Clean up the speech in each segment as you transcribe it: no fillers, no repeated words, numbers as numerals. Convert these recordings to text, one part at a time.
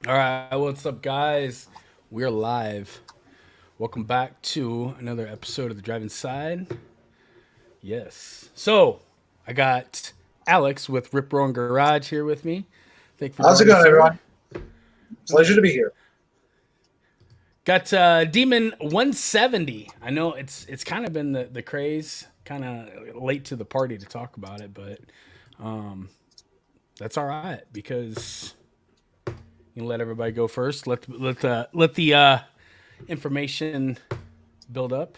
All right, what's up, guys? We're live. Welcome back to another episode of the Driving Side. Yes. So, I got Alex with Rip Roaring Garage here with me. Thank you for How's it joining, going, sir. everyone? Pleasure to be here. Got Demon 170. I know it's kind of been the craze, kind of late to the party to talk about it, but that's all right because you let everybody go first. Let the information build up.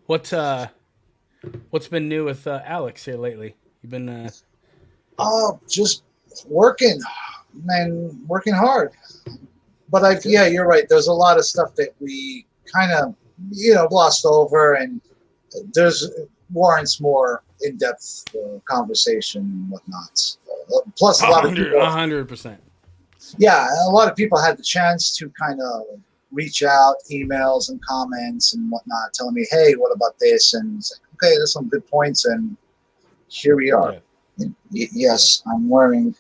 What's been new with Alex here lately? You've been Oh, just working, man, working hard. But that's good. yeah, you're right. There's a lot of stuff that we kind of, glossed over, and there's warrants more in-depth conversation and whatnot. Plus, a A lot of hundred, people, 100%. yeah, a lot of people had the chance to kind of reach out, emails and comments and whatnot, telling me, "Hey, what about this?" And it's like, okay, there's some good points, and here we are. Yeah, yeah. Yes, I'm wearing,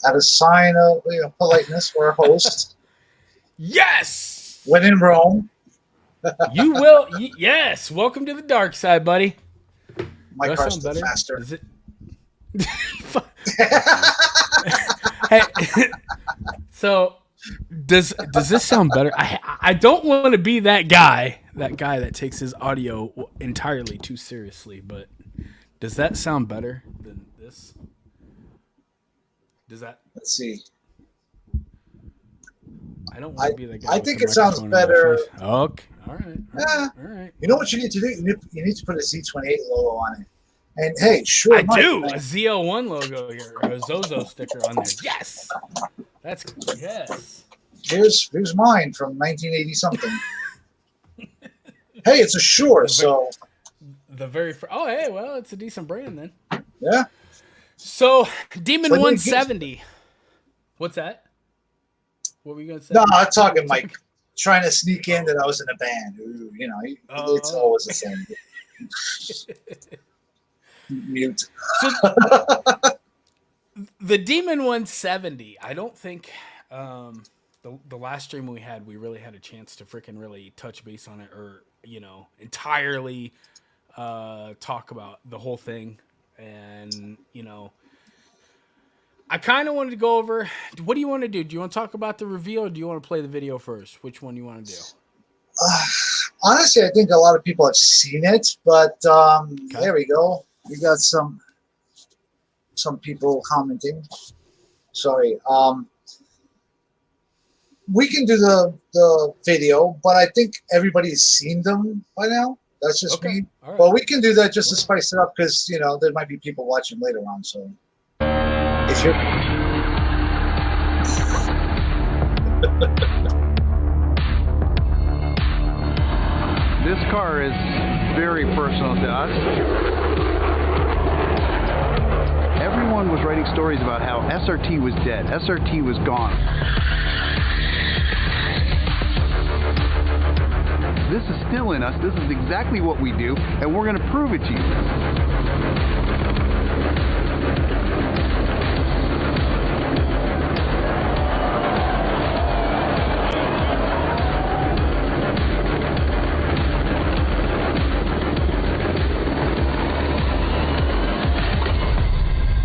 at a sign of politeness for a host. Yes, When in Rome, you will. Yes, welcome to the dark side, buddy. my Do I car's sound still better? faster. Is it? Fuck you. Hey, so does this sound better? I don't want to be that guy that takes his audio entirely too seriously, but does that sound better than this? Does that? Let's see. I don't want I to be the guy I with the think it sounds microphone in my better. face. Okay, all right, all right, Eh, all right. you know what you need to do? You need to put a Z28 logo on it. And hey, I sure, Mike, do a man. ZO1 logo here, or a Zozo sticker on there. Yes, that's yes. Here's mine from 1980 something. Hey, it's a Shure, The very, so the very. Oh, hey, well, it's a decent brand then. yeah. So, It's Demon like a gift. 170. What's that? What were you gonna No, say? I'm What were talking you Mike talking? trying to sneak in Oh, that I was in a band. Ooh, it's oh. always the same. Mute. So the Demon 170. I don't think the last stream we had, we really had a chance to freaking really touch base on it, or entirely talk about the whole thing, and I kind of wanted to go over. What do you want to do? Do you want to talk about the reveal, or do you want to play the video first? Which one do you want to do? Uh, Honestly, I think a lot of people have seen it, but Okay. there we go. We got some people commenting. Sorry. We can do the video, but I think everybody's seen them by now. That's just Okay. me. All right. But we can do that just to Whatever. spice it up because there might be people watching later on. So if you're This car is very personal to us. Everyone was writing stories about how SRT was dead. SRT was gone. This is still in us. This is exactly what we do, and we're going to prove it to you.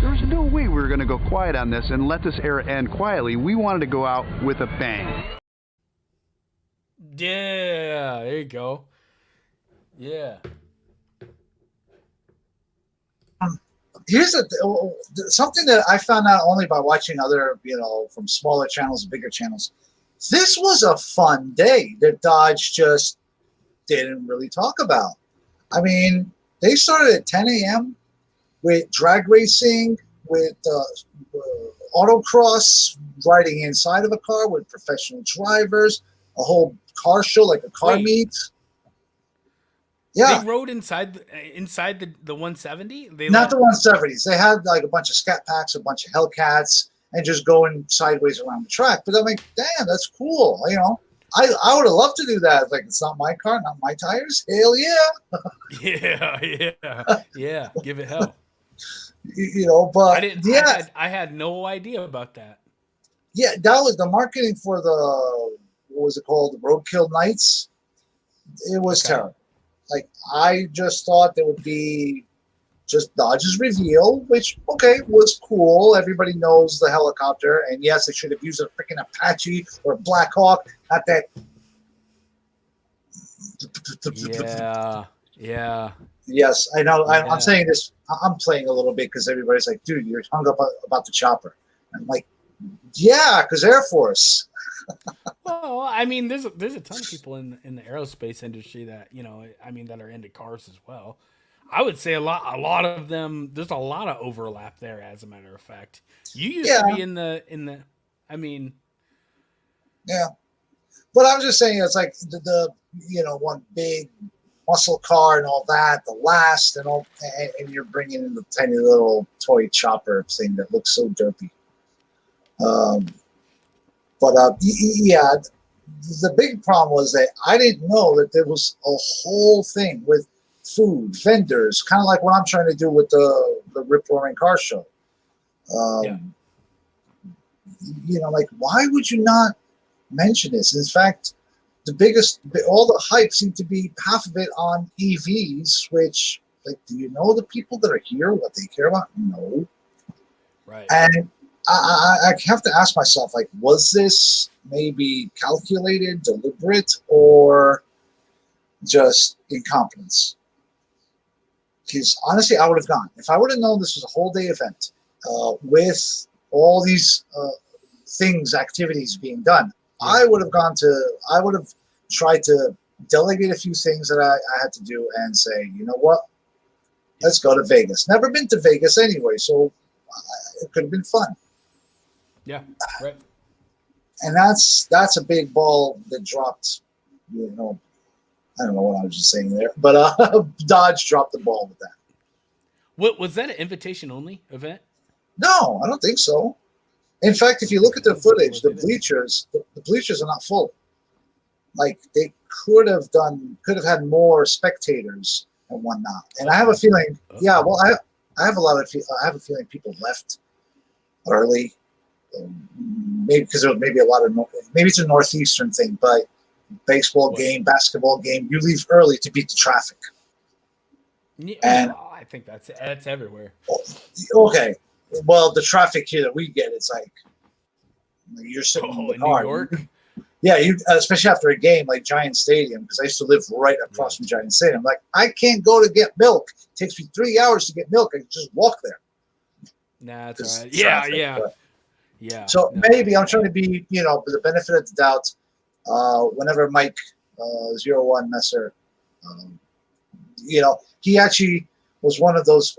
There was no way we were going to go quiet on this and let this era end quietly. We wanted to go out with a bang. Yeah. There you go. Yeah. here's something that I found out only by watching other, from smaller channels, bigger channels. This was a fun day that Dodge just didn't really talk about. I mean, they started at 10 a.m. with drag racing, with autocross, riding inside of a car with professional drivers, a whole car show like a car Wait, meet. they Yeah, rode inside the 170. They not let. the 170s. They had like a bunch of scat packs, a bunch of Hellcats, and just going sideways around the track. But I'm like, damn, that's cool. I would have loved to do that. Like, it's not my car, not my tires. Hell yeah. Yeah, yeah, yeah. Give it hell. But I didn't. I yeah, had. I had no idea about that. Yeah, that was the marketing for the, what was it called? The Roadkill Nights. It was Okay. terrible. Like, I just thought there would be just Dodge's reveal, which, okay, was cool. Everybody knows the helicopter. And yes, they should have used a freaking Apache or Black Hawk, not that. Yeah. Yeah. Yes, I know. I'm Yeah. saying this. I'm playing a little bit because everybody's like, dude, you're hung up about the chopper. I'm like, yeah, because Air Force. Well, I mean, there's a ton of people in the aerospace industry that I mean, that are into cars as well. I would say a lot of them. There's a lot of overlap there. As a matter of fact, you used Yeah, to be in the. I mean, yeah. But I'm just saying, it's like the one big muscle car and all that, the last and all, and you're bringing in the tiny little toy chopper thing that looks so derpy. Um, but yeah, the big problem was that I didn't know that there was a whole thing with food vendors, kind of like what I'm trying to do with the Rip Roaring Car Show. Yeah. Like, why would you not mention this? In fact, all the hype seemed to be half of it on EVs, which, like, do you know the people that are here, what they care about? No. right. And I have to ask myself, like, was this maybe calculated, deliberate, or just incompetence? Because honestly, I would have gone. If I would have known this was a whole day event with all these activities being done, Yeah. I would have tried to delegate a few things that I had to do and say, you know what, let's go to Vegas. Never been to Vegas anyway, so it could have been fun. Yeah. Right. And that's a big ball that dropped. I don't know what I was just saying there, but Dodge dropped the ball with that. What was that? An invitation only event? No, I don't think so. In fact, if you look at the footage, the bleachers are not full. Like, they could have had more spectators and whatnot. And I have a feeling, yeah. Well, I have a feeling people left early, maybe because there was maybe a lot of maybe it's a northeastern thing, but baseball game, basketball game, you leave early to beat the traffic. Yeah, And I think that's everywhere. Okay, well, the traffic here that we get, it's like you're sitting in the car. New York. Yeah, especially after a game like Giant Stadium, because I used to live right across from Giant Stadium. Like, I can't go to get milk. It takes me 3 hours to get milk. I can just walk there. Nah, that's all right. Traffic, Yeah. but. Yeah. So maybe I'm trying to be, for the benefit of the doubt. Whenever Mike 01 Messer, he actually was one of those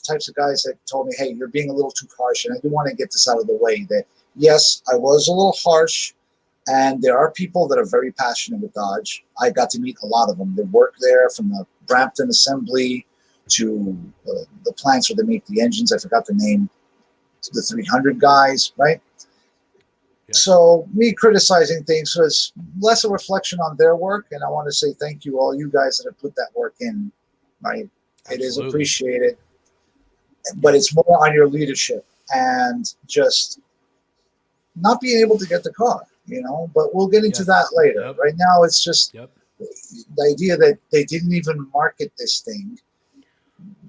types of guys that told me, "Hey, you're being a little too harsh," and I do want to get this out of the way. That yes, I was a little harsh. And there are people that are very passionate with Dodge. I got to meet a lot of them. They work there, from the Brampton assembly to the plants where they make the engines. I forgot the name. To the 300 guys, right? Yeah. So me criticizing things was less a reflection on their work, and I want to say thank you, all you guys that have put that work in. Right? Absolutely. It is appreciated, but it's more on your leadership and just not being able to get the car. But we'll get into that later. Yep. Right now, it's just the idea that they didn't even market this thing.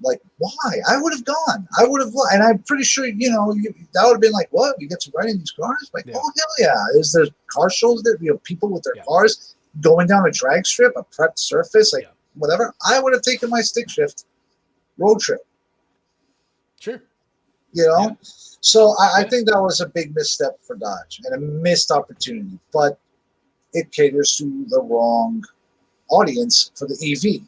Like, why? I would have gone. I would have, and I'm pretty sure, that would have been like, what? You get to ride in these cars? Like, oh, hell yeah. Is there car shows that, people with their cars going down a drag strip, a prepped surface, like whatever? I would have taken my stick shift road trip. Sure. So I think that was a big misstep for Dodge and a missed opportunity, but it caters to the wrong audience for the EV.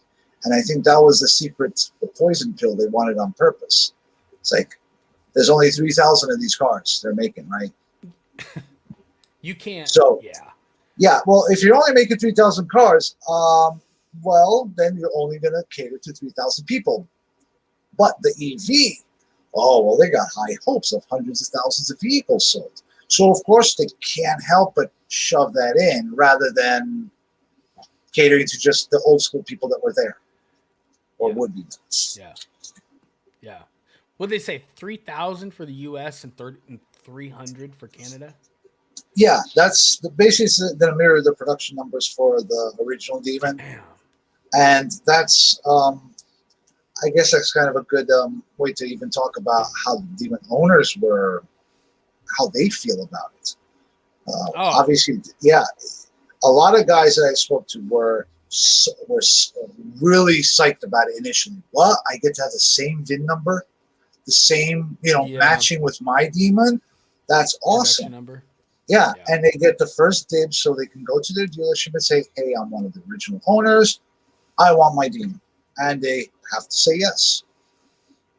And I think that was the poison pill they wanted on purpose. It's like, there's only 3,000 of these cars they're making, right? You can't. So, yeah. Well, if you're only making 3,000 cars, well, then you're only going to cater to 3,000 people. But the EV, they got high hopes of hundreds of thousands of vehicles sold. So, of course, they can't help but shove that in rather than catering to just the old school people that were there or would be. Yeah. What did they say? 3,000 for the U.S. and 300 for Canada? Yeah, that's basically going to mirror the production numbers for the original Demon, Damn. and that's I guess that's kind of a good way to even talk about how the Demon owners were, how they feel about it. Obviously, yeah, a lot of guys that I spoke to were really psyched about it initially. Well, I get to have the same VIN number, the same, matching with my Demon. That's awesome. Production number. Yeah, and they get the first dibs so they can go to their dealership and say, hey, I'm one of the original owners. I want my Demon. And they have to say yes.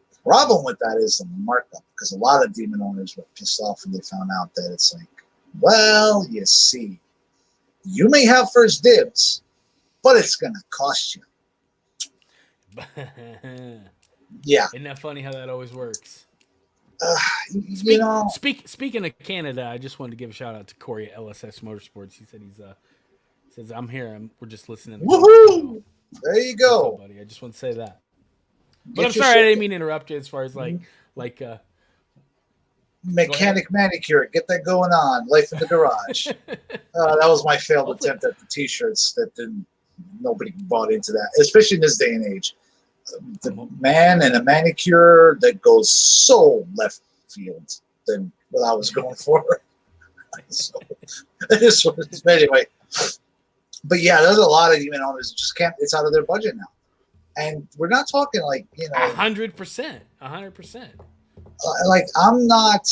The problem with that is the markup, because a lot of Demon owners were pissed off when they found out that it's like, well, you see, you may have first dibs, but it's going to cost you. Yeah. Isn't that funny how that always works? Speaking of Canada, I just wanted to give a shout out to Corey at LSS Motorsports. He said says I'm here. We're just listening. Woohoo! There you go, up, buddy. I just want to say that. But I'm sorry, I didn't mean to interrupt you. As far as like mechanic manicure, get that going on. Life in the garage. That was my failed attempt at the T-shirts. Nobody bought into that, especially in this day and age. The man and a manicure that goes so left field than what I was going for. So, anyway, but yeah, there's a lot of Demon owners that just can't. It's out of their budget now, and we're not talking 100%. 100%. I'm not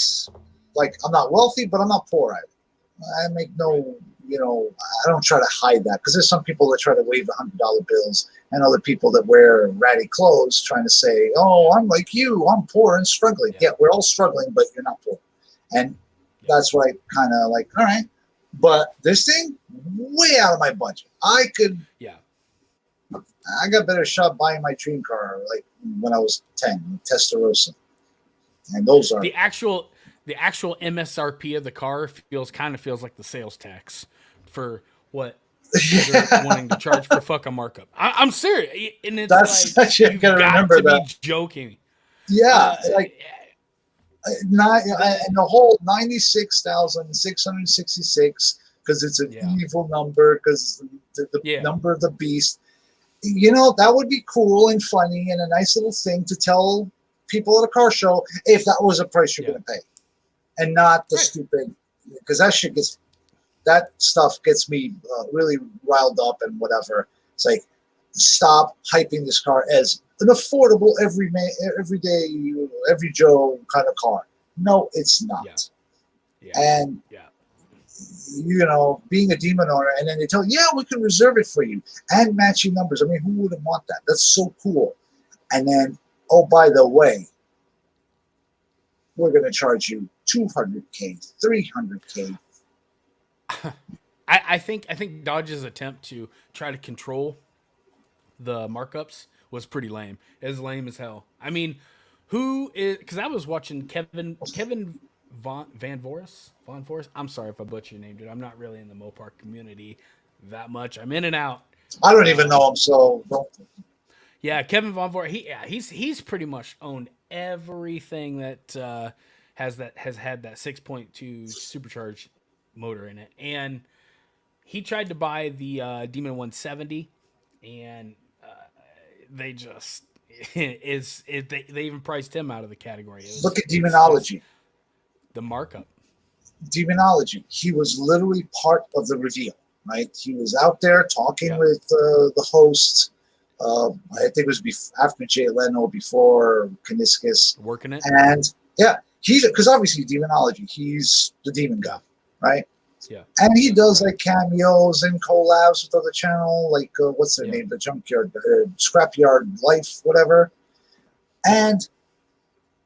wealthy, but I'm not poor either. I make no. I don't try to hide that, because there's some people that try to wave $100 bills, and other people that wear ratty clothes trying to say, oh, I'm like you, I'm poor and struggling. Yeah, we're all struggling, but you're not poor. And that's what I kind of like, all right. But this thing, way out of my budget. I got better shot buying my dream car when I was 10, Testarossa. And those are the actual MSRP of the car feels like the sales tax for what they're wanting to charge for fucking markup. I'm serious, and it's you've got to be joking. Yeah, and the whole 96,666 because it's an evil number, because the number of the beast. That would be cool and funny and a nice little thing to tell people at a car show if that was a price you're going to pay. And not the stupid, because that stuff gets me really riled up and whatever. It's like, stop hyping this car as an affordable everyday, every Joe kind of car. No, it's not. And being a Demon owner, and then they tell you, we can reserve it for you and matching numbers. I mean, who wouldn't want that? That's so cool. And then, oh, by the way, we're going to charge you $200K, $300K. I think Dodge's attempt to try to control the markups was pretty lame. It was lame as hell. I mean, because I was watching Kevin Van Voris. I'm sorry if I butchered your name, dude. I'm not really in the Mopar community that much. I'm in and out. I don't even know him, so don't. Yeah, Kevin Von Voort. He's pretty much owned everything that has had that 6.2 supercharged motor in it, and he tried to buy the Demon 170, and they just they even priced him out of the category. Look at Demonology. The markup. Demonology. He was literally part of the reveal, right? He was out there talking with the host. I think it was after Jay Leno, before Kaniskas. Working it. And because obviously Demonology, he's the demon guy, right? Yeah. And he does cameos and collabs with other channel, what's their name? The Junkyard, Scrapyard Life, whatever. And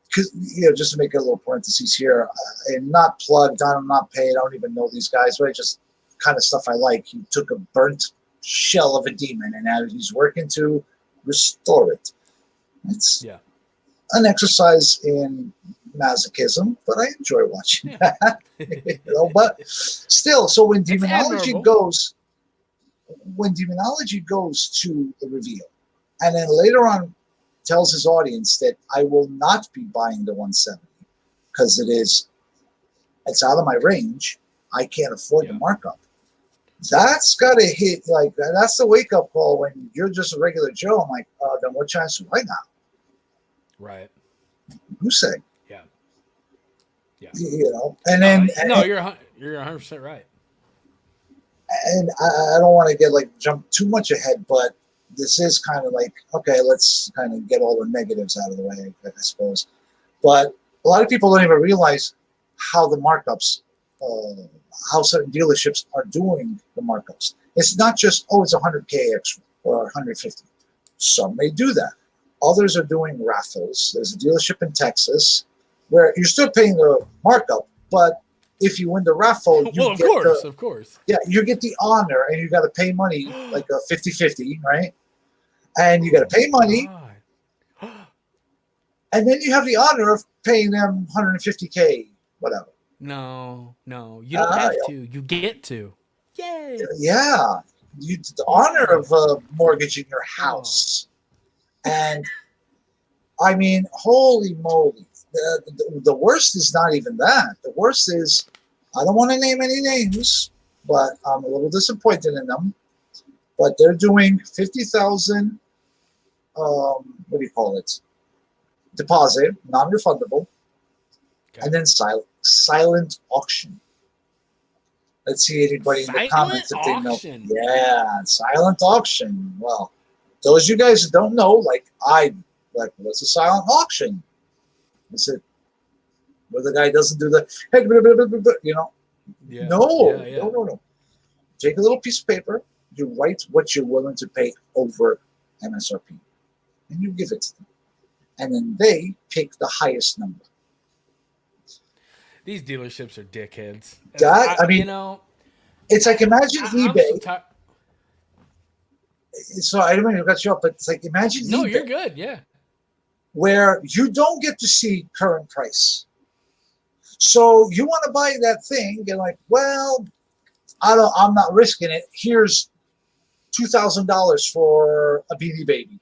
because just to make a little parentheses here, and not plugged, I'm not paid, I don't even know these guys, but I just kind of stuff I like. He took a burnt shell of a demon, and now he's working to restore it. It's an exercise in masochism, but I enjoy watching that. But still, so when Demonology goes to the reveal, and then later on tells his audience that I will not be buying the 170 because it's out of my range, I can't afford Yeah. the markup. That's got to hit, like, that's the wake-up call when you're just a regular Joe. I'm like, then what chance do I got? Right. You say. Yeah. Yeah. You know, and then no, you're 100% right. and I don't want to get like jump too much ahead, but this is kind of like, okay, let's kind of get all the negatives out of the way, I suppose. But a lot of people don't even realize how the markups, how certain dealerships are doing the markups. It's not just, oh, it's 100K extra or 150. Some may do that. Others are doing raffles. There's a dealership in Texas where you're still paying the markup, but if you win the raffle, you Well, of get course, the, of course. yeah, you get the honor, and you got to pay money, like a 50-50, right? And you got to pay money, God. and then you have the honor of paying them 150K, whatever. No, you don't have yeah. to. You get to. Yay. Yeah, the honor of mortgaging your house. And I mean, holy moly. The worst is not even that. The worst is, I don't want to name any names, but I'm a little disappointed in them. But they're doing 50,000, what do you call it? Deposit, non-refundable, Okay. and then silent auction. Let's see anybody in the comments if they know. Yeah, silent auction. Well, those you guys that don't know, like what's a silent auction? Is it where the guy doesn't do the, you know? Yeah. No. Take a little piece of paper, you write what you're willing to pay over MSRP, and you give it to them. And then they pick the highest number. These dealerships are dickheads. I mean, you know, it's like, imagine eBay. So I don't mean to cut you off, but it's like, imagine No, eBay, you're good. Yeah. where you don't get to see current price. So you want to buy that thing, and like, well, I'm not risking it. Here's $2,000 for a Beanie Baby.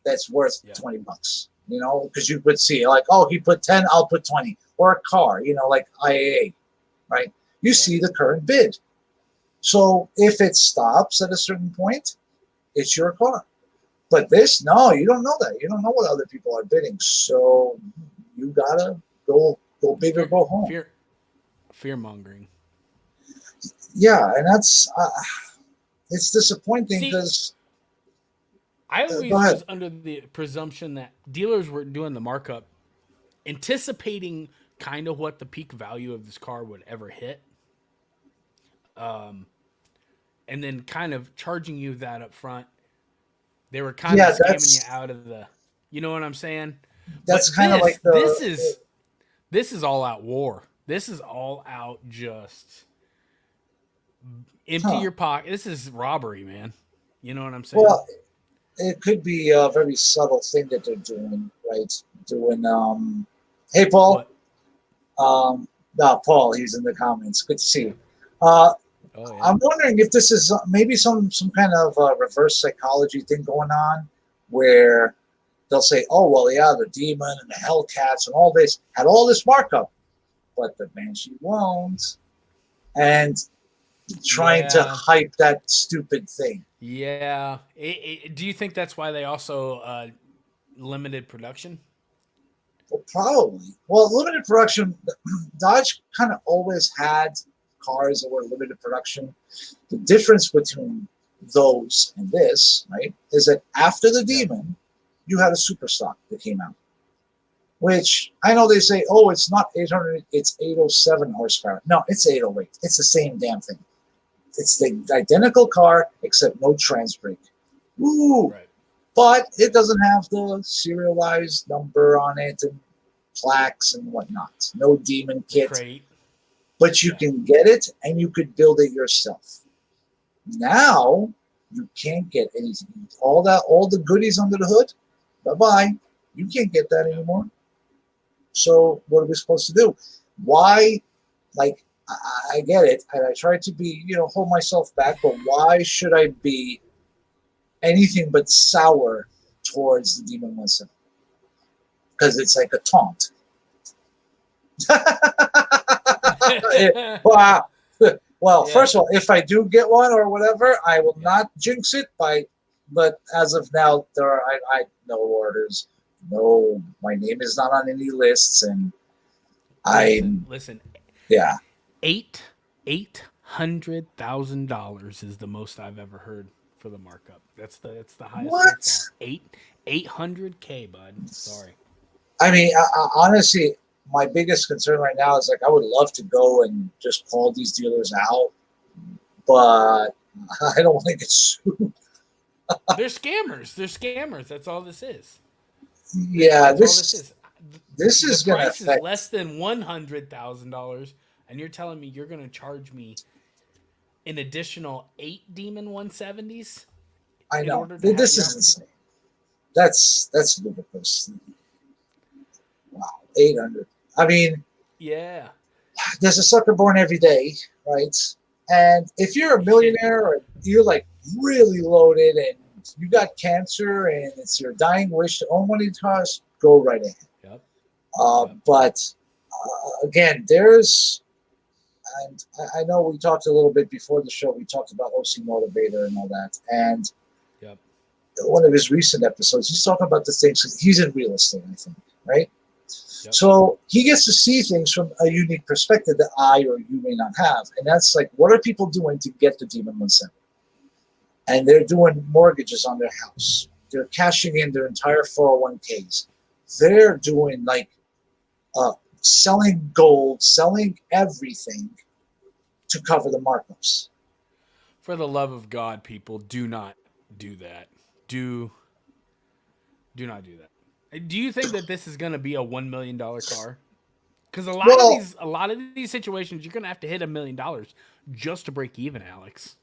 That's worth $20, you know, because you would see like, oh, he put 10, I'll put 20, or a car, you know, like IAA, right? You see the current bid. So if it stops at a certain point, it's your car. But this, no, you don't know that. You don't know what other people are bidding. So you gotta go big or go home. Fear mongering. Yeah, and that's it's disappointing because I always was under the presumption that dealers were doing the markup, anticipating kind of what the peak value of this car would ever hit, and then kind of charging you that up front. They were kind of scamming you out of the, you know what I'm saying? That's kind of like this is all out war. This is all out just empty your pocket. This is robbery, man. You know what I'm saying? Well, it could be a very subtle thing that they're doing, right? Doing, hey, Paul. Paul, he's in the comments. Good to see you. I'm wondering if this is maybe some kind of reverse psychology thing going on, where they'll say, "Oh, well, yeah, the Demon and the Hellcats and all this had all this markup, but the Banshee won't," and trying to hype that stupid thing. Yeah. Do you think that's why they also limited production? Well, probably. Well, limited production, Dodge kind of always had cars that were limited production. The difference between those and this, right, is that after the Demon, you had a super stock that came out, which I know they say, oh, it's not 800, it's 807 horsepower. No, it's 808. It's the same damn thing. It's the identical car, except no trans brake. Ooh. Right. But it doesn't have the serialized number on it and plaques and whatnot. No Demon kit. Great. But you can get it and you could build it yourself. Now you can't get anything. All the goodies under the hood, bye-bye. You can't get that anymore. So what are we supposed to do? Why, like, I get it, and I try to be, hold myself back, but why should I be anything but sour towards the Demon 1.7? Because it's like a taunt. Wow. Well, Yeah. first of all, if I do get one or whatever, I will not jinx it but as of now, I no orders. No, my name is not on any lists, and Listen. yeah. $800,000 is the most I've ever heard for the markup. That's the highest What? so far. 800K, bud. Sorry. I mean, honestly, my biggest concern right now is like I would love to go and just call these dealers out, but I don't want to get sued. They're scammers. They're scammers. That's all this is. Yeah, That's all this is. this The is going to price is affect. less than $100,000, and you're telling me you're going to charge me an additional 8 Demon 170s? I in know order to have this the is insane. That's ludicrous. Wow, 800. I mean, Yeah. there's a sucker born every day, right? And if you're a millionaire or you're like really loaded and you got cancer and it's your dying wish to own one of these cars, go right ahead. Yep. But again, there's, and I know we talked a little bit before the show. We talked about OC Motivator and all that, and Yep. one of his recent episodes, he's talking about the things. He's in real estate, I think, right? Yep. So he gets to see things from a unique perspective that I or you may not have, and that's like, what are people doing to get the Demon 170? And they're doing mortgages on their house. They're cashing in their entire 401ks. They're doing like selling gold, selling everything to cover the markups. For the love of God, people, do not do that. Do not do that. Do you think that this is going to be a $1 million car? Because a lot of these situations, you're going to have to hit $1 million just to break even, Alex.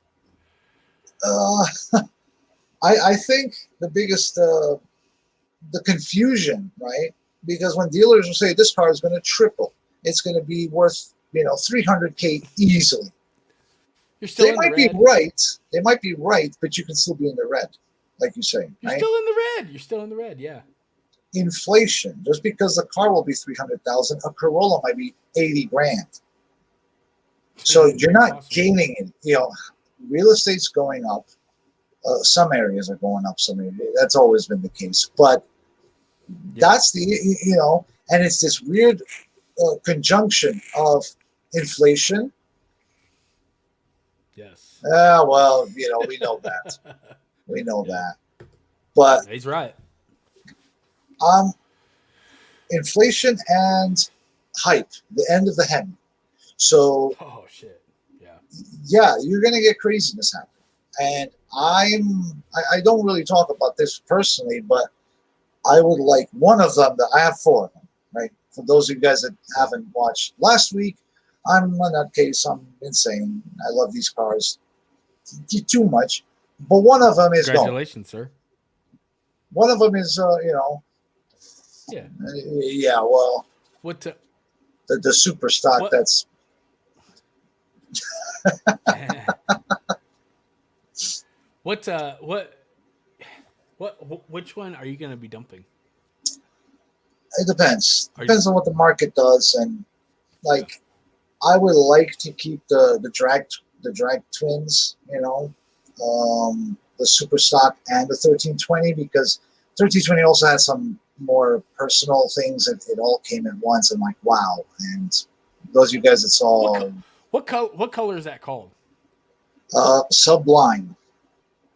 I think the biggest the confusion, right? Because when dealers will say this car is going to triple, it's going to be worth $300K easily. You're still They in might the be red. right. They might be right, but you can still be in the red, like you say. You're right? still in the red. You're still in the red. Yeah. Inflation, just because the car will be 300,000, a Corolla might be 80 grand. So you're not gaining it. Real estate's going up. Some areas are going up. Some areas, that's always been the case. But that's and it's this weird conjunction of inflation. Yes. Well, we know that. We know that. But he's right. Inflation and hype, the end of the Hemi. So, oh shit, yeah, you're gonna get craziness happening. And I don't really talk about this personally, but I would like one of them. That I have 4 of them, right? For those of you guys that haven't watched last week, I'm in that case. I'm insane. I love these cars too much. But one of them is congratulations, sir. One of them is yeah. Well, what the super stock? What? That's which one are you going to be dumping? It depends. Depends on what the market does, and I would like to keep the drag twins, the super stock and the 1320, because 1320 also has some more personal things, and it all came at once. I'm like, wow. And those of you guys that saw what color is that called? Sublime.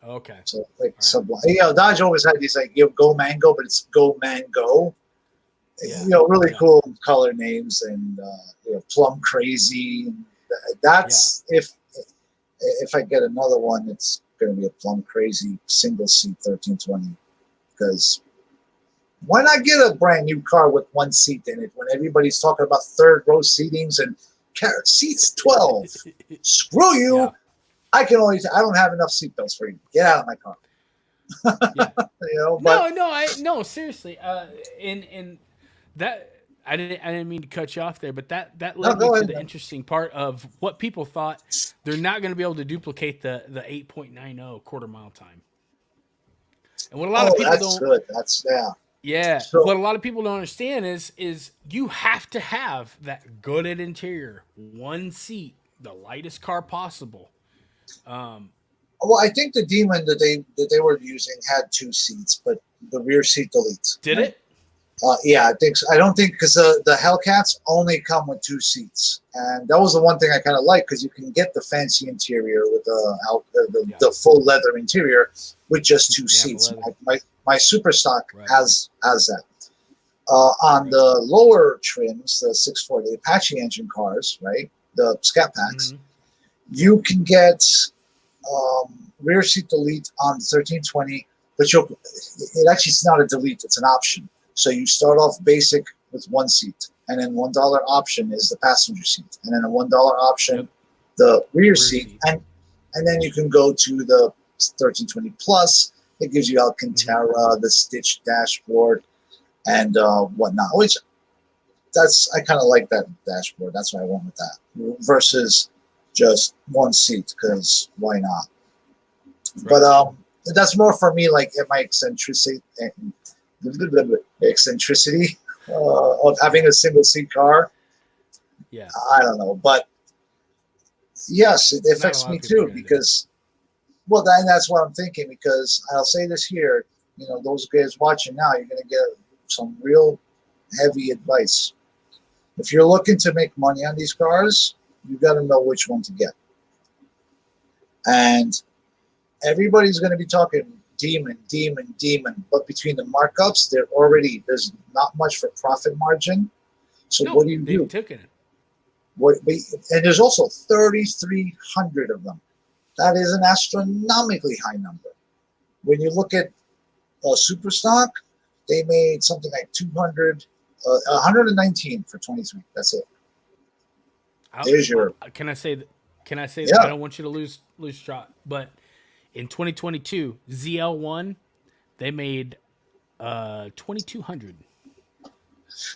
Okay. So Sublime. Dodge always had these Go Mango, but it's Go Mango. Yeah. Really cool color names, and Plum Crazy. That's if I get another one, it's going to be a Plum Crazy single seat 1320. Because why not get a brand new car with 1 seat in it when everybody's talking about third row seatings and seats 12? Screw you! Yeah. I don't have enough seatbelts for you. Get out of my car. Yeah. No, seriously. In that I didn't mean to cut you off there, but that led me to the interesting part of what people thought they're not going to be able to duplicate the 8.90 quarter mile time. And what a lot of people that's good. That's Yeah. So What a lot of people don't understand is you have to have that good interior, one seat, the lightest car possible. well, I think the Demon that they were using had 2 seats, but the rear seat deletes. Did Right? it? Yeah, I think so. I don't think because the Hellcats only come with 2 seats, and that was the one thing I kind of like because you can get the fancy interior with Yeah. the full leather interior with just two Yeah, the seats. leather. My super stock Right. has that. On Right. the lower trims, the 640 Apache engine cars, right, the Scat Packs, Mhm. you can get rear seat delete on the 1320, but it actually it's not a delete; it's an option. So you start off basic with 1 seat, and then $1 option is the passenger seat, and then a $1 option Yep. the rear Rear seat, seat. and then you can go to the 1320 Plus. It gives you Alcantara, the stitched dashboard, and whatnot. Which I kind of like that dashboard. That's why I went with that versus just 1 seat because why not? But that's more for me, like my eccentricity of having a single seat car. Yeah. I don't know, but yes, it Not a affects lot me of people are too gonna do it. because well, that's what I'm thinking. Because I'll say this here, those guys watching now, you're going to get some real heavy advice. If you're looking to make money on these cars, you got to know which one to get, and everybody's going to be talking demon, demon, demon. But between the markups, there's not much for profit margin. So No, what do you they've do? taken it. And there's also 3,300 of them. That is an astronomically high number. When you look at Superstock, they made something like 119 for 23. That's it. There's your Can I say that? Can I say that? I yeah. don't want you to lose shot, but in 2022, ZL1 they made 2,200.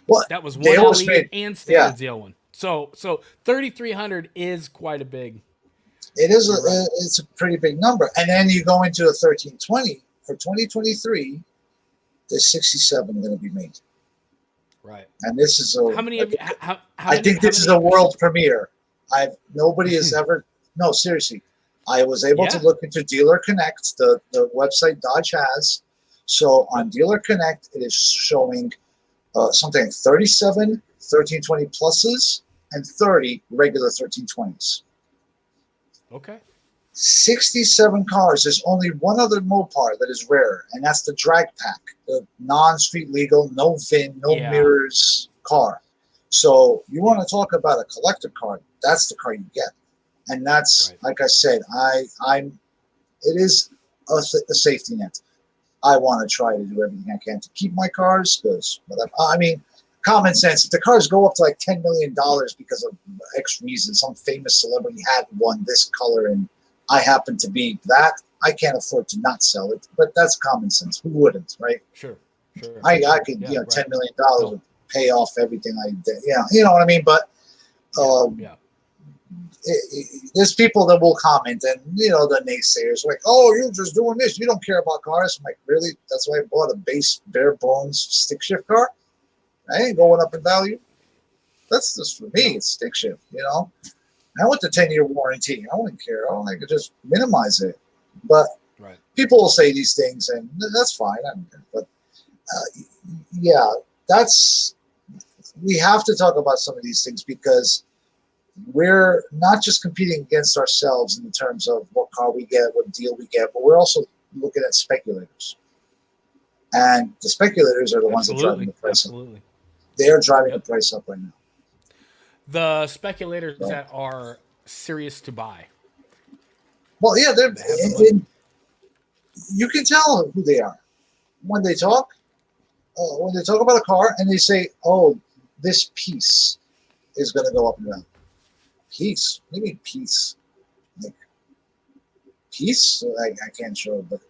Well, That was they one almost LE made and yeah. standard ZL1. So 3,300 is quite a big. It is You're right. it's a pretty big number. And then you go into a 1320 for 2023. There's 67 going to be made. Right. And this is How many of you? How I many? think How this is many a world premiere. Nobody has ever. No, seriously. I was able to Yeah. look into Dealer Connect, the website Dodge has. So on Dealer Connect, it is showing something like 37 1320 pluses and 30 regular 1320s. Okay. 67 cars. There's only one other Mopar that is rare, and that's the drag pack, the non-street legal, no VIN, no Yeah. mirrors car. So you want to talk about a collector car? That's the car you get, and that's Right. like I said, it is a safety net. I want to try to do everything I can to keep my cars because, I mean, common sense. If the cars go up to like $10 million because of X reason, some famous celebrity had one this color and I happen to be that, I can't afford to not sell it. But that's common sense. Who wouldn't, right? Sure. I could, Yeah, right. $10 million would pay off everything I did. Yeah, you know what I mean? But Yeah. there's people that will comment, and the naysayers like, "Oh, you're just doing this. You don't care about cars." I'm like, really? That's why I bought a base, bare bones stick shift car. I ain't going up in value. That's just for me. It's stick shift, I want the 10-year warranty. I don't care. I want to just minimize it. But Right. people will say these things, and that's fine. I don't care. But yeah, we have to talk about some of these things because we're not just competing against ourselves in terms of what car we get, what deal we get, but we're also looking at speculators. And the speculators are the ones that are driving the price up. Absolutely. They're driving the price up right now. The speculators that are serious to buy. Well, yeah, you can tell who they are when they talk. When they talk about a car and they say, "Oh, this piece is going to go up and down." Piece? What do you mean piece? Like piece? I can't show it, but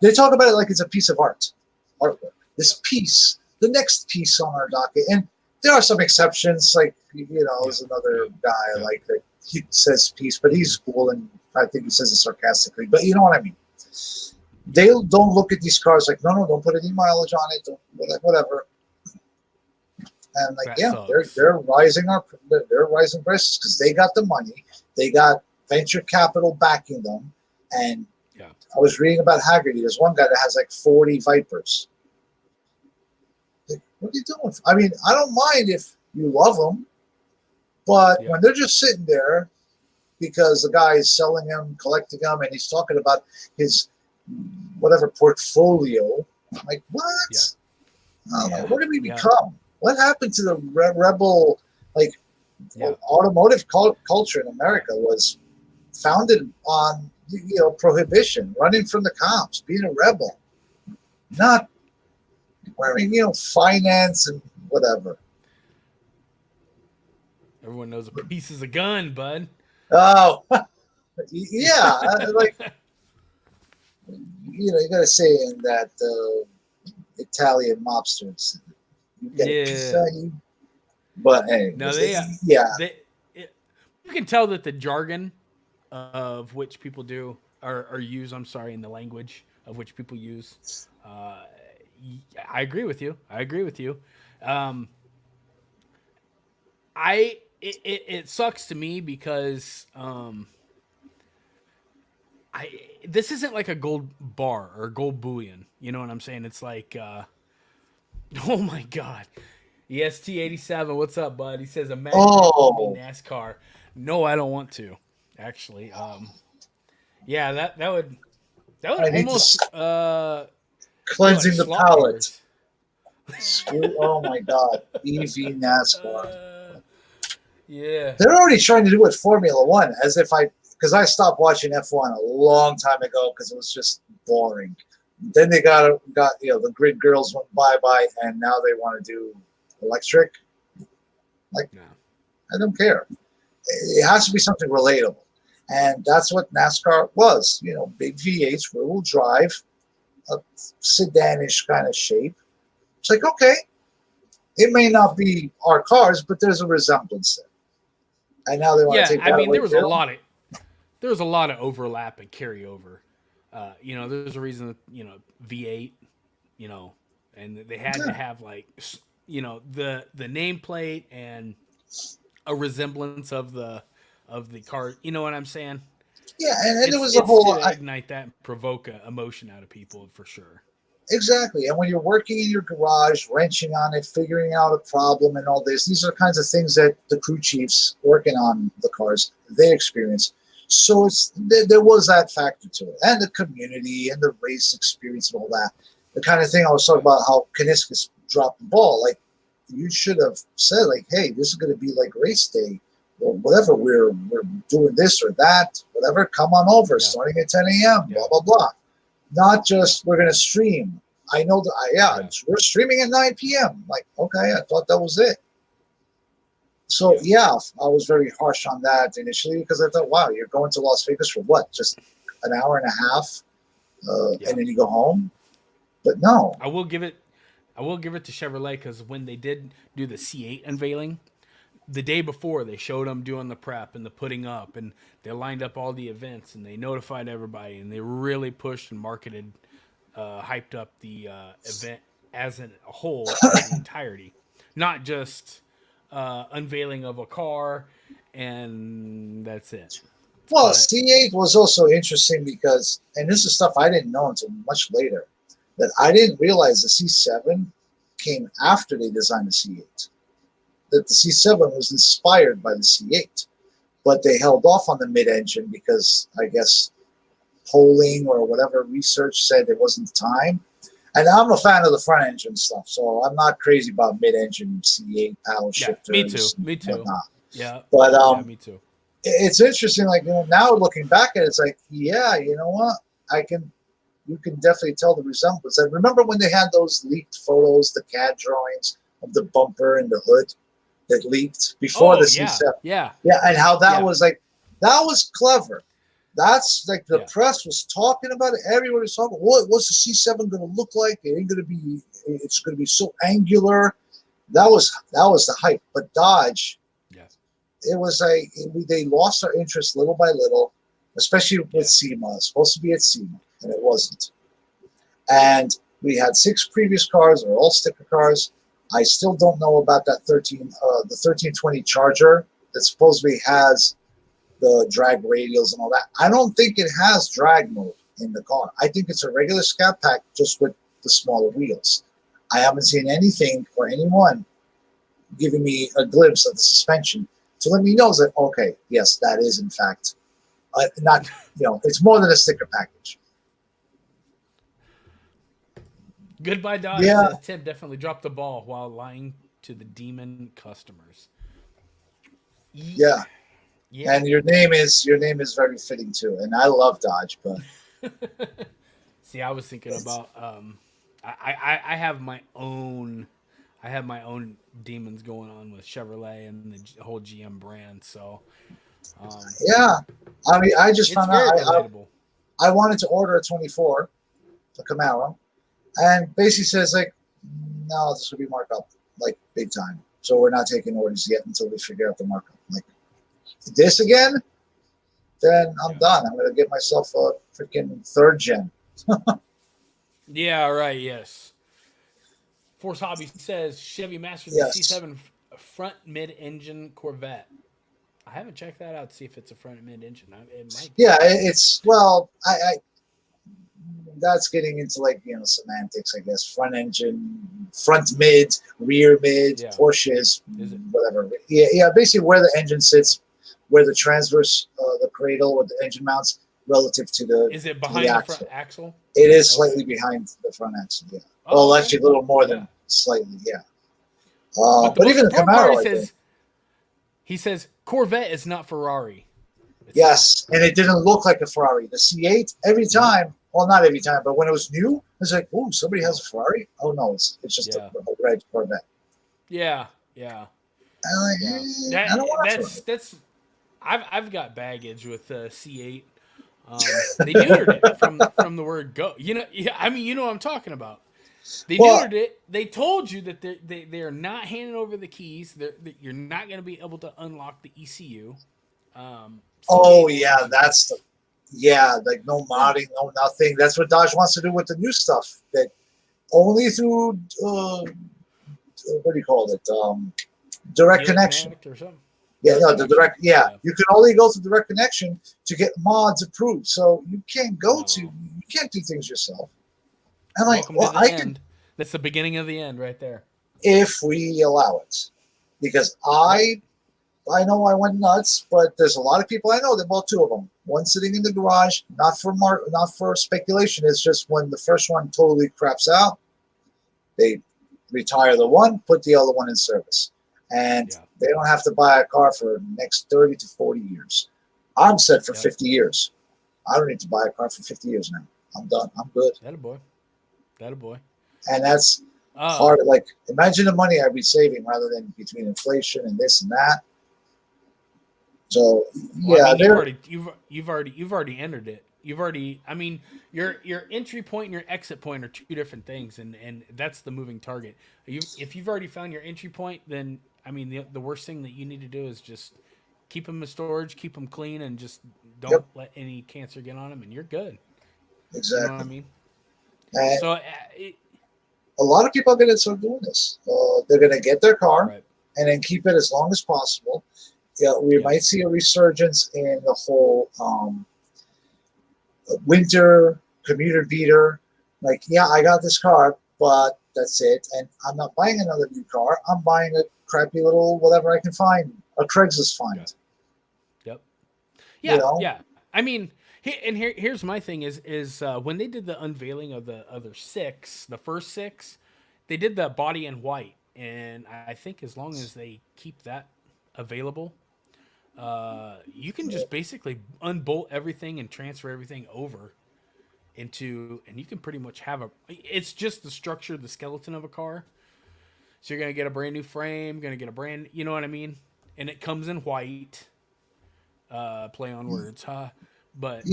they talk about it like it's a piece of artwork. This piece, the next piece on our docket, and there are some exceptions. Like there's another guy like that. He says piece, but he's cool, and I think he says it sarcastically. But you know what I mean. They don't look at these cars like, no, don't put any mileage on it, don't, whatever. And like, That yeah, sucks. they're rising prices because they got the money, they got venture capital backing them, and Yeah. I was reading about Haggerty. There's one guy that has like 40 Vipers. Like, what are you doing? I mean, I don't mind if you love them, but Yeah. when they're just sitting there because the guy is selling them, collecting them, and he's talking about his whatever portfolio, I'm like, what? Yeah. I'm like, what did we Yeah. become? What happened to the rebel, like, Yeah. automotive culture in America was founded on, prohibition, running from the cops, being a rebel, not wearing, finance and whatever. Everyone knows a piece is a gun, bud. Oh, yeah, like, you got to say in that Italian mobsters, you get a pizza, but hey, No, yeah. You can tell that the jargon of which people do or use, I'm sorry, in the language of which people use. I agree with you. It sucks to me because this isn't like a gold bar or gold bullion. You know what I'm saying? It's like oh my god. EST87, what's up, bud? He says imagine NASCAR. No, I don't want to. Actually, yeah, that would almost cleansing like the palate. Oh my god, EV NASCAR. Yeah, they're already trying to do it Formula One, as if because I stopped watching F1 a long time ago because it was just boring. Then they got the grid girls went bye, and now they want to do electric. Like, no. I don't care. It has to be something relatable, and that's what NASCAR was. Big V8s, rear-wheel drive, a sedanish kind of shape. It's like, okay, it may not be our cars, but there's a resemblance there. And now they want to take that away. There was a lot of overlap and carryover. There's a reason that, V8, and they had to have like, the nameplate and a resemblance of the car. You know what I'm saying? Yeah, and there was a whole to ignite that and provoke emotion out of people for sure. Exactly. And when you're working in your garage, wrenching on it, figuring out a problem and all this, these are kinds of things that the crew chiefs working on the cars, they experience. So there was that factor to it. And the community and the race experience and all that. The kind of thing I was talking about, how Kaniskis dropped the ball. Like, you should have said, like, hey, this is going to be like race day. Or whatever, we're doing this or that, whatever, come on over, starting at 10 a.m., blah, blah, blah. Not just we're going to stream. I know that, we're streaming at 9 p.m. Like, okay, I thought that was it. So, I was very harsh on that initially because I thought, wow, you're going to Las Vegas for what? Just an hour and a half? And then you go home? But no. I will give it to Chevrolet because when they did do the C8 unveiling, the day before they showed them doing the prep and the putting up, and they lined up all the events and they notified everybody and they really pushed and marketed, hyped up the event as a whole, the entirety, not just unveiling of a car and that's it. Well, C8 was also interesting because, and this is stuff I didn't know until much later, that I didn't realize the C7 came after they designed the C8. That the C7 was inspired by the C8, but they held off on the mid-engine because I guess polling or whatever research said it wasn't time. And I'm a fan of the front engine stuff, so I'm not crazy about mid-engine C8 paddle shifters. Me too. Whatnot. Yeah. But me too. It's interesting. Like, now looking back at it, it's like, yeah, you know what? You can definitely tell the resemblance. And remember when they had those leaked photos, the CAD drawings of the bumper and the hood that leaked before the C7. Yeah. And how that was like, that was clever. That's like the press was talking about it. Everybody was talking. What's the C7 going to look like? It ain't going to be. It's going to be so angular. That was the hype. But Dodge, it was like they lost our interest little by little, especially with SEMA. It was supposed to be at SEMA, and it wasn't. And we had 6 previous cars. They're all sticker cars. I still don't know about that the 1320 Charger that supposedly has the drag radials and all that. I don't think it has drag mode in the car. I think it's a regular Scat Pack just with the smaller wheels. I haven't seen anything or anyone giving me a glimpse of the suspension to let me know that, okay, yes, that is in fact not, it's more than a sticker package. Goodbye, Dodge. Yeah. Says Tim definitely dropped the ball while lying to the demon customers. Yeah. And your name is very fitting too. And I love Dodge, but see, I was thinking about I have my own demons going on with Chevrolet and the whole GM brand. So yeah, I mean, I just found out I wanted to order a 24, the Camaro, and basically says like, no, this will be markup like big time. So we're not taking orders yet until we figure out the markup. I'm like, this again? Then I'm done. I'm gonna get myself a freaking 3rd gen. Yeah, right. Yes. Force Hobby says Chevy Masters C7 front mid-engine Corvette. I haven't checked that out to see if it's a front mid-engine. It might. Yeah, it's I that's getting into like semantics, I guess. Front engine, front mid, rear mid, Porsches, whatever. Yeah. Basically, where the engine sits, where the transverse, the cradle, with the engine mounts relative to the. Is it behind the front axle? It is slightly behind the front axle. Yeah. Oh, well, actually, a little more than slightly. Yeah. But even the Camaro, he says Corvette is not Ferrari. Yes, and it didn't look like a Ferrari. The C8, every time, well, not every time, but when it was new, it's like, oh, somebody has a Ferrari? Oh, no, it's just a red Corvette. Yeah. I don't want that's I've got baggage with C8. They neutered it from the word go. I mean, you know what I'm talking about. They neutered it. They told you that they're not handing over the keys. That you're not going to be able to unlock the ECU. Like no modding, no nothing. That's what Dodge wants to do with the new stuff. That only through what do you call it? Direct connection. Or something. Yeah, no, the direct. Yeah, you can only go to direct connection to get mods approved. So you can't you can't do things yourself. I'm like, end. That's the beginning of the end, right there. If we allow it, because I know I went nuts, but there's a lot of people I know that bought 2 of them. One sitting in the garage, not for speculation. It's just when the first one totally craps out, they retire the one, put the other one in service, and they don't have to buy a car for the next 30 to 40 years. I'm set for 50 years. I don't need to buy a car for 50 years now. I'm done. I'm good. That a boy. And that's hard. Like, imagine the money I'd be saving rather than between inflation and this and that. So you've already entered it. Your entry point and your exit point are 2 different things, and that's the moving target. If you've already found your entry point, then the worst thing that you need to do is just keep them in storage, keep them clean, and just don't let any cancer get on them, and you're good. Exactly. You know what I mean? So a lot of people are going to start doing this. They're going to get their car and then keep it as long as possible. We might see a resurgence in the whole winter commuter beater. Like, I got this car, but that's it. And I'm not buying another new car. I'm buying a crappy little whatever I can find, a Craigslist find. Yep. Yeah. I mean, here's my thing is when they did the unveiling of the other 6, the first 6, they did the body in white. And I think as long as they keep that available, you can just basically unbolt everything and transfer everything over and you can pretty much have it's just the structure, the skeleton of a car. So you're going to get a brand new frame, going to get a brand, you know what I mean? And it comes in white, play on words, huh? But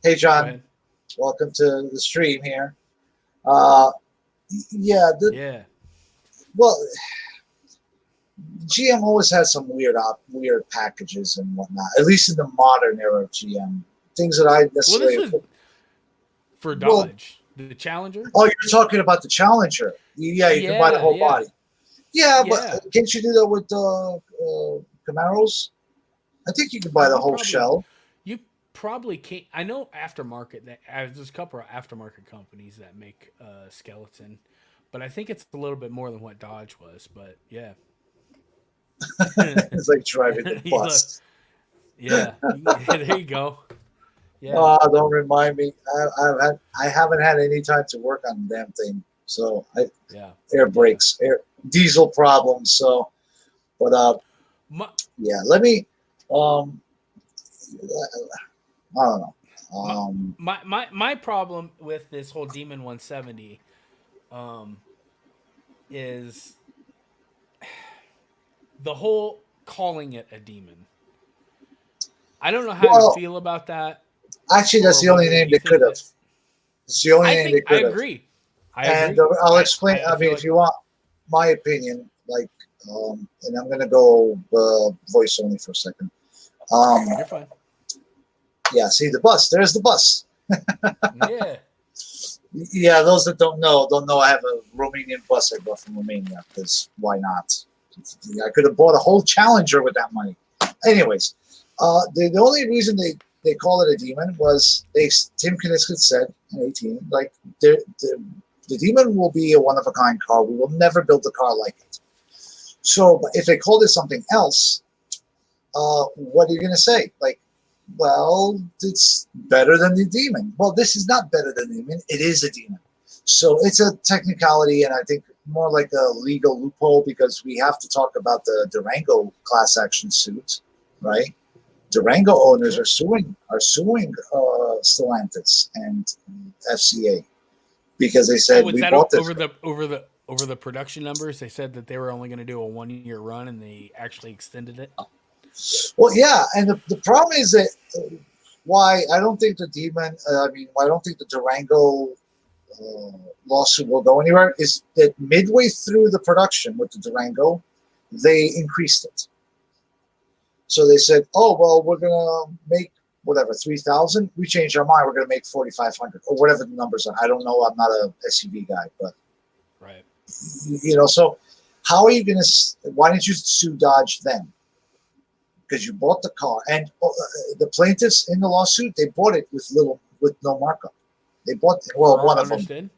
hey John, welcome to the stream here. Well, GM always has some weird packages and whatnot. At least in the modern era of GM, things that I necessarily. for Well, Dodge. The Challenger? oh, you're talking about the Challenger. Yeah, you can buy the whole body. Yeah, but can't you do that with Camaros? I think you can buy the whole shell. You probably can't. I know aftermarket. There's a couple of aftermarket companies that make skeleton, but I think it's a little bit more than what Dodge was. But yeah, It's like driving the bus. Yeah, there you go. Yeah. Oh, don't remind me. I haven't had any time to work on the damn thing. So air brakes, diesel problems. So, but let me. I don't know. My problem with this whole Demon 170 is the whole calling it a demon. I don't know how to feel about that. Actually, that's the only name they could have. It's the only name they could have. I agree. I'll explain. I mean, if you want my opinion, like, and I'm gonna go voice only for a second. You're fine. Yeah, see the bus. There's the bus. Yeah. Yeah, those that don't know I have a Romanian bus I bought from Romania because why not? I could have bought a whole Challenger with that money. Anyways, the only reason they call it a demon was Tim Kuniskis said in 18, like the demon will be a one-of-a-kind car. We will never build a car like it. So if they called it something else, what are you going to say? Like, well, it's better than the demon. Well, this is not better than the demon. It is a demon. So it's a technicality, and I think more like a legal loophole because we have to talk about the Durango class action suit, right? Durango owners are suing Stellantis and FCA because they said we bought this over the production numbers. They said that they were only going to do a 1-year run, and they actually extended it. Well, yeah, and the problem is that why I don't think the I don't think the Durango lawsuit will go anywhere is that midway through the production with the Durango, they increased it. So they said, "Oh well, we're gonna make whatever 3,000. We changed our mind. We're gonna make 4,500 or whatever the numbers are. I don't know. I'm not a SUV guy, but right. So how are you gonna? Why didn't you sue Dodge then? Because you bought the car, and the plaintiffs in the lawsuit they bought it with no markup. They bought one of them.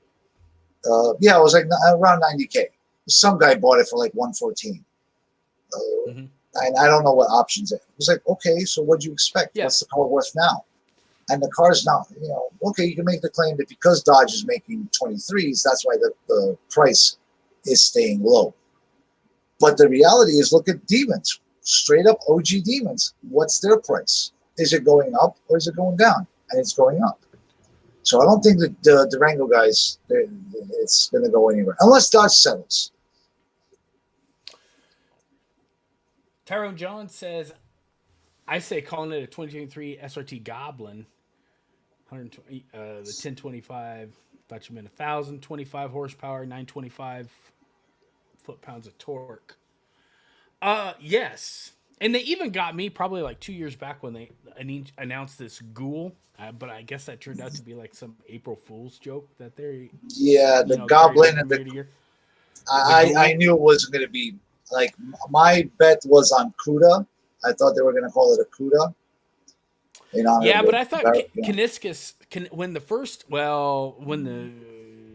Yeah, it was like around 90K. Some guy bought it for like 114. And I don't know what options it was like. Okay, so what'd you expect? Yeah. What's the car worth now? And the car's now, okay, you can make the claim that because Dodge is making 23s, that's why the price is staying low. But the reality is, look at Demons, straight up OG Demons. What's their price? Is it going up or is it going down? And it's going up. So I don't think that the Durango guys, it's going to go anywhere unless Dodge settles. Tyrone John says, I say calling it a 2023 SRT Goblin, 120, the 1025, thought you meant 1,025 horsepower, 925 foot-pounds of torque. Yes. And they even got me probably like 2 years back when they announced this Ghoul, but I guess that turned out to be like some April Fool's joke that they're... Yeah, the Goblin and the... I knew it wasn't going to be... Like, my bet was on CUDA. I thought they were going to call it a CUDA. Yeah, but I thought Kuniskis, when the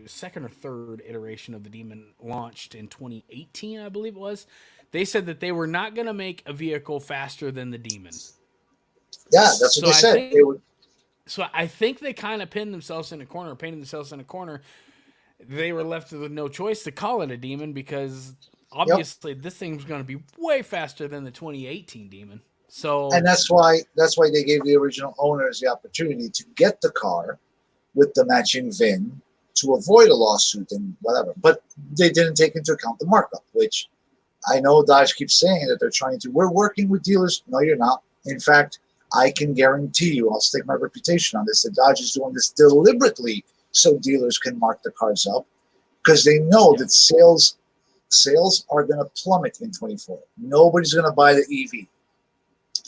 second or third iteration of the Demon launched in 2018, I believe it was, they said that they were not going to make a vehicle faster than the Demon. Yeah, that's what they said. So I think they kind of painted themselves in a corner. They were left with no choice to call it a Demon because... Obviously, this thing's going to be way faster than the 2018 Demon. So, and that's why they gave the original owners the opportunity to get the car with the matching VIN to avoid a lawsuit and whatever. But they didn't take into account the markup, which I know Dodge keeps saying that they're trying to. We're working with dealers. No, you're not. In fact, I can guarantee you, I'll stake my reputation on this, that Dodge is doing this deliberately so dealers can mark the cars up because they know that sales are going to plummet in 24. Nobody's going to buy the EV.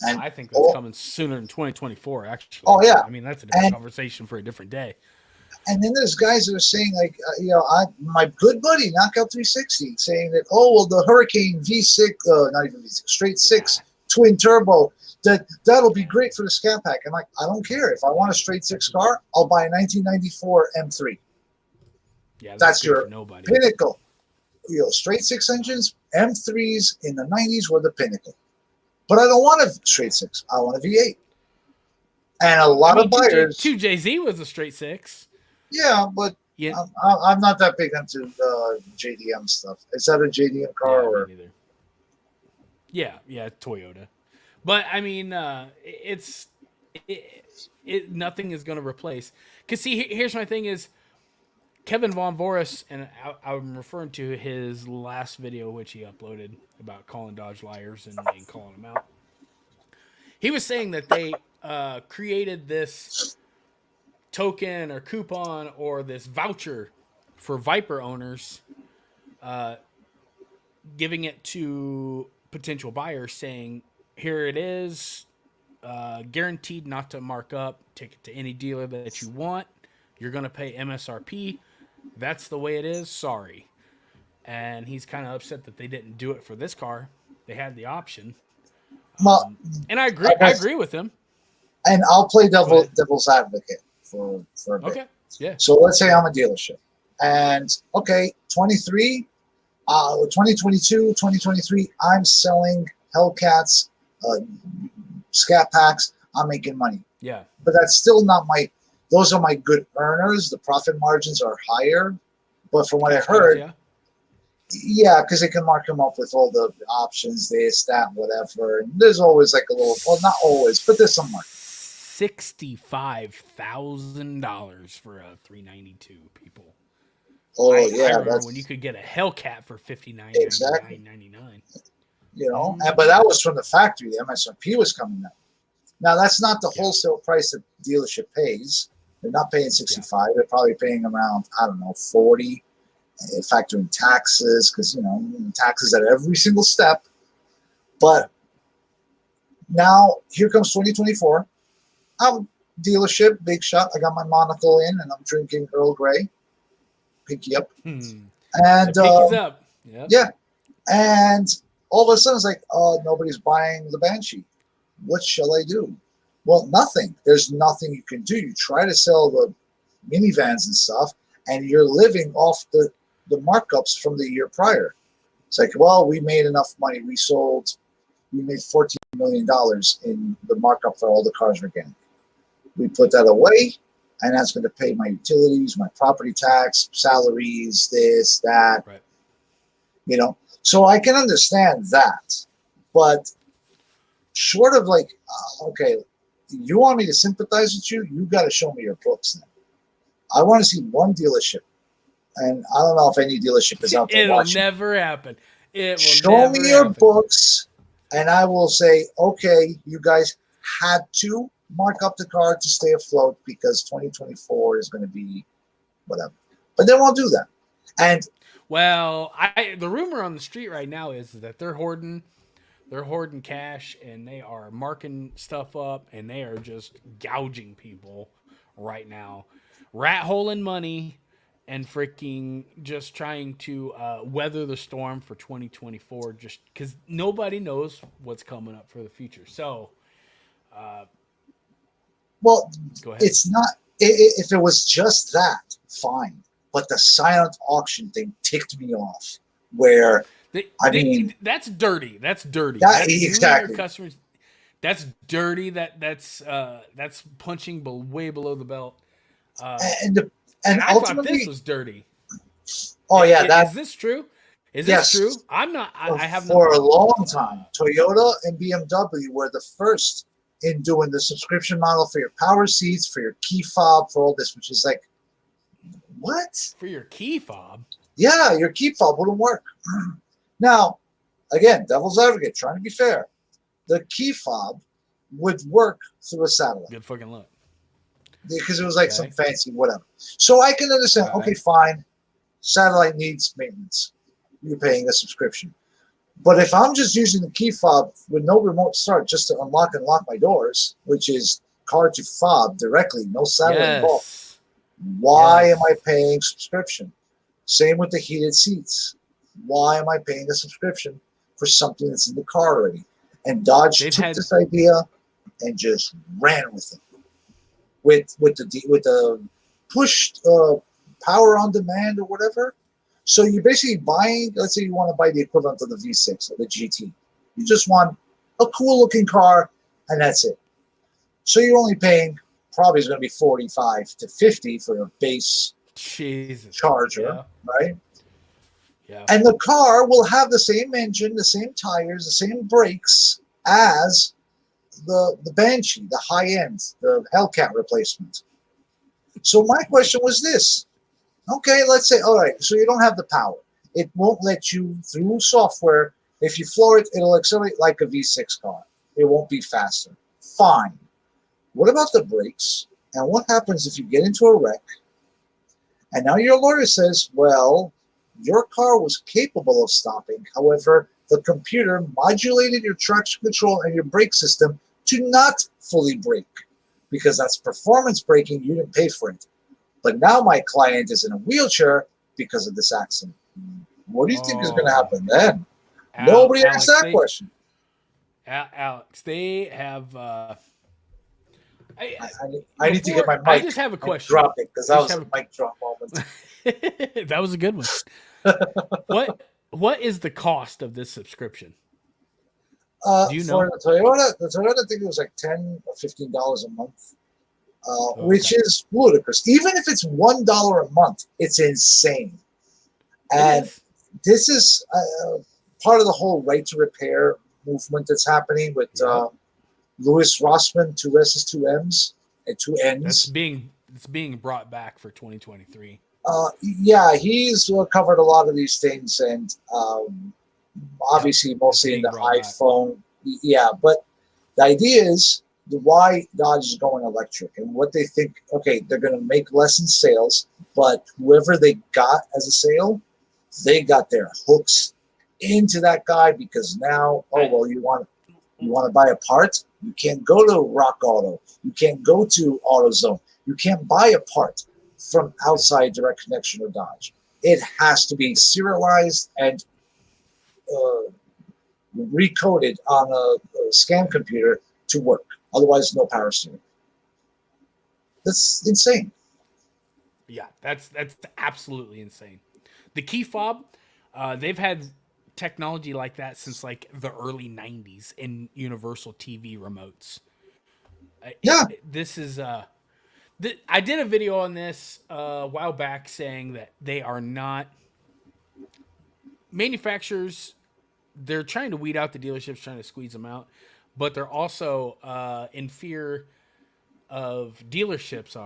And I think that's coming sooner than 2024, actually. Oh, yeah. I mean, that's a different conversation for a different day. And then there's guys that are saying like, my good buddy Knockout 360 saying that, oh well, the Hurricane V6, not even V6, straight six twin turbo, that'll be great for the Scat Pack. I'm like, I don't care. If I want a straight six car, I'll buy a 1994 M3. Yeah, That's your for nobody. pinnacle. Straight six engines, M3s in the 90s were the pinnacle. But I don't want a straight six. I want a V8. And a lot of buyers. 2JZ was a straight six. Yeah, but Yeah. I'm not that big into JDM stuff. Is that a JDM car or? Yeah, Toyota. But I mean, nothing is going to replace. Because see, here's my thing is Kevin Von Voris, and I'm referring to his last video, which he uploaded about calling Dodge liars and calling them out. He was saying that they created this token or coupon or this voucher for Viper owners, giving it to potential buyers saying, here it is, guaranteed not to mark up, take it to any dealer that you want. You're going to pay MSRP. That's the way it is. Sorry. And he's kind of upset that they didn't do it for this car. They had the option. And I agree. I agree with him. And I'll play devil's advocate for a bit. Okay. Yeah. So let's say I'm a dealership. And, 2022, 2023, I'm selling Hellcats, Scat Packs. I'm making money. Yeah. But that's still not those are my good earners. The profit margins are higher. But from what I heard, yeah, because they can mark them up with all the options, this, that, whatever. And there's always like a little, well, not always, but there's some market. $65,000 for a 392, people. Oh, I yeah. remember when you could get a Hellcat for $59.99. Exactly. But that was from the factory. The MSRP was coming out. Now, that's not the wholesale price that the dealership pays. They're not paying 65. They're probably paying around, 40, factoring taxes, because, taxes at every single step. But now, here comes 2024. I'm dealership, big shot. I got my monocle in, and I'm drinking Earl Grey. Pinky up. And pinky's up. Yep. Yeah. And all of a sudden, it's like, oh, nobody's buying the Banshee. What shall I do? Well, nothing. There's nothing you can do. You try to sell the minivans and stuff, and you're living off the markups from the year prior. It's like, well, we made enough money. We made $14 million in the markup for all the cars we're getting. We put that away, and that's going to pay my utilities, my property tax, salaries, this, that. Right. So I can understand that. But short of like, okay, you want me to sympathize with you? You got to show me your books then. I want to see one dealership. And I don't know if any dealership is out there It'll watching. never happen. Show me your books, and I will say, okay, you guys had to mark up the car to stay afloat because 2024 is going to be whatever. But they won't do that. And well, the rumor on the street right now is that they're hoarding cash, and they are marking stuff up, and they are just gouging people right now, rat holing money, and freaking just trying to weather the storm for 2024, just because nobody knows what's coming up for the future. So, well, go ahead. It's not. If it was just that, fine. But the silent auction thing ticked me off. Where that's dirty. That's dirty. That's exactly. Customers. That's dirty. That's punching way below the belt. And I ultimately, thought this was dirty. Oh yeah, is this true? Is this true? I'm not. I have for a long time. Toyota and BMW were the first in doing the subscription model for your power seats, for your key fob, for all this, which is like, what? For your key fob? Yeah, your key fob wouldn't work. Now, again, devil's advocate, trying to be fair. The key fob would work through a satellite. Good fucking luck. Because it was like some fancy whatever. So I can understand, okay, fine. Satellite needs maintenance. You're paying a subscription. But if I'm just using the key fob with no remote start just to unlock and lock my doors, which is car to fob directly, no satellite involved. Why Yes. am I paying subscription? Same with the heated seats. Why am I paying a subscription for something that's in the car already? And Dodge They've took had- this idea and just ran with it. With the push power on demand or whatever. So you're basically buying. Let's say you want to buy the equivalent of the V6 or the GT. You just want a cool looking car, and that's it. So you're only paying probably is going to be 45 to 50 for a base Jesus. Charger, Yeah. right? Yeah. And the car will have the same engine, the same tires, the same brakes as the Banshee, the high end, the Hellcat replacement. So my question was this. Okay, let's say, all right, so you don't have the power. It won't let you, through software, if you floor it, it'll accelerate like a V6 car. It won't be faster. Fine. What about the brakes? And what happens if you get into a wreck? And now your lawyer says, well, your car was capable of stopping. However, the computer modulated your traction control and your brake system to not fully brake because that's performance braking. You didn't pay for it. But now my client is in a wheelchair because of this accident. What do you think is going to happen then? Nobody asked that question. Alex, they have. I need to get my mic. I just have a question. Drop it because that was a mic drop moment. That was a good one. What is the cost of this subscription? Do you know? For the Toyota, I think it was like $10 or $15 a month, which is ludicrous. Even if it's $1 a month, it's insane. And this is part of the whole right to repair movement that's happening with Louis Rossmann, 2 S's, 2 M's, and 2 N's. It's being brought back for 2023. Yeah, he's covered a lot of these things, and obviously mostly in the iPhone. Back. Yeah, but the idea is why Dodge is going electric and what they think. Okay, they're going to make less in sales, but whoever they got as a sale, they got their hooks into that guy because now, you want to buy a part, you can't go to Rock Auto, you can't go to AutoZone, you can't buy a part from outside Direct Connection or Dodge. It has to be serialized and recoded on a scan computer to work. Otherwise, no power steering. That's insane. Yeah, that's absolutely insane. The key fob, they've had technology like that since like the early 90s in universal TV remotes. This is I did a video on this a while back saying that they are not manufacturers. They're trying to weed out the dealerships, trying to squeeze them out, but they're also in fear of dealerships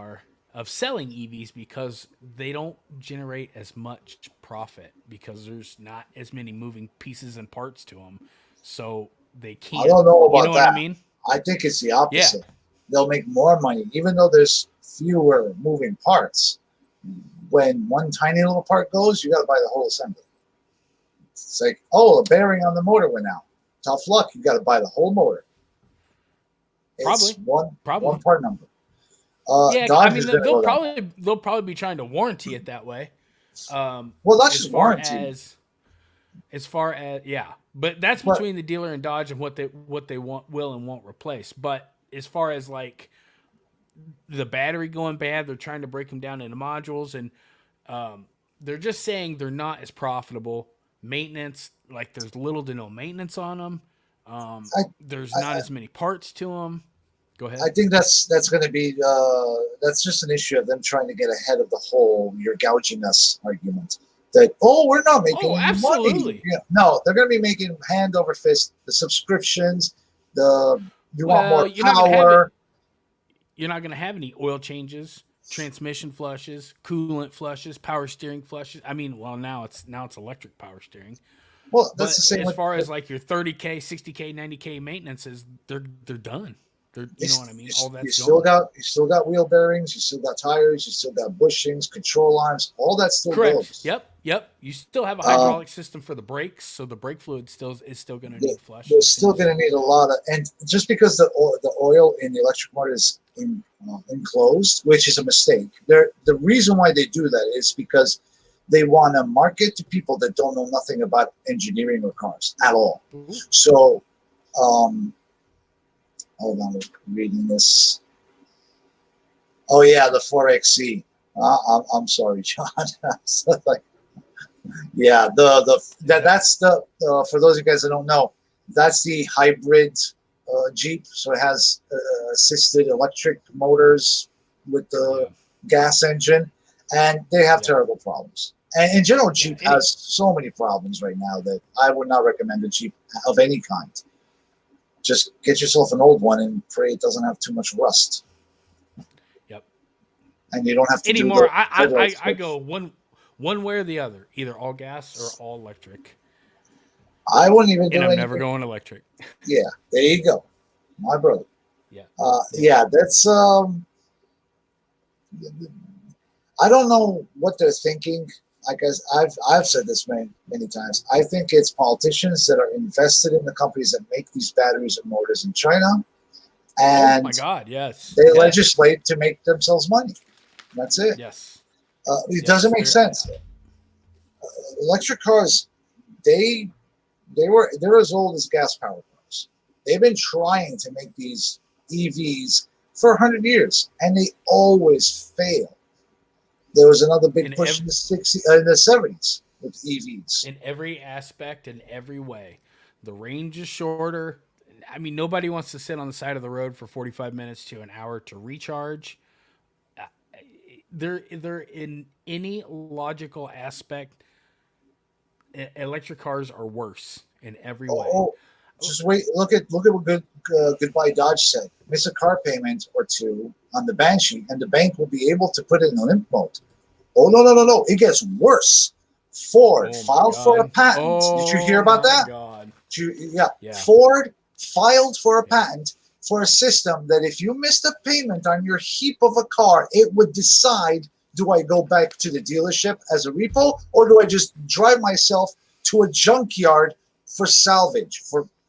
of selling EVs because they don't generate as much profit because there's not as many moving pieces and parts to them. So they can't. I don't know about that. What I mean? I think it's the opposite. Yeah. They'll make more money, even though there's fewer moving parts. When one tiny little part goes, you got to buy the whole assembly. It's like, a bearing on the motor went out. Tough luck. You got to buy the whole motor. It's one part number. I mean, they'll probably be trying to warranty it that way. Well, that's just warranty. As far as but that's between the dealer and Dodge and what they will and won't replace. But as far as like the battery going bad, they're trying to break them down into modules, and they're just saying they're not as profitable. Maintenance, like there's little to no maintenance on them. There's not as many parts to them. Go ahead. I think that's going to be that's just an issue of them trying to get ahead of the whole "you're gouging us" argument. That we're not making any money. Yeah, no, they're going to be making hand over fist the subscriptions. Want more power. You're not going to have any oil changes, transmission flushes, coolant flushes, power steering flushes. I mean, now it's electric power steering. Well, that's the same. As far as like your 30K, 60K, 90K maintenances, they're done. You know what I mean? All that's you still got wheel bearings, you still got tires, you still got bushings, control arms, all that still correct. goes. Yep. Yep. You still have a Um, hydraulic system for the brakes, so the brake fluid is still going to they- need flush. they're still going to need a lot of, and just because the oil in the electric motor is enclosed, which is a mistake. The reason why they do that is because they want to market to people that don't know nothing about engineering or cars at all. Ooh. So, hold on, I'm reading this. Oh yeah, the 4XE. I'm sorry, John. So, like, yeah, that's the for those of you guys that don't know, that's the hybrid Jeep. So it has assisted electric motors with the gas engine, and they have terrible problems. And in general, Jeep has so many problems right now that I would not recommend a Jeep of any kind. Just get yourself an old one and pray it doesn't have too much rust. Yep. And you don't have to anymore. do I go one way or the other, either all gas or all electric. I wouldn't even do and I'm anything. never going electric. Yeah, there you go, my brother. Yeah. Yeah, that's I don't know what they're thinking. I guess I've said this many times. I think it's politicians that are invested in the companies that make these batteries and motors in China, and oh my God, yes, they legislate to make themselves money. That's it. Yes, it doesn't make sense. Electric cars, they're as old as gas powered cars. They've been trying to make these EVs for 100 years, and they always fail. There was another big push in the 70s with EVs. In every aspect, in every way, the range is shorter. I mean, nobody wants to sit on the side of the road for 45 minutes to an hour to recharge. They're in any logical aspect, electric cars are worse in every way. Oh, just wait! Look at what Goodbye Dodge said. Miss a car payment or two on the Banshee, and the bank will be able to put it in limp mode. Oh no! It gets worse. Ford filed for a patent. Did you hear about that? God. Yeah. Ford filed for a patent for a system that if you missed a payment on your heap of a car, it would decide: do I go back to the dealership as a repo, or do I just drive myself to a junkyard for salvage,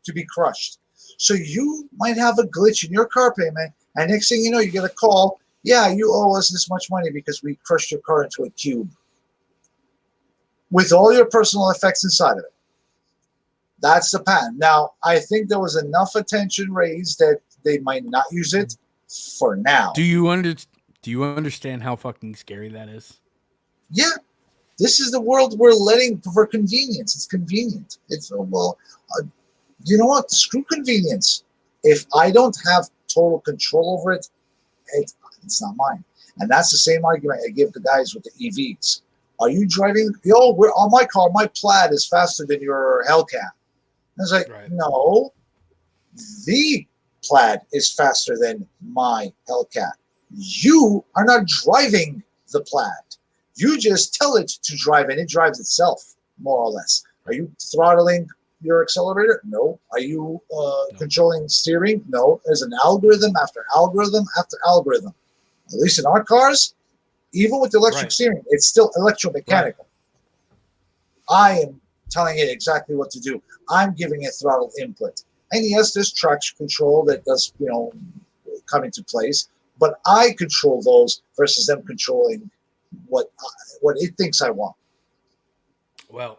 to be crushed? So you might have a glitch in your car payment, and next thing you know, you get a call. Yeah, you owe us this much money because we crushed your car into a cube with all your personal effects inside of it. That's the patent. Now, I think there was enough attention raised that they might not use it for now. Do you understand how fucking scary that is? Yeah. This is the world we're letting for convenience. It's convenient. It's you know what? Screw convenience. If I don't have total control over it, it's not mine. And that's the same argument I give the guys with the EVs. Are you driving? We're on my car. My Plaid is faster than your Hellcat. I was like, no, the Plaid is faster than my Hellcat. You are not driving the Plaid. You just tell it to drive, and it drives itself, more or less. Are you throttling your accelerator? No. Are you controlling steering? No. There's an algorithm after algorithm after algorithm. At least in our cars, even with the electric steering, it's still electromechanical. I am telling it exactly what to do. I'm giving it throttle input. And yes, there's traction control that does, come into place, but I control those versus them controlling what it thinks I want. Well,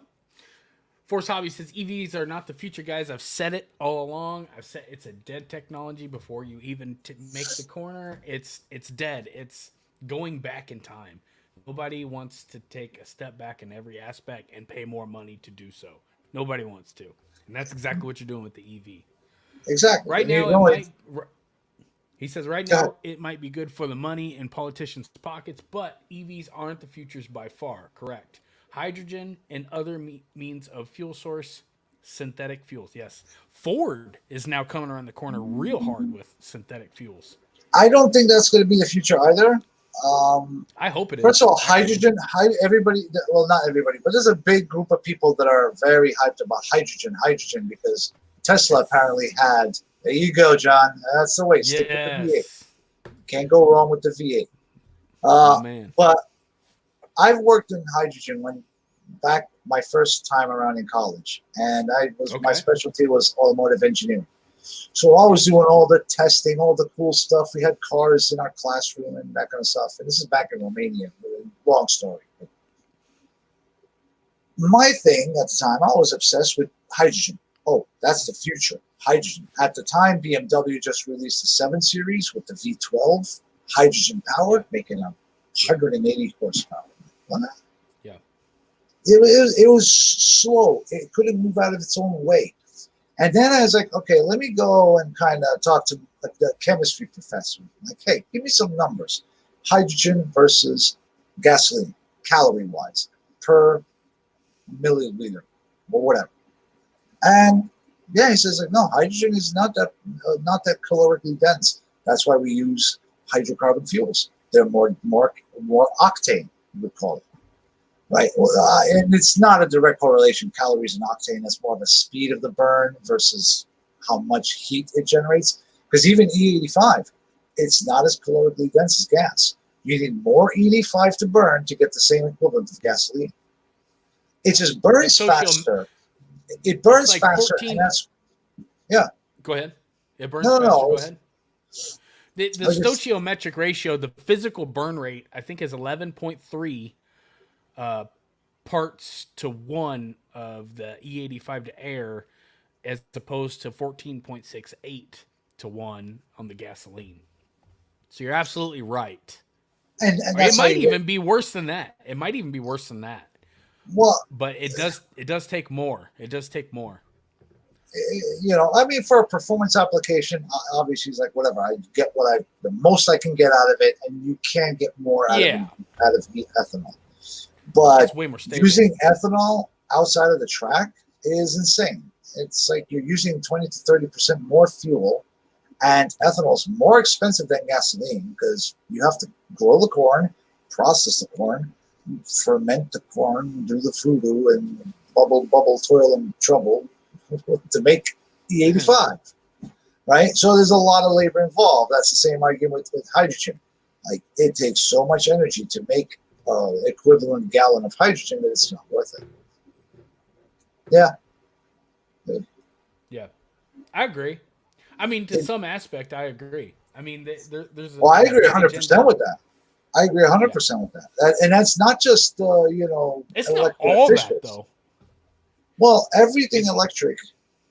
Force Hobby says EVs are not the future, guys. I've said it all along. I've said it's a dead technology before you even make the corner. It's dead. It's going back in time. Nobody wants to take a step back in every aspect and pay more money to do so. Nobody wants to. And that's exactly what you're doing with the EV. Exactly. Right now, he says right now it might be good for the money in politicians' pockets, but EVs aren't the futures by far. Correct. Hydrogen and other means of fuel source, synthetic fuels. Yes. Ford is now coming around the corner real hard with synthetic fuels. I don't think that's going to be the future either. I hope it is. First of all, hydrogen, everybody, well, not everybody, but there's a big group of people that are very hyped about hydrogen, because Tesla apparently had, there you go, John. That's the way. Stick with the V8. Can't go wrong with the V8. Oh, man. But I've worked in hydrogen when back my first time around in college, and my Okay. specialty was automotive engineering. So I was doing all the testing, all the cool stuff. We had cars in our classroom and that kind of stuff. And this is back in Romania. Long story. My thing at the time, I was obsessed with hydrogen. Oh, that's the future. Hydrogen. At the time, BMW just released the 7 Series with the V12, hydrogen powered, making 180 horsepower. What? Yeah. It was slow. It couldn't move out of its own way. And then I was like, okay, let me go and kind of talk to the chemistry professor. Like, hey, give me some numbers. Hydrogen versus gasoline, calorie-wise, per milliliter, or whatever. And yeah, he says like, no, hydrogen is not that calorically dense. That's why we use hydrocarbon fuels. They're more octane, you would call it. Right, and it's not a direct correlation, calories and octane. That's more of a speed of the burn versus how much heat it generates. Because even E85, it's not as calorically dense as gas. You need more E85 to burn to get the same equivalent of gasoline. It just burns faster. It burns like faster, 14 and that's Go ahead. It burns No, faster. no. Go ahead. The stoichiometric ratio, the physical burn rate, I think is 11.3 parts to 1 of the E85 to air, as opposed to 14.68 to 1 on the gasoline. So you're absolutely right. and Or that's it how might you even be worse than that. It might even be worse than that. well, But it does take more. It does take more. I mean, for a performance application, obviously, it's like whatever. I get the most I can get out of it, and you can get more out of ethanol. But It's way more stable. using ethanol outside of the track is insane. It's like you're using 20 to 30% more fuel, and ethanol is more expensive than gasoline because you have to grow the corn, process the corn, ferment the corn, do the voodoo, and bubble, toil, and trouble to make E85, right? So there's a lot of labor involved. That's the same argument with hydrogen. Like it takes so much energy to make equivalent gallon of hydrogen that it's not worth it. Yeah. Yeah, I agree. I mean, to some aspect, I agree. I mean, there's. Well, I agree 100% with that. I agree 100% with that. And that's not just It's not all that though. Well, everything electric.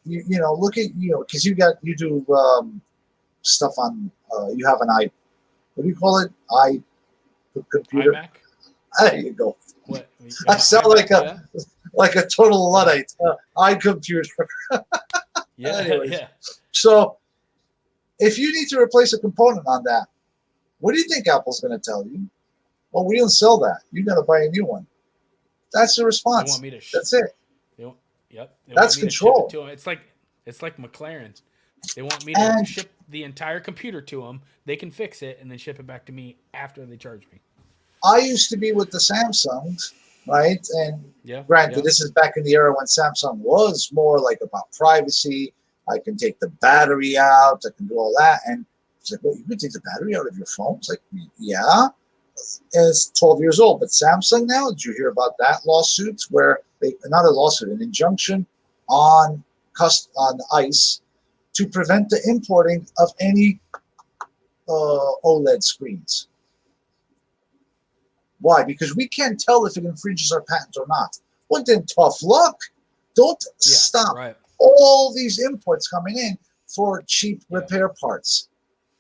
Look at because you do stuff on. You have an what do you call it? Computer. iMac. There you go. What? I sound like a total Luddite. iComputer. Yeah. Anyways. Yeah. So, if you need to replace a component on that, what do you think Apple's going to tell you? Well, we don't sell that. You got to buy a new one. That's the response. They want me to That's it. Yep. They That's want me control. To ship it to them. It's like McLaren. They want me to ship the entire computer to them. They can fix it and then ship it back to me after they charge me. I used to be with the Samsungs, right? And granted, this is back in the era when Samsung was more like about privacy. I can take the battery out. I can do all that. And it's like, well, you can take the battery out of your phone? It's like, yeah. And it's 12 years old. But Samsung now, did you hear about that lawsuit where not a lawsuit, an injunction on ICE to prevent the importing of any OLED screens? Why? Because we can't tell if it infringes our patent or not. Well, then tough luck. Don't stop all these imports coming in for cheap repair parts.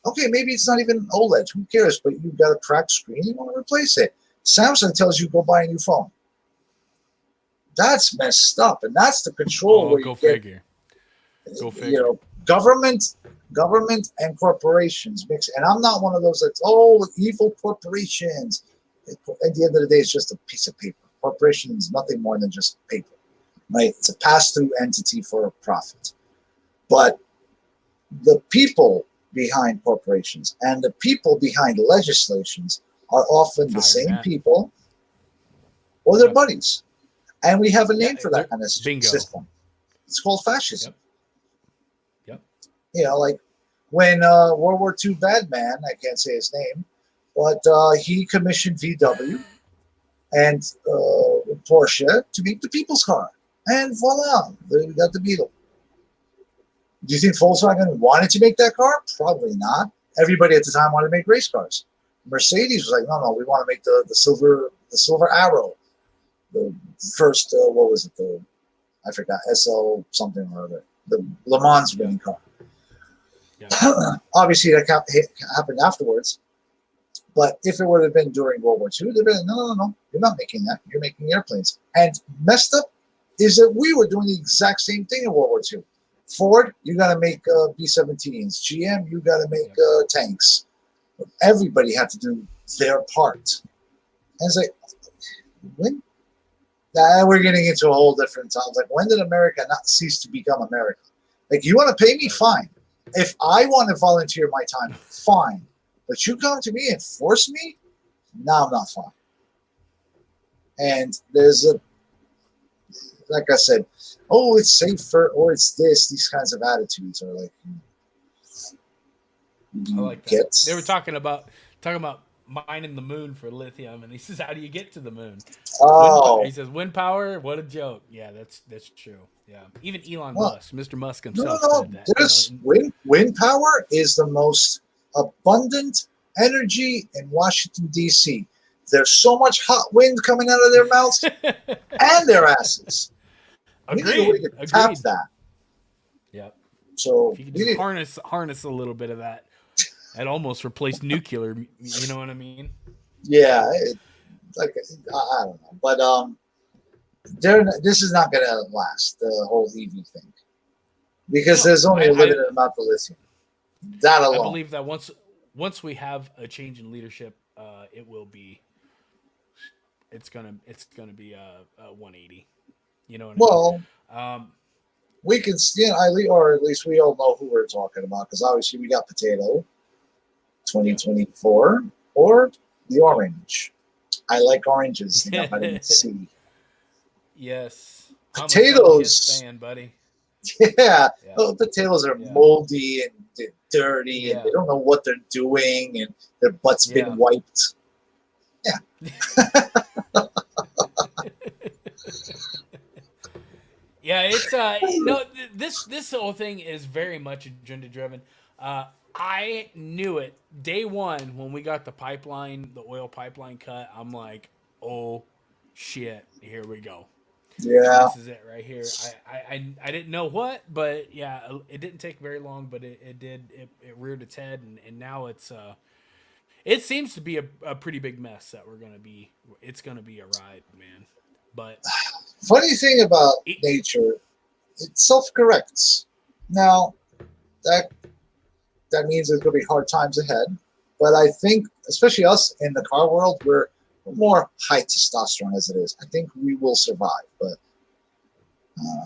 Okay, maybe it's not even OLED. Who cares? But you've got a cracked screen. You want to replace it. Samsung tells you go buy a new phone. That's messed up, and that's the control. Where go figure. Government and corporations mix. And I'm not one of those that's evil corporations. At the end of the day, it's just a piece of paper. Corporation is nothing more than just paper, right? It's a pass-through entity for a profit. But the people behind corporations and the people behind legislations are often the same people or their buddies. And we have a name for that kind of system. It's called fascism. Yep. Like when World War II bad man, I can't say his name, but he commissioned VW and Porsche to make the people's car. And voila, there you got the Beetle. Do you think Volkswagen wanted to make that car? Probably not. Everybody at the time wanted to make race cars. Mercedes was like, no, we want to make the silver Arrow. The first, what was it? I forgot, SL something or other. The Le Mans winning car. Yeah. Obviously, that happened afterwards. But if it would have been during World War II, they'd be like, no, you're not making that. You're making airplanes. And messed up is that we were doing the exact same thing in World War II. Ford, you got to make B-17s. GM, you got to make tanks. Everybody had to do their part. And it's like, when? We're getting into a whole different time. Like, when did America not cease to become America? Like, you want to pay me? Fine. If I want to volunteer my time, fine. But you come to me and force me? No, I'm not fine. And there's like I said, oh, it's safer, or it's this. These kinds of attitudes are like, I like that. They were talking about mining the moon for lithium, and he says, "How do you get to the moon?" Oh, he says, "Wind power. What a joke." Yeah, that's true. Yeah, even Elon Musk, Mr. Musk himself, said that. There's wind power is the most abundant energy in Washington D.C. There's so much hot wind coming out of their mouths and their asses. Agreed. Tap that. Yep. So if you can just harness a little bit of that, that almost replaced nuclear. You know what I mean? Yeah. I don't know, but this is not going to last, the whole EV thing, because there's only a limited amount of lithium. That alone. I believe that once we have a change in leadership, it will be. It's gonna be a 180. You know what I mean? We can, or at least we all know who we're talking about, because obviously we got Potato 2024 or the orange. I like oranges. They got vitamin C. Yes. Potatoes. I'm a fan, buddy. Yeah. Oh, potatoes are moldy and dirty, and they don't know what they're doing, and their butt's been wiped. Yeah. Yeah, it's this whole thing is very much agenda driven. I knew it day one when we got the oil pipeline cut. I'm like, oh shit, here we go. Yeah, this is it right here. I didn't know what, but yeah, it didn't take very long, but it did. It reared its head, and now it seems to be a pretty big mess that it's gonna be a ride, man. But funny thing about nature, it self-corrects. Now, that means there's going to be hard times ahead. But I think, especially us in the car world, we're more high testosterone as it is. I think we will survive. But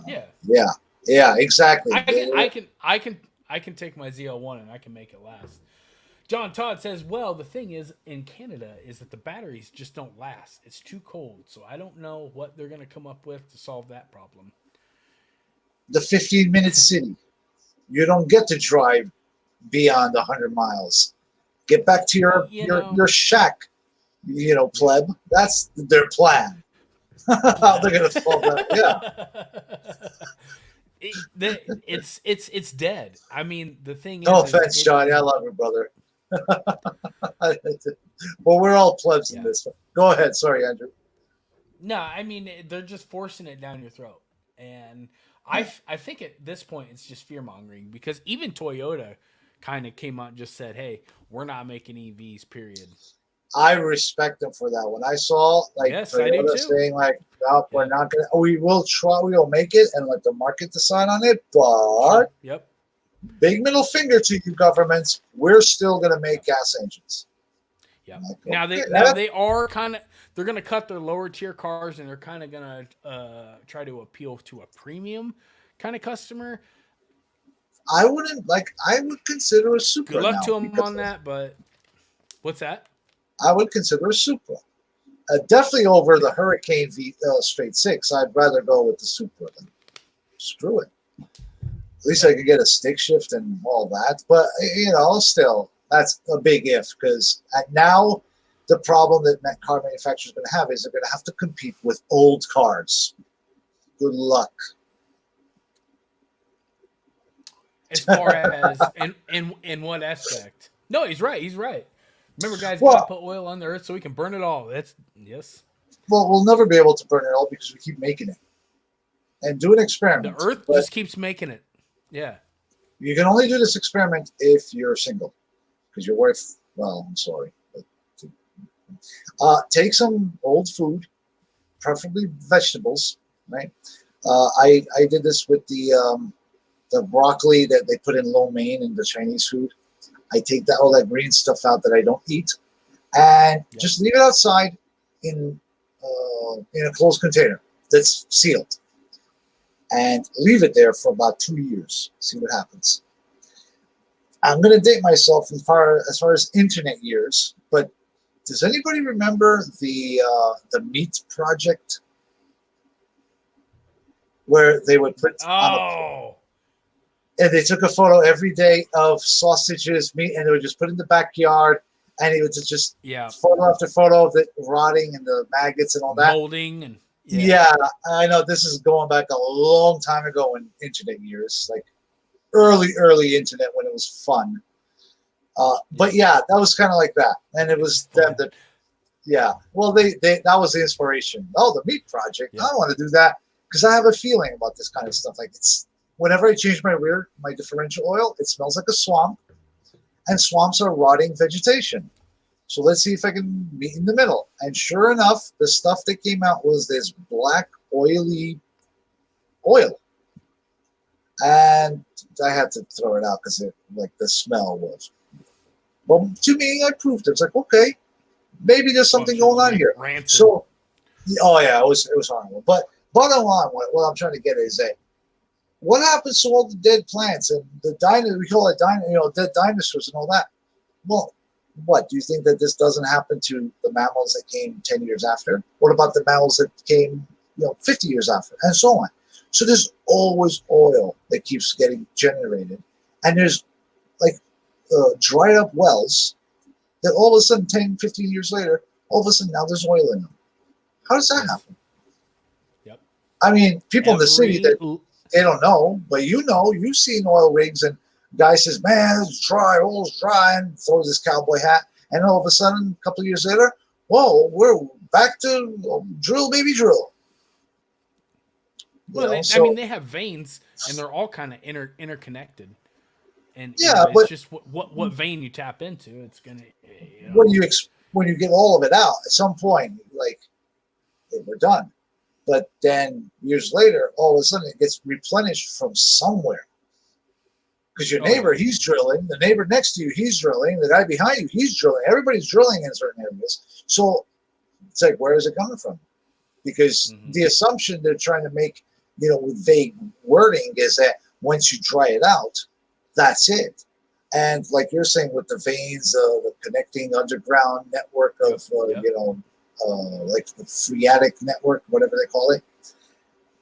yeah, exactly. I can take my ZL1 and I can make it last. John Todd says, well, the thing is in Canada is that the batteries just don't last. It's too cold. So I don't know what they're going to come up with to solve that problem. The 15-minute city. You don't get to drive beyond 100 miles. Get back to your shack, pleb. That's their plan. How they're going to solve that. Yeah. It's dead. I mean, the thing is... No offense, Johnny. I love you, brother. Well, we're all plebs in this. Go ahead. Sorry, Andrew. No, I mean, they're just forcing it down your throat. And I think at this point, it's just fear-mongering, because even Toyota kind of came out and just said, hey, we're not making EVs, period. I respect them for that. When I saw Toyota saying no, we're not going to, we will try, we will make it and let the market decide on it, but big middle finger to you governments, we're still going to make gas engines. Yeah. Now they are they're going to cut their lower tier cars, and they're kind of going to try to appeal to a premium kind of customer. I would consider a Supra. Good luck to them on that, but what's that? I would consider a Supra. Definitely over the Hurricane straight six. I'd rather go with the Supra than screw it. At least I could get a stick shift and all that. But, still, that's a big if, because now the problem that car manufacturers are going to have is they're going to have to compete with old cars. Good luck. As far as in what aspect? No, he's right. He's right. Remember, guys, Well- gotta put oil on the earth so we can burn it all. That's yes. Well, we'll never be able to burn it all because we keep making it. And do an The experiment. earth But just keeps making it. Yeah. you can only do this experiment if you're single. Because your wife, well, I'm sorry. But, take some old food, preferably vegetables, right? I did this with the broccoli that they put in lo mein in the Chinese food. I take all that green stuff out that I don't eat, and just leave it outside in a closed container that's sealed, and leave it there for about 2 years. See what happens. I'm going to date myself as far as internet years, but does anybody remember the Meat Project, where they would put Oh. and they took a photo every day of sausages, meat, and they would just put it in the backyard, and it would just Yeah. photo after photo of it rotting and the maggots and all that. Molding and Yeah, I know this is going back a long time ago in internet years, like early internet when it was fun. But yeah, that was kind of like that, and it was them that. Yeah, well, they that was the inspiration. Oh, the Meat Project. Yeah. I want to do that because I have a feeling about this kind of stuff. Like it's whenever I change my differential oil, it smells like a swamp, and swamps are rotting vegetation. So let's see if I can meet in the middle. And sure enough, the stuff that came out was this black, oily oil. And I had to throw it out because the smell was. Well, to me, I proved it. It's like, okay, maybe there's something going on here. Rancid. So, oh yeah, it was horrible. But bottom line, what I'm trying to get is that what happens to all the dead plants and the we call it dead dinosaurs and all that? Well, what do you think that this doesn't happen to the mammals that came 10 years after? What about the mammals that came 50 years after, and so on? So there's always oil that keeps getting generated, and there's dried up wells that all of a sudden 10, 15 years later, all of a sudden now there's oil in them. How does that happen? Yep. I mean, people in the city that they don't know, but you've seen oil rigs, and guy says, man, it's dry, oil's dry, and throws his cowboy hat, and all of a sudden, a couple of years later, whoa, we're back to drill, baby, drill. Well, I mean, they have veins, and they're all kind of interconnected. And yeah, it's just what vein you tap into. It's gonna. When you get all of it out, at some point, we're done. But then years later, all of a sudden, it gets replenished from somewhere. Because your neighbor, he's drilling. The neighbor next to you, he's drilling. The guy behind you, he's drilling. Everybody's drilling in certain areas. So it's like, where is it coming from? Because the assumption they're trying to make, with vague wording, is that once you dry it out, that's it. And like you're saying with the veins, the connecting underground network of, like the phreatic network, whatever they call it,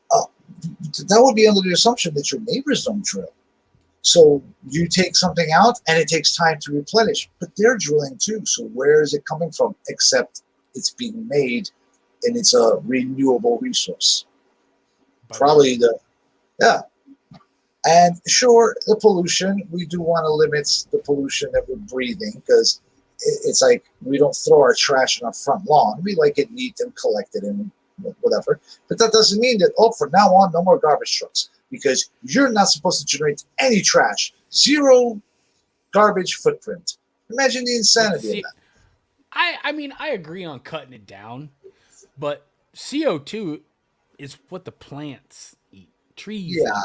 that would be under the assumption that your neighbors don't drill. So you take something out and it takes time to replenish, but they're drilling too. So where is it coming from? Except it's being made and it's a renewable resource. Probably and sure, the pollution, we do want to limit the pollution that we're breathing because it's like we don't throw our trash on our front lawn. We like it neat and collected and whatever. But that doesn't mean that, from now on, no more garbage trucks because you're not supposed to generate any trash. Zero garbage footprint. Imagine the insanity of that. I mean, I agree on cutting it down, but CO2 is what the plants eat. Trees. Yeah,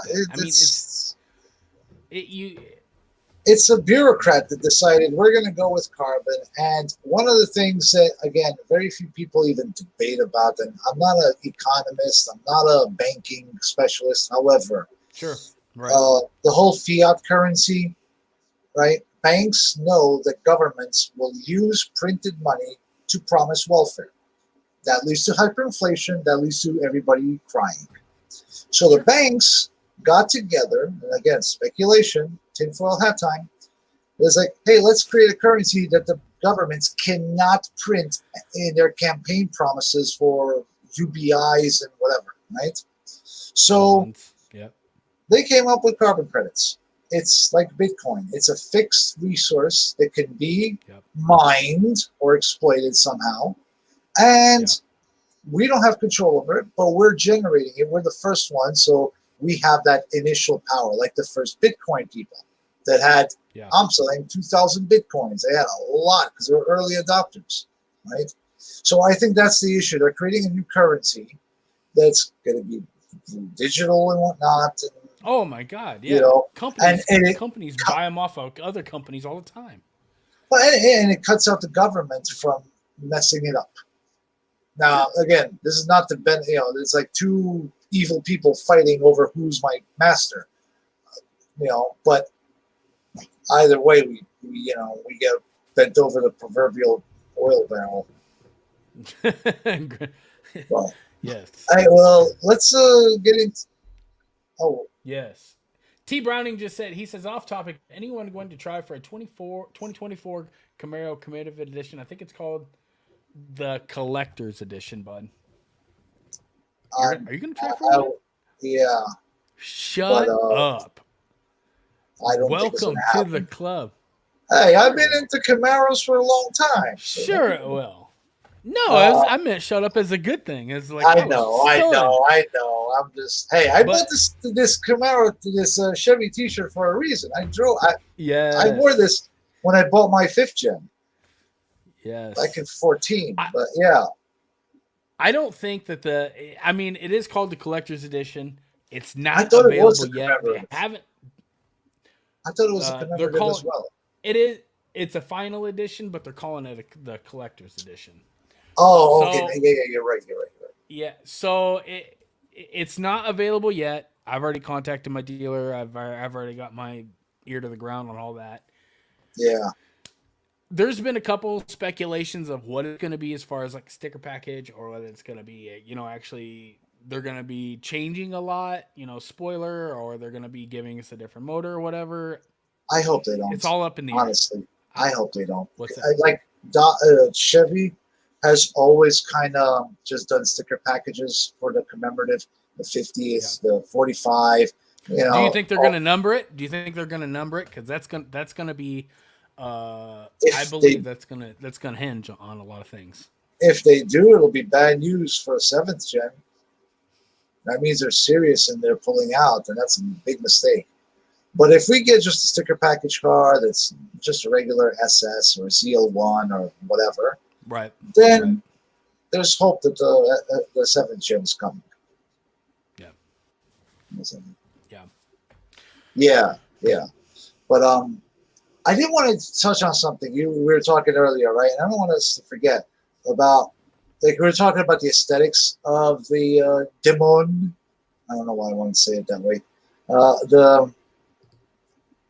it's a bureaucrat that decided we're going to go with carbon. And one of the things that, again, very few people even debate about, and I'm not an economist, I'm not a banking specialist, however, sure, right. The whole fiat currency, right? Banks know that governments will use printed money to promise welfare. That leads to hyperinflation. That leads to everybody crying. So the banks got together, and again, speculation, tinfoil hat time. It was like, hey, let's create a currency that the governments cannot print in their campaign promises for UBIs and whatever, right? So Yep. they came up with carbon credits. It's like Bitcoin. It's a fixed resource that can be Yep. mined or exploited somehow. And we don't have control over it, but we're generating it. We're the first one, so we have that initial power, like the first Bitcoin people that had, I'm selling 2,000 Bitcoins. They had a lot because they were early adopters, right? So I think that's the issue. They're creating a new currency that's going to be digital and whatnot. And, oh my God! Yeah, you know, companies buy them off of other companies all the time. But and it cuts out the government from messing it up. Now, again, this is not the it's like two evil people fighting over who's my master. But either way, we get bent over the proverbial oil barrel. Well, yes. Let's get into. Oh, yes. T. Browning just said, he says, off topic, anyone going to try for a 2024 Camaro Commemorative Edition? I think it's called the Collector's Edition, bud. Are you going to try for it? Yeah. Shut up. I don't Welcome to the club. Hey, I've been into Camaros for a long time. So sure it will. No, I meant shut up as a good thing. It's like I know. I'm just I bought this Camaro, this Chevy T-shirt for a reason. I wore this when I bought my 5th gen. Yes. Back in 14. But yeah. I don't think that it is called the Collector's Edition. It's not available yet. They haven't. I thought it was a commemorative as well. It is. It's a final edition, but they're calling it the Collector's Edition. Oh, okay. Yeah, you're right. Yeah, so it's not available yet. I've already contacted my dealer. I've already got my ear to the ground on all that. Yeah. There's been a couple speculations of what it's going to be as far as like sticker package, or whether it's going to be, actually they're going to be changing a lot, spoiler, or they're going to be giving us a different motor or whatever. I hope they don't. It's all up in the air. Honestly, I hope they don't. What's that? Chevy has always kind of just done sticker packages for the commemorative, the 50th, the 45. Do you think they're going to number it? Do you think they're going to number it? Because that's going to be, I believe that's going to hinge on a lot of things. If they do, it'll be bad news for a 7th gen. That means they're serious and they're pulling out, and that's a big mistake. But if we get just a sticker package car that's just a regular SS or ZL1 or whatever, right, then there's hope that the 7th gen is coming. Yeah. But I did want to touch on something. We were talking earlier, right? And I don't want us to forget about, we were talking about the aesthetics of the Demon. I don't know why I want to say it that way. The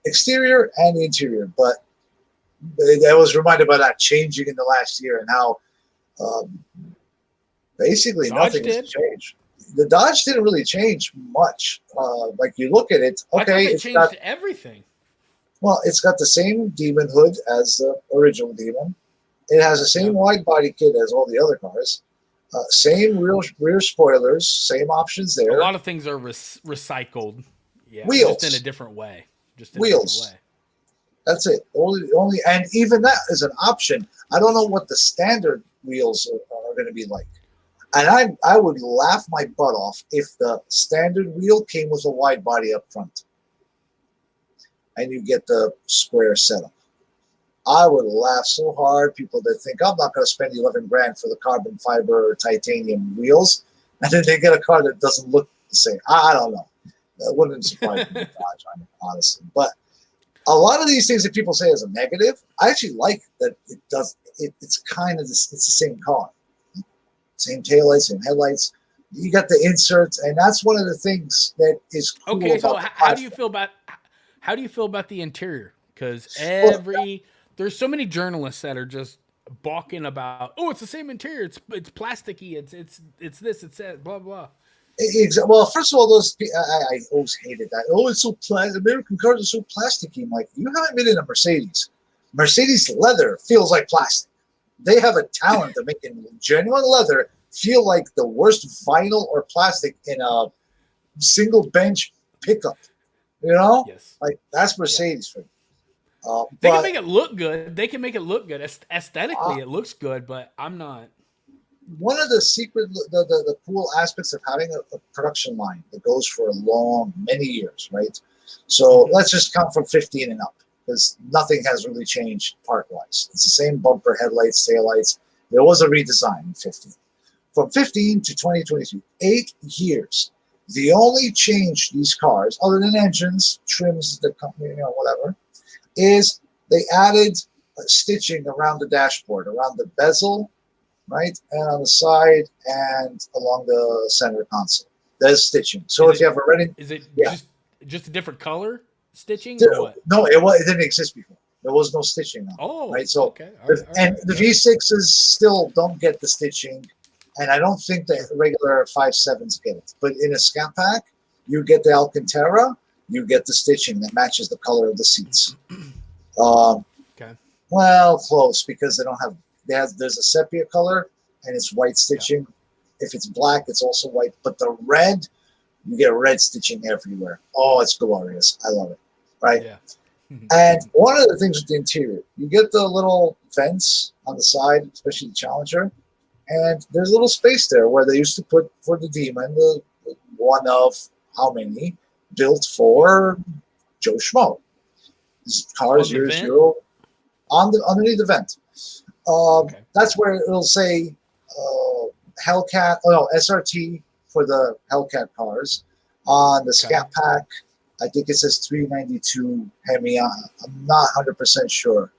exterior and the interior, but I was reminded by that changing in the last year and how basically nothing has changed. The Dodge didn't really change much. Like you look at it, okay, it's changed everything. Well, it's got the same Demon hood as the original Demon. It has the same wide body kit as all the other cars. Same rear spoilers, same options there. A lot of things are recycled. Yeah, wheels just in a different way. Wheels. That's it. Only, and even that is an option. I don't know what the standard wheels are going to be like. And I would laugh my butt off if the standard wheel came with a wide body up front, and you get the square setup. I would laugh so hard. People that think I'm not going to spend 11 grand for the carbon fiber or titanium wheels, and then they get a car that doesn't look the same. I don't know. That wouldn't surprise me, honestly. But a lot of these things that people say as a negative, I actually like that it does. It's kind of it's the same car, same taillights, same headlights. You got the inserts, and that's one of the things that is cool. Okay, so how do you feel about the interior? Because there's so many journalists that are just balking about, oh, it's the same interior, it's plasticky, it's this, it's that, blah blah. Well, first of all, I always hated that. Oh, it's so American cars are so plasticky. I'm like, you haven't been in a Mercedes. Mercedes leather feels like plastic. They have a talent of making genuine leather feel like the worst vinyl or plastic in a single bench pickup. You know, Yes. like that's Mercedes for me. They But can make it look good. They can make it look good. Aesthetically, it looks good, but I'm not. one of the the cool aspects of having a production line that goes for many years, right? So let's just count from 15 and up, because nothing has really changed part-wise. It's the same bumper, headlights, taillights. There was a redesign in 15. From 15 to 2022, 8 years. The only change these cars, other than engines, trims, the company, whatever, is they added stitching around the dashboard, around the bezel, right, and on the side and along the center console. There's stitching. So if you have a red, is it yeah. just a different color stitching or what? No, it didn't exist before. There was no stitching on it, Oh, right? So okay. All right. the V6s still don't get the stitching, and I don't think the regular 5.7s get it. But in a Scat Pack, you get the Alcantara, you get the stitching that matches the color of the seats. Okay. Well, close, because they don't have. There's a sepia color and it's white stitching. Yeah. If it's black, it's also white. But the red, you get red stitching everywhere. Oh, it's glorious. I love it. Right? Yeah. And one of the things with the interior, you get the little vents on the side, especially the Challenger, and there's a little space there where they used to put for the Demon, the one of how many built for Joe Schmo. This car is yours, underneath the vent. Okay. That's where it'll say Hellcat, SRT for the Hellcat cars. On the Scat Pack, I think it says 392 Hemi. I'm not 100% sure.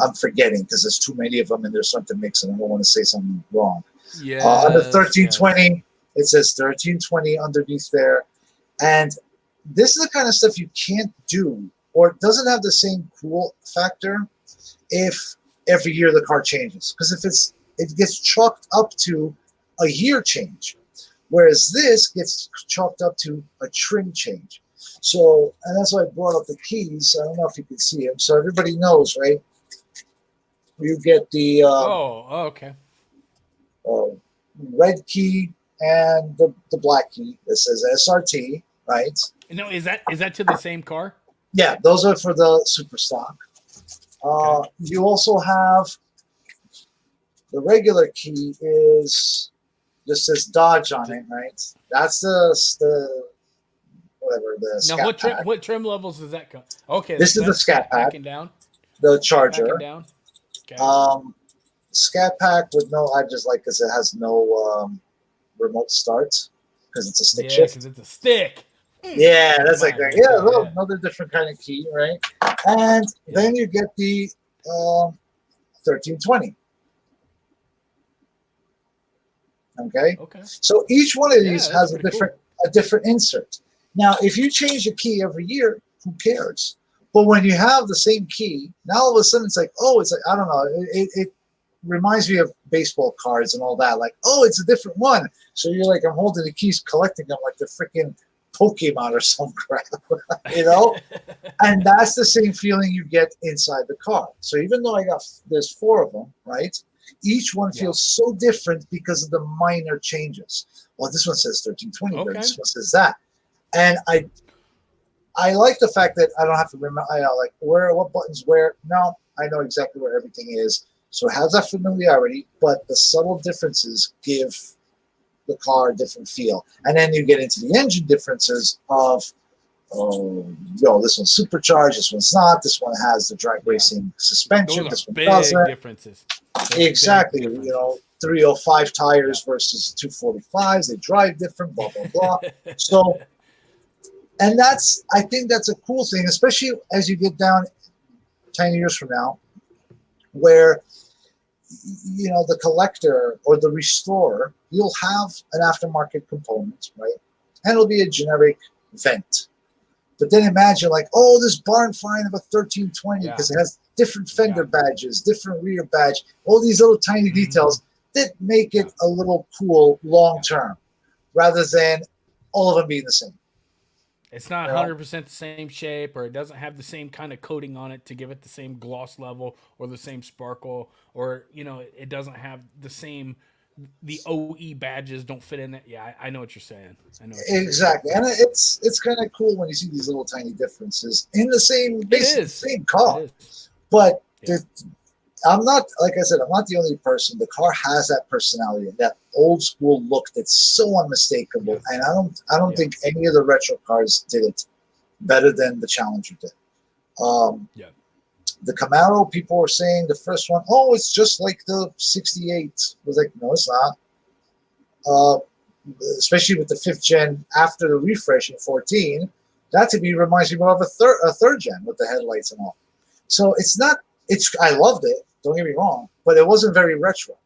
I'm forgetting because there's too many of them and there's something mixing. I don't want to say something wrong. Yeah. On the 1320, it says 1320 underneath there. And this is the kind of stuff you can't do, or it doesn't have the same cool factor if every year the car changes. Because if it gets chalked up to a year change, whereas this gets chalked up to a trim change. So, and that's why I brought up the keys. I don't know if you can see them. So everybody knows, right? You get the okay. Red key and the black key that says SRT, right? No, is that to the same car? Yeah, those are for the super stock. Okay. You also have the regular key is just says Dodge on it, right? That's the whatever the. Now, what trim levels does that come? Okay, this is the Scat Pack. Backing down. The Charger. Down. Okay. Scat Pack with no. I just like because it has no remote start because it's a stick shift. because it's a stick. Yeah, that's like that. Yeah, another different kind of key, right? And then you get the 1320. Okay. So each one of these has a different insert. Now, if you change the key every year, who cares? But when you have the same key, now all of a sudden it's like, I don't know. It reminds me of baseball cards and all that. Like, it's a different one. So you're like, I'm holding the keys, collecting them like they're freaking Pokemon or some crap, And that's the same feeling you get inside the car. So even though there's 4 of them, right? Each one feels so different because of the minor changes. Well, this one says 1320, but this one says that. And I like the fact that I don't have to remember like what buttons where. No, I know exactly where everything is. So it has that familiarity, but the subtle differences give the car a different feel. And then you get into the engine differences of, this one's supercharged, this one's not, this one has the drag racing suspension, this one doesn't. Differences. Exactly. 305 tires versus 245s, they drive different, blah, blah, blah. So, and I think that's a cool thing, especially as you get down 10 years from now, where the collector or the restorer, you'll have an aftermarket component, right? And it'll be a generic vent. But then imagine this barn find of a 1320 because it has different fender badges, different rear badge, all these little tiny details that make it a little cool long term rather than all of them being the same. It's not You know? 100% the same shape, or it doesn't have the same kind of coating on it to give it the same gloss level or the same sparkle, or it doesn't have the same. The OE badges don't fit in it. Yeah, I know what you're saying. I know what you're saying. Exactly, and it's kind of cool when you see these little tiny differences in the same, It basically is. same It car. is. But Yeah. I'm not, like I said, I'm not the only person. The car has that personality, that old school look that's so unmistakable, and I don't Yeah. think any of the retro cars did it better than the Challenger did. Yeah. The Camaro, people were saying the first one, oh, it's just like the '68. I was like, no, it's not. Uh, Especially with the fifth gen after the refresh in 14, that to me reminds me more of a third gen with the headlights and all. So it's not. It's I loved it. Don't get me wrong, but it wasn't very retro.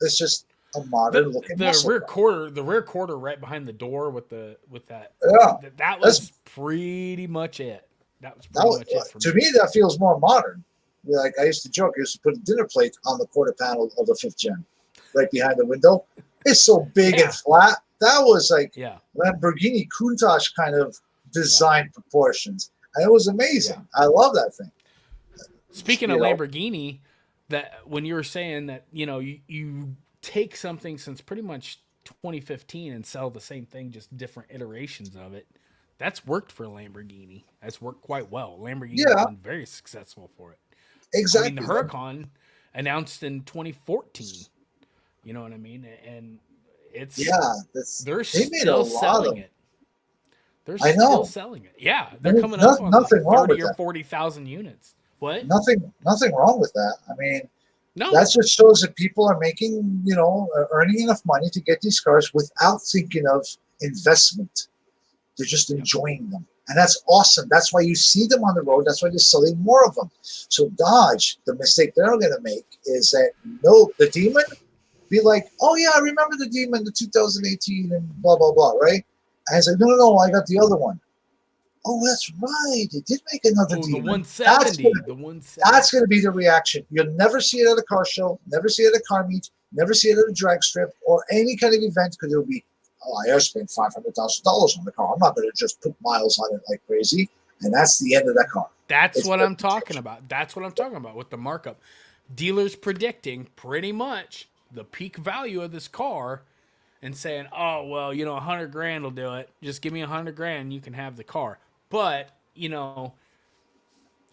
It's just a modern looking The muscle rear car. quarter right behind the door with that Yeah, that that's was pretty much it. That was that pretty was, much it for to me. me that feels more modern. Like I used to joke, I used to put a dinner plate on the quarter panel of the fifth gen, right behind the window. It's so big Yeah. and flat. That was like Yeah. Lamborghini Countach kind of design proportions, and it was amazing. Yeah. I love that thing. Speaking You of know, Lamborghini, that when you were saying that you take something since pretty much 2015 and sell the same thing, just different iterations of it. That's worked for Lamborghini. That's worked quite well. Lamborghini's yeah, been very successful for it. I mean, the exactly. Huracan announced in 2014. You know what I mean? And it's Yeah, they're they made a still lot selling of. it. They're I still know. selling it. Yeah, they're There's coming up on like nothing wrong with 30 or that. 40,000 units. What? Nothing wrong with that. I mean, that No. just shows that people are making, earning enough money to get these cars without thinking of investment. They're just Yep. enjoying them. And that's awesome. That's why you see them on the road. That's why they're selling more of them. So Dodge, the mistake they're going to make is that no, the Demon, be like, oh yeah, I remember the Demon, the 2018 and blah, blah, blah, right? And it's like, no, I got the other one. Oh, that's right. They did make another Oh, the Demon. 170. The 170. That's going to be the reaction. You'll never see it at a car show, never see it at a car meet, never see it at a drag strip or any kind of event because it'll be, oh, I spent $500,000 on the car. I'm not going to just put miles on it like crazy. And that's the end of that car. That's It's what I'm talking about. That's what I'm talking about with the markup. Dealers predicting pretty much the peak value of this car and saying, oh, well, 100 grand will do it. Just give me 100 grand and you can have the car. But,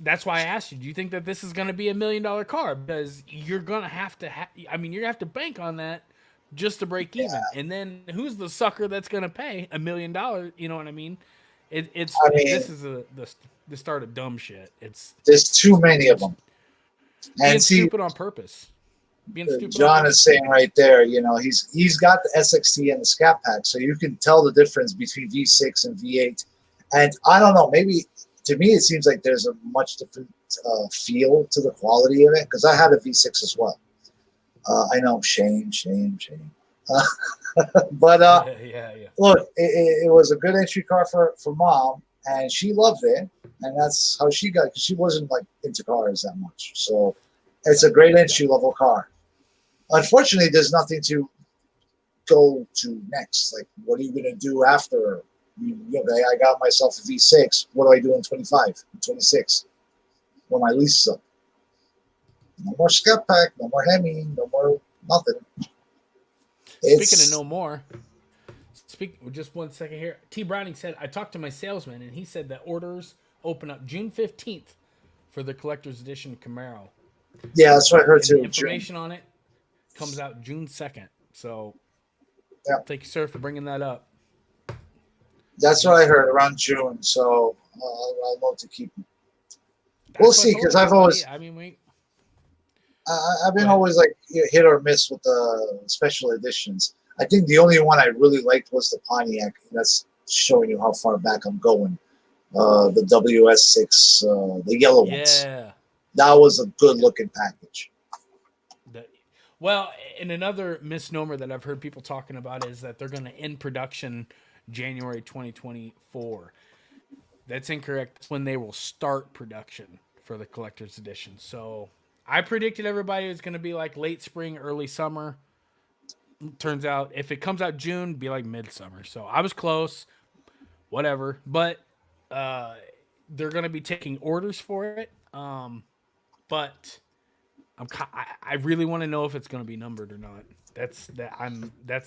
that's why I asked you, do you think that this is going to be $1 million car? Because you're going to have to, you're going to have to bank on that just to break even. And then who's the sucker that's going to pay $1 million? You know what I mean? This is the start of dumb shit. There's too many of them. Being stupid on purpose. John is saying right there, he's got the SXT and the Scat Pack, so you can tell the difference between V6 and V8. And I don't know, maybe to me it seems like there's a much different feel to the quality of it because I had a V6 as well. I know, shame. But yeah. look, it was a good entry car for mom, and she loved it, and that's how she got. Because she wasn't like into cars that much, so it's a great entry level car. Unfortunately, there's nothing to go to next. Like, what are you going to do after? I got myself a V6. What do I do in 25, 26? When my lease is up? No more Scat Pack, no more Hemi, no more nothing. Speaking of no more, just 1 second here. T. Browning said, I talked to my salesman, and he said that orders open up June 15th for the collector's edition Camaro. Yeah, that's what I heard too. Information on it comes out June 2nd. So, thank you, sir, for bringing that up. That's what I heard, around June. So I'll know to keep them. We'll see, because I've always, I've been always like hit or miss with the special editions. I think the only one I really liked was the Pontiac. That's showing you how far back I'm going. The WS6, the yellow ones. Yeah. That was a good looking package. Well, and another misnomer that I've heard people talking about is that they're going to end production January 2024. That's incorrect. That's when they will start production for the collector's edition. So I predicted everybody was going to be like late spring, early summer. Turns out if it comes out June, be like midsummer. So I was close. whatever. But they're going to be taking orders for it. But I really want to know if it's going to be numbered or not. That's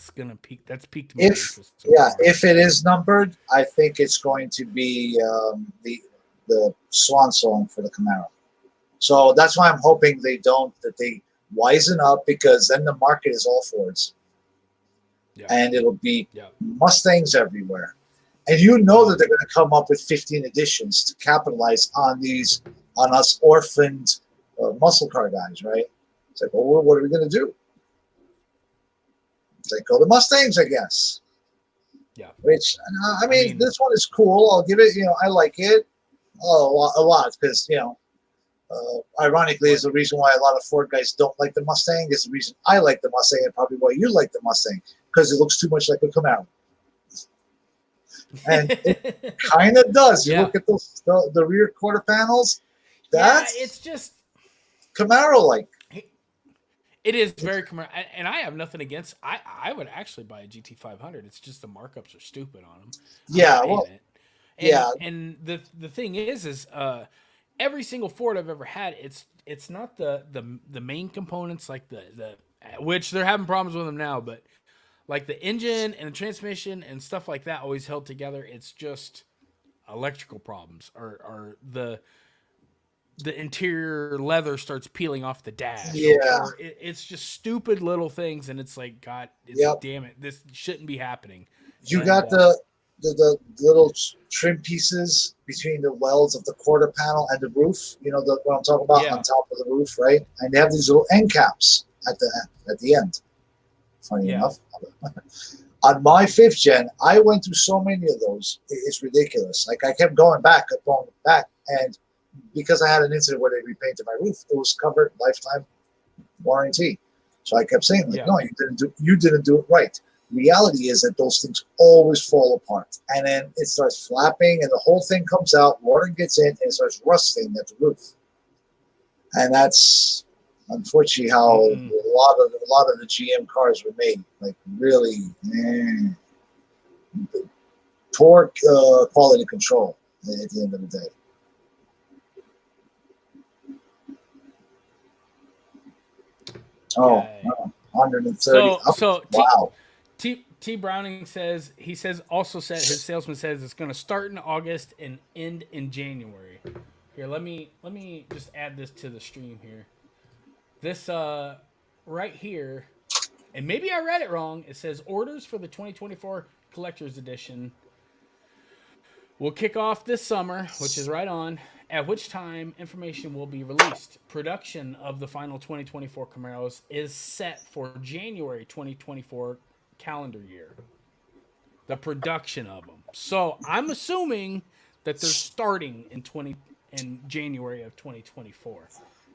going to peak. That's piqued my If interest so far. if it is numbered, I think it's going to be the swan song for the Camaro. So that's why I'm hoping they wisen up, because then the market is all Fords, and it'll be Mustangs everywhere. And you know that they're going to come up with 15 editions to capitalize on us orphaned muscle car guys, right? It's like, well, what are we going to do? It's like, go to Mustangs, I guess. Yeah. Which, I mean, this one is cool. I'll give it, I like it a lot because, ironically, is the reason why a lot of Ford guys don't like the Mustang is the reason I like the Mustang, and probably why you like the Mustang, because it looks too much like a Camaro. And it kind of does. You look at the rear quarter panels. It's just Camaro-like. It is very Camaro, and I have nothing against. I would actually buy a GT500. It's just the markups are stupid on them. Yeah, and the thing is every single Ford I've ever had, it's not the main components like the which they're having problems with them now, but like the engine and the transmission and stuff like that always held together. It's just electrical problems or the interior leather starts peeling off the dash. Or it's just stupid little things, and it's like, God, damn it, this shouldn't be happening. You got the little trim pieces between the welds of the quarter panel and the roof. You know what I'm talking about, on top of the roof, right? And they have these little end caps at the end. Funny enough. On my 5th gen, I went through so many of those. It's ridiculous. Like, I kept going back, and because I had an incident where they repainted my roof, it was covered lifetime warranty. So I kept saying, no, you didn't do it right. Reality is that those things always fall apart, and then it starts flapping, and the whole thing comes out. Water gets in, and it starts rusting at the roof. And that's unfortunately how a lot of the GM cars were made. Like, really poor quality control at the end of the day. Oh, 130. Wow. T Browning says his salesman says it's going to start in August and end in January. Here, let me just add this to the stream here. This right here, and maybe I read it wrong. It says orders for the 2024 Collector's Edition will kick off this summer, which is right on, at which time information will be released. Production of the final 2024 Camaros is set for January 2024 calendar year. The production of them. So I'm assuming that they're starting in January of 2024.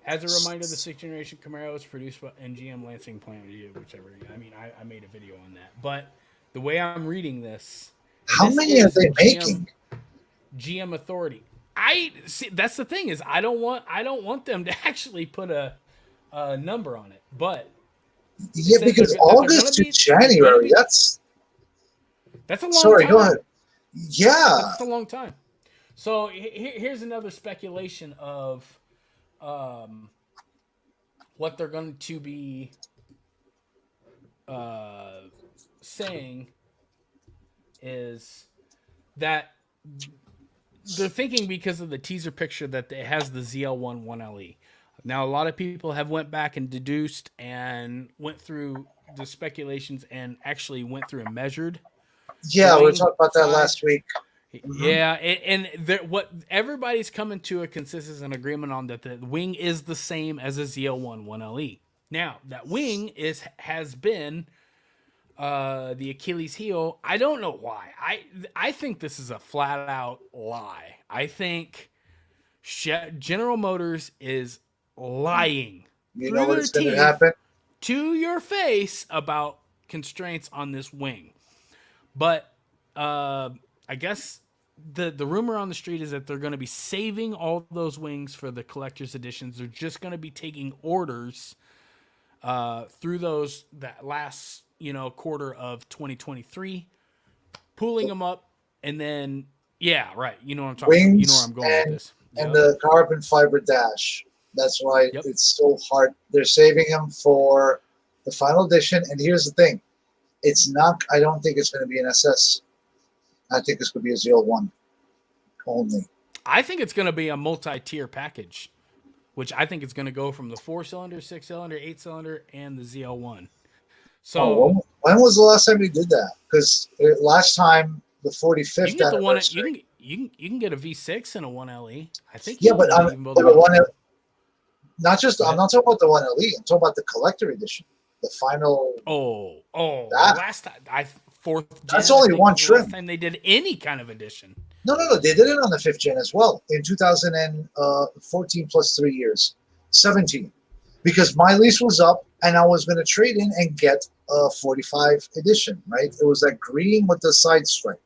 As a reminder, the 6th generation Camaro is produced by GM Lansing Plant, whichever. I mean, I made a video on that. But the way I'm reading this, how many are they making? GM Authority. I see. That's the thing is I don't want them to actually put a number on it. But because August to January, that's a long time. Sorry, go ahead. Yeah, that's a long time. So here's another speculation of what they're going to be saying is that they're thinking, because of the teaser picture, that it has the ZL1 1LE. Now, a lot of people have went back and deduced and went through the speculations and actually went through and measured. Yeah, we were talking about that last week. Yeah, and what everybody's coming to a consensus and agreement on, that the wing is the same as a ZL1 1LE. Now, that wing has been the Achilles heel. I don't know why. I think this is a flat out lie. I think General Motors is lying. You know what's going to happen? To your face about constraints on this wing. But I guess the rumor on the street is that they're going to be saving all those wings for the collector's editions. They're just going to be taking orders through that last quarter of 2023, pooling them up And then, yeah, right. You know what I'm talking about. You know where I'm going with this. And the carbon fiber dash. That's why Yep. it's so hard. They're saving them for the final edition. And here's the thing. It's not, I don't think it's going to be an SS. I think it's going to be a ZL1 only. I think it's going to be a multi-tier package, which I think it's going to go from the 4-cylinder, 6-cylinder, 8-cylinder, and the ZL1. So when was the last time you did that? Because last time the 45th you can get the one. anniversary. You can get a V6 and a 1LE. I think. Yeah, but I'm even the one. Not just. Go I'm not talking about the 1LE. I'm talking about the collector edition, the final. That. Last time, fourth. That's gen, only one trim. Last time they did any kind of edition. No. They did it on the 5th gen as well in 2014 plus 3 years, 17, because my lease was up and I was going to trade in and get a 45 edition. Right, it was that green with the side stripe.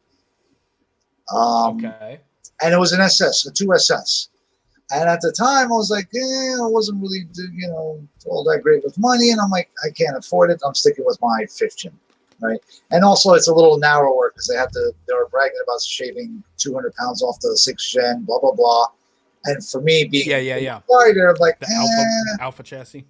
Okay. And it was an SS, a 2SS. And at the time, I was like, I wasn't really, all that great with money. And I'm like, I can't afford it. I'm sticking with my 5th gen, right? And also, it's a little narrower because they were bragging about shaving 200 pounds off the 6th gen, blah, blah, blah. And for me, being wider, I'm like, the alpha chassis.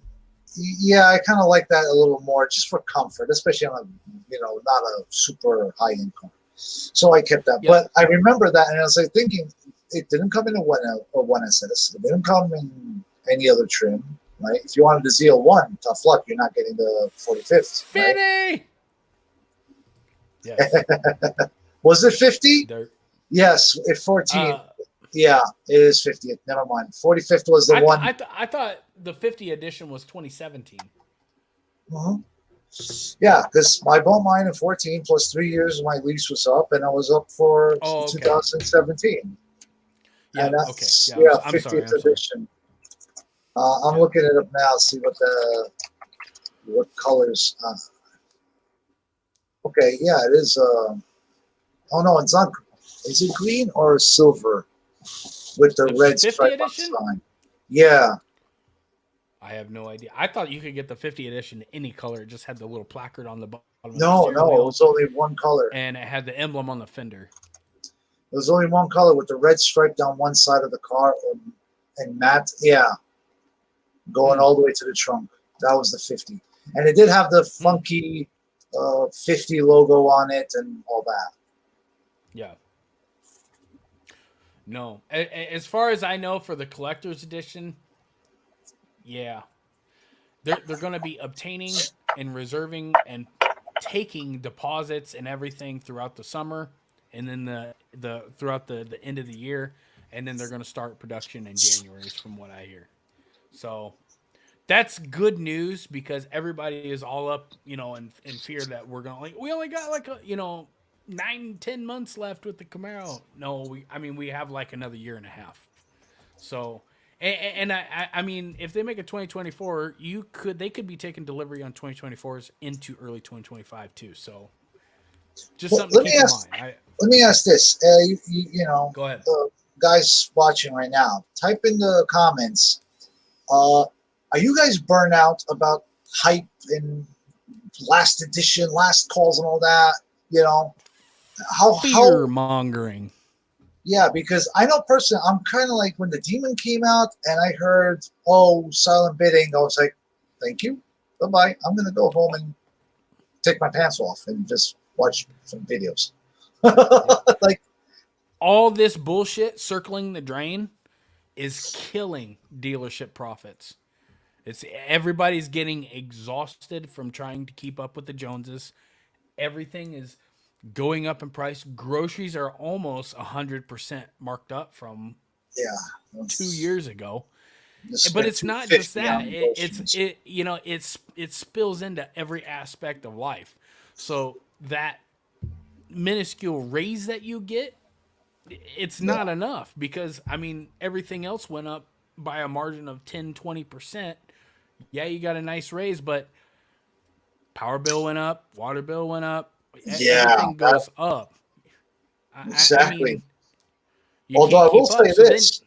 Yeah, I kind of like that a little more just for comfort, especially on not a super high income. So I kept that. Yep. But I remember that, and I was like thinking, it didn't come in a 1SS. It didn't come in any other trim, right? If you wanted the ZL1, tough luck, you're not getting the 45th. Fitty! Right? Yes. Was it 50? Dirt. Yes, at 14. Yeah, it is 50th. Never mind. 45th was the one. I thought the 50 edition was 2017. Mm-hmm. Yeah, because I bought mine in 14 plus 3 years. My lease was up, and I was up for 2017. Yeah, and that's, okay. Yeah, I'm 50th sorry, edition. I'm looking it up now. See what colors. Okay, yeah, it is. Oh no, it's not. Is it green or silver with the red stripe on the sign? Yeah. I have no idea. I thought you could get the 50 edition any color. It just had the little placard on the bottom. No, it was only one color. And it had the emblem on the fender. There was only one color with the red stripe down one side of the car and matte. Yeah. Going all the way to the trunk. That was the 50. And it did have the funky 50 logo on it and all that. Yeah. No. As far as I know, for the collector's edition, yeah, they're going to be obtaining and reserving and taking deposits and everything throughout the summer, and then the throughout the end of the year, and then they're going to start production in January, from what I hear. So that's good news because everybody is all up, in fear that we're going to we only got 9-10 months left with the Camaro. No, we have like another year and a half. So. And I mean, if they make a 2024, they could be taking delivery on 2024s into early 2025 too. So, just something to keep in mind. Let me ask this: go ahead, guys watching right now, type in the comments. Are you guys burnt out about hype and last edition, last calls, and all that? Fear mongering. Yeah, because I know personally, I'm kind of like when the Demon came out and I heard, silent bidding, I was like, thank you, bye-bye. I'm going to go home and take my pants off and just watch some videos. Like all this bullshit circling the drain is killing dealership profits. Everybody's getting exhausted from trying to keep up with the Joneses. Everything is going up in price. Groceries are almost 100% marked up from 2 years ago. But it's not just that. It spills into every aspect of life. So that minuscule raise that you get, it's not enough because everything else went up by a margin of 10-20%. Yeah, you got a nice raise, but power bill went up, water bill went up. Everything goes up. Exactly. Although I will say this.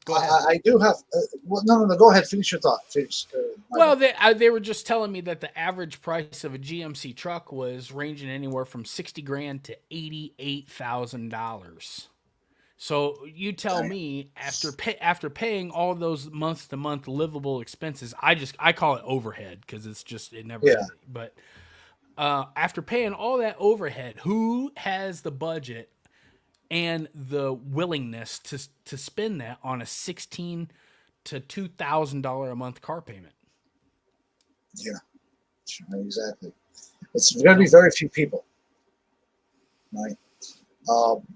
Go ahead. I do have. Well, no. Go ahead. Finish your thought. Finish. Well, they were just telling me that the average price of a GMC truck was ranging anywhere from $60,000 to $88,000. So you tell me after paying all those month to month livable expenses, I call it overhead because it never. Yeah. But after paying all that overhead, who has the budget and the willingness to spend that on a $1,600 to $2,000 a month car payment? Yeah, exactly. It's going to be very few people, right?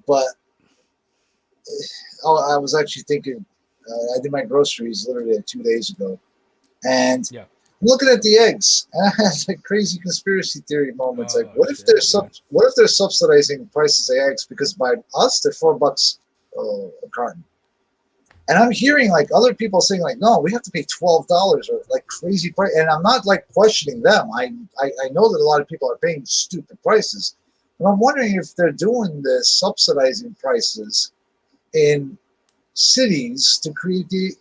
But I was actually thinking. I did my groceries literally 2 days ago, and I'm looking at the eggs. And I had like crazy conspiracy theory moments. Like, what if they're subsidizing prices of eggs because by us they're $4 a carton? And I'm hearing like other people saying like, no, we have to pay $12 or like crazy price. And I'm not like questioning them. I know that a lot of people are paying stupid prices, but I'm wondering if they're doing this subsidizing prices in cities to create the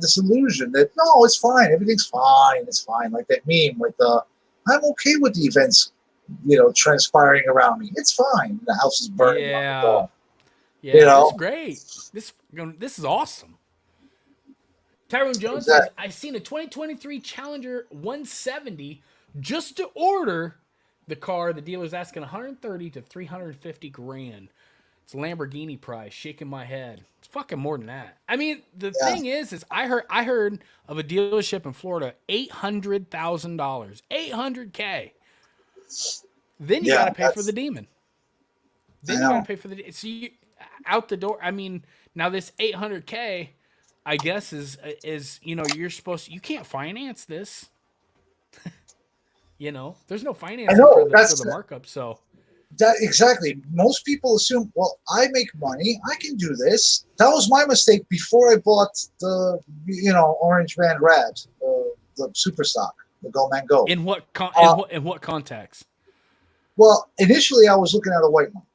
this illusion that no, it's fine, everything's fine, it's fine. Like that meme with I'm okay with the events transpiring around me. It's fine. The house is burning. Yeah, that's great. This is awesome. Tyrone Jones Exactly. says, I seen a 2023 Challenger 170 just to order the car. The dealer's asking 130 to 350 grand. It's a Lamborghini price. Shaking my head. It's fucking more than that. I mean, the thing is I heard of a dealership in Florida, $800,000, $800K. Then you got to pay for the Demon. Then you got to pay for the. So you out the door. I mean, now this $800K, I guess is you're supposed to, you can't finance this. There's no financing for the markup. So that exactly. Most people assume, well, I make money, I can do this. That was my mistake before I bought the Orange Band Rad, the Super Stock, the Go Man Go. In what context? Well, initially I was looking at a white one,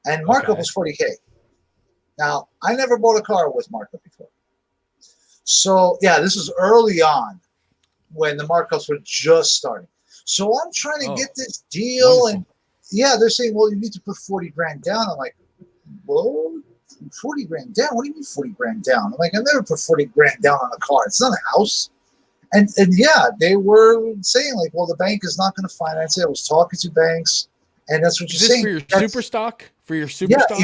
and markup was $40K. Now I never bought a car with markup before, so this is early on when the markups were just starting. So I'm trying to get this deal, wonderful. And they're saying, well, you need to put 40 grand down. I'm like, whoa, 40 grand down? What do you mean 40 grand down? I'm like, I never put 40 grand down on a car. It's not a house. And they were saying like, well, the bank is not going to finance it. I was talking to banks, and that's what you're saying. For your super stock? For your super stock?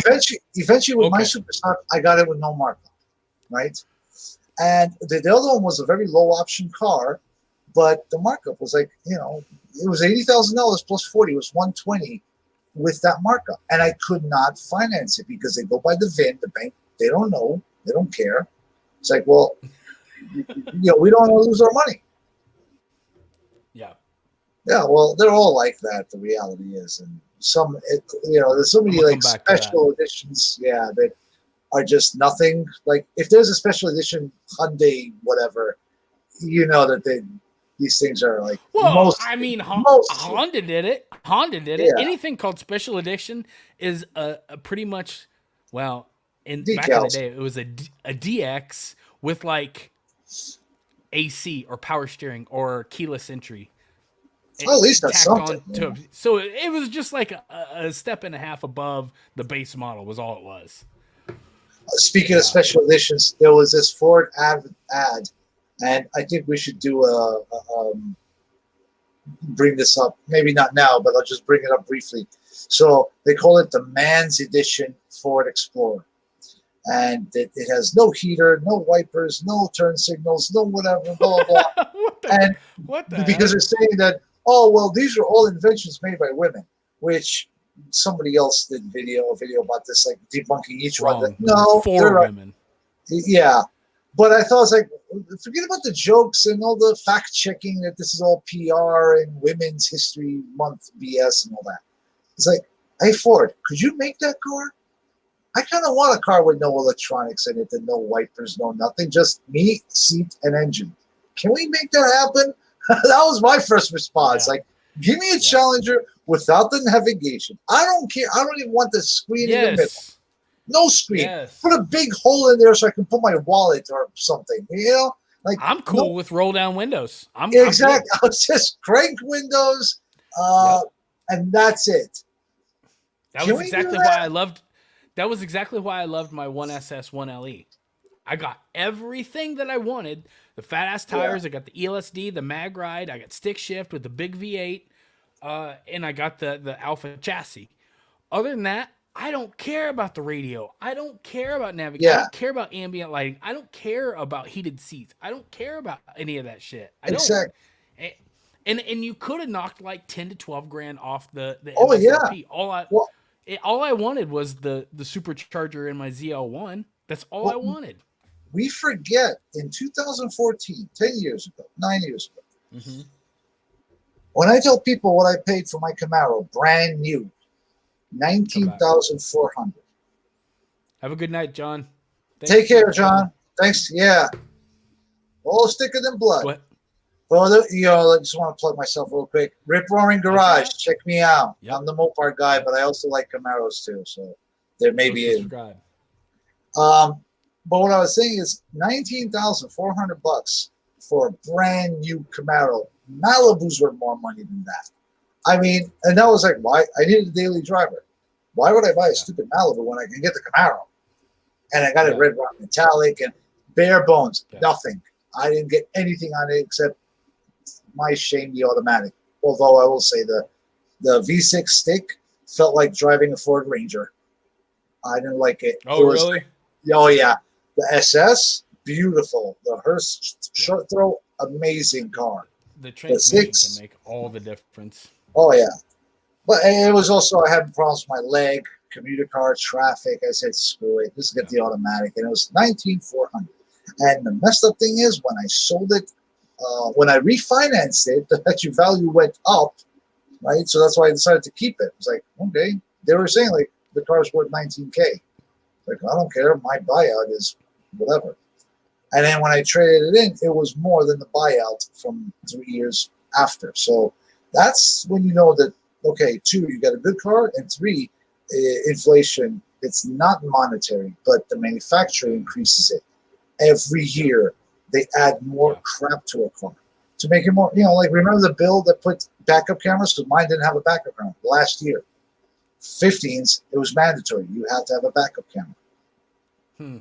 Eventually with my super stock, I got it with no markup, right? And the other one was a very low option car, but the markup was like, it was $80,000 plus 40. It was 120 with that markup, and I could not finance it because they go by the VIN. The bank, they don't know, they don't care. It's like, well. We don't want to lose our money. Yeah, well, they're all like that. The reality is, and there's so many like special editions, that are just nothing. Like if there's a special edition Hyundai, whatever, that these things are like. Well, Honda did it. Yeah. Anything called special edition is a pretty much back in the day, it was a DX with like AC or power steering or keyless entry. Well, at least that's something. So it was just like a step and a half above the base model was all it was. Speaking of special editions, there was this Ford ad, and I think we should do bring this up. Maybe not now, but I'll just bring it up briefly. So they call it the Man's Edition Ford Explorer. And it has no heater, no wipers, no turn signals, no whatever, blah, blah, blah. Because they're saying that, these are all inventions made by women, which somebody else did a video about this, like debunking each one. No, for women. Yeah. But I thought, it's like, forget about the jokes and all the fact checking that this is all PR and Women's History Month BS and all that. It's like, hey, Ford, could you make that car? I kind of want a car with no electronics in it and no wipers, no nothing, just me, seat, and engine. Can we make that happen? That was my first response. Like, give me a Challenger without the navigation. I don't care. I don't even want the screen in the middle. No screen. Yes. Put a big hole in there so I can put my wallet or something. You know, like I'm cool with roll down windows. exactly. I was just crank windows, and that's it. That was exactly why I loved. That was exactly why I loved my 1SS 1LE. I got everything that I wanted. The fat ass tires. I got the ELSD, the mag ride. I got stick shift with the big V8, and I got the Alpha chassis. Other than that, I don't care about the radio. I don't care about navigation. I don't care about ambient lighting. I don't care about heated seats. I don't care about any of that shit. I don't. Exactly. And you could have knocked like 10 to 12 grand off the MSRP. All I wanted was the supercharger in my ZL1. That's all I wanted. We forget in 2014, 10 years ago, 9 years ago, when I tell people what I paid for my Camaro, brand new, $19,400. Have a good night, John. Take care, John. Thanks. Yeah. All thicker than blood. What? Well, I just want to plug myself real quick. Rip Roaring Garage. Check me out. Yep. I'm the Mopar guy, but I also like Camaros too. So there may be a. But what I was saying is $19,400 for a brand new Camaro. Malibus were more money than that. I mean, and that was like, why? I needed a daily driver. Why would I buy a stupid Malibu when I can get the Camaro? And I got it red rock metallic and bare bones, nothing. I didn't get anything on it except my shame, the automatic. Although I will say the V6 stick felt like driving a Ford Ranger. I didn't like it. Oh, really? Oh, yeah. The SS, beautiful. The Hurst short throw, amazing car. The transmission can make all the difference. Oh, yeah. But it was also, I had problems with my leg, commuter car, traffic. I said, screw it. Just get the automatic. And it was $19,400. And the messed up thing is when I sold it, when I refinanced it, the actual value went up, right? So that's why I decided to keep it. It was like, okay. They were saying, like, the car's worth $19K. Like, I don't care. My buyout is whatever. And then when I traded it in, it was more than the buyout from 3 years after. So that's when you know that, okay, 2, you got a good car, and 3, inflation, it's not monetary, but the manufacturer increases it. Every year, they add more crap to a car to make it more, like remember the bill that put backup cameras? Because mine didn't have a backup camera last year. 15s, it was mandatory. You have to have a backup camera.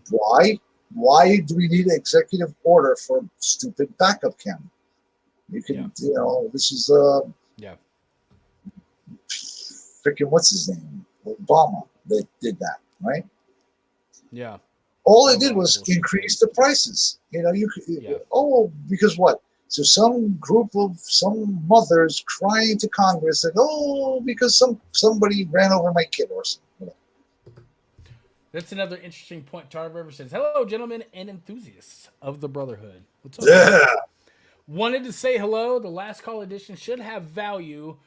Why? Why do we need an executive order for stupid backup camera? You can, this is freaking what's his name? Obama that did that, right? Yeah. All it did was increase the prices. Because what? So some mothers crying to Congress said, because somebody ran over my kid or something. That's another interesting point. Tar River says, hello, gentlemen and enthusiasts of the Brotherhood. What's up? Yeah. Wanted to say hello. The last call edition should have value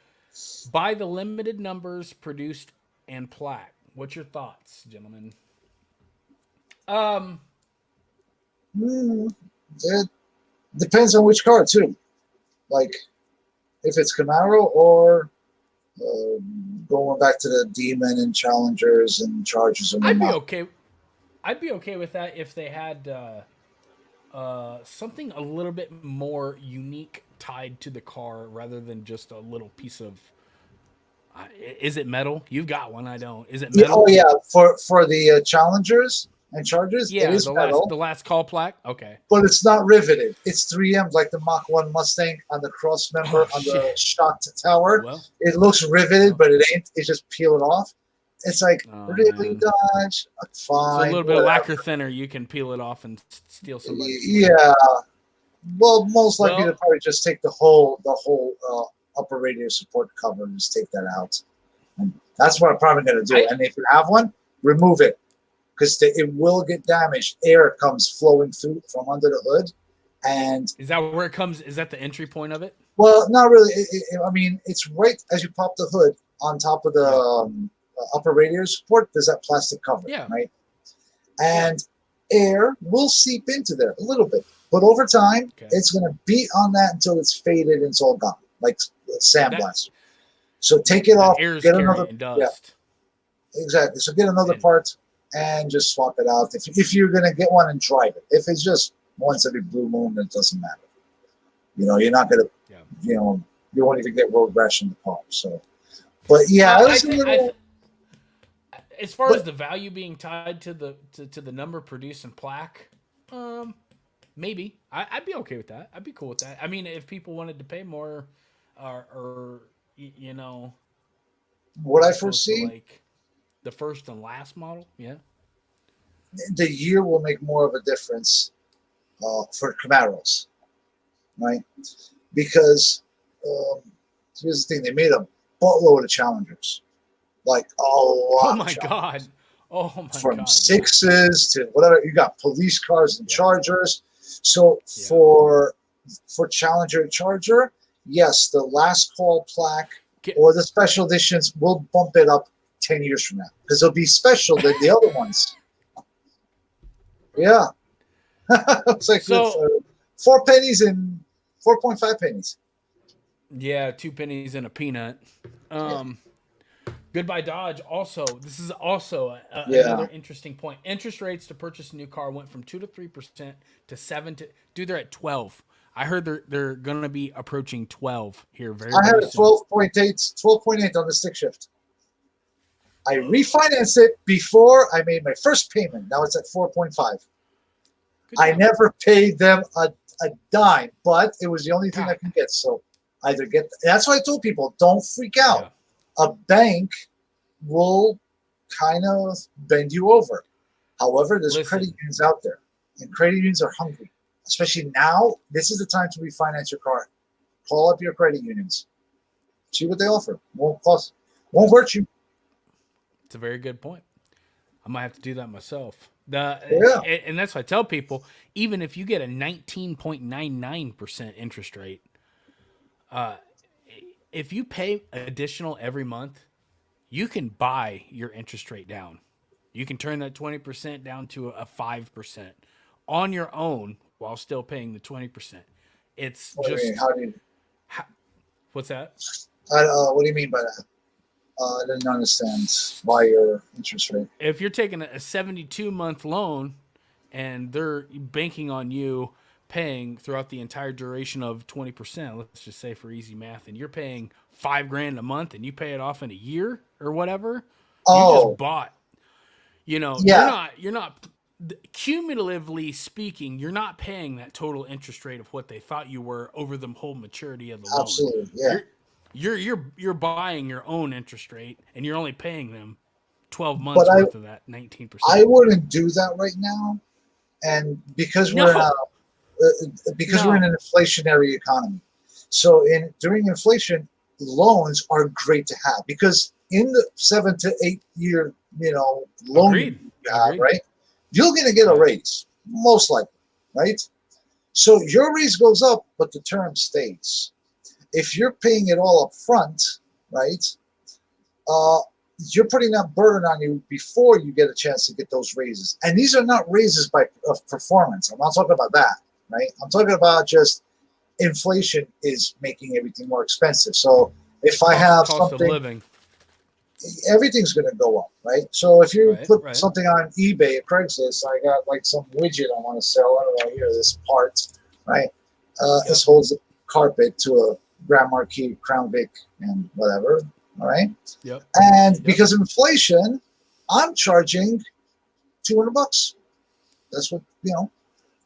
by the limited numbers produced and plaque. What's your thoughts, gentlemen? It depends on which car too. Like if it's Camaro or going back to the Demon and Challengers and Chargers and I'd be okay. I'd be okay with that if they had something a little bit more unique tied to the car rather than just a little piece of. Is it metal? You've got one. I don't. Is it metal? Oh yeah, for the Challengers and Chargers, it is metal. The last call plaque. Okay, but it's not riveted. It's 3M, like the Mach 1 Mustang on the cross member on the shock tower. Well, it looks riveted, but it ain't. It's just peel it off. It's like really, Dodge. Fine. So a little bit of lacquer thinner, you can peel it off and steal somebody. Yeah. Well, most likely to probably just take the whole upper radiator support cover and just take that out. And that's what I'm probably going to do. And if you have one, remove it because it will get damaged. Air comes flowing through from under the hood. And is that where it comes? Is that the entry point of it? Well, not really. I mean, it's right as you pop the hood on top of the upper radiator support. There's that plastic cover, right? And air will seep into there a little bit. But over time, it's going to beat on that until it's faded and it's all gone, like sandblast. So take it off. Air's get another dust. Yeah, exactly. So get another part, and just swap it out if you're gonna get one and drive it. If it's just once every blue moon, it doesn't matter. You're not gonna, you won't even get road rash in the car. So, but yeah, it was a little. As far as the value being tied to the number produced in plaque, maybe I'd be okay with that. I'd be cool with that. I mean, if people wanted to pay more, or what I foresee, like the first and last model, the year will make more of a difference for Camaros, right? Because here's the thing: they made a buttload of Challengers, like a lot. Oh my god! Oh my god! From sixes to whatever, you got police cars and Chargers. So for Challenger Charger, yes, the last call plaque or the special editions will bump it up 10 years from now because they'll be special than the other ones. Yeah. It's like 4 pennies and 4.5 pennies. Yeah, 2 pennies and a peanut. Goodbye Dodge. Also, this is also another interesting point. Interest rates to purchase a new car went from 2 to 3% to 7 to. Dude, they're at 12. I heard they're going to be approaching 12 here very. I had a 12.8 on the stick shift. I refinanced it before I made my first payment. Now it's at 4.5. I never paid them a dime, but it was the only thing I can get. So either get. That's why I told people, don't freak out. Yeah. A bank will kind of bend you over. However, there's credit unions out there, and credit unions are hungry. Especially now, this is the time to refinance your car. Call up your credit unions. See what they offer. Won't hurt you. It's a very good point. I might have to do that myself. And that's what I tell people. Even if you get a 19.99% interest rate, if you pay additional every month, you can buy your interest rate down. You can turn that 20% down to a 5% on your own while still paying the 20%. It's what's that? What do you mean by that? I didn't understand why your interest rate. If you're taking a 72-month loan and they're banking on you paying throughout the entire duration of 20%, let's just say for easy math, and you're paying $5,000 a month and you pay it off in a year or whatever, you just bought, you're not cumulatively speaking, you're not paying that total interest rate of what they thought you were over the whole maturity of the loan. Absolutely. Yeah. You're buying your own interest rate and you're only paying them 12 months worth of that 19%. I wouldn't do that right now. And because we're in an inflationary economy. So during inflation, loans are great to have because in the 7 to 8 year, loan you have, right? You're going to get a raise, most likely, right? So your raise goes up, but the term stays. If you're paying it all up front, right, you're putting that burden on you before you get a chance to get those raises. And these are not raises of performance. I'm not talking about that. Right? I'm talking about just inflation is making everything more expensive. So if I have cost of living, everything's going to go up, right? So if you put something on eBay or Craigslist, I got like some widget I want to sell. I don't know, here, this part, right? This holds a carpet to a Grand Marquis, Crown Vic, and whatever, all right? Yep. And because of inflation, I'm charging $200. That's what,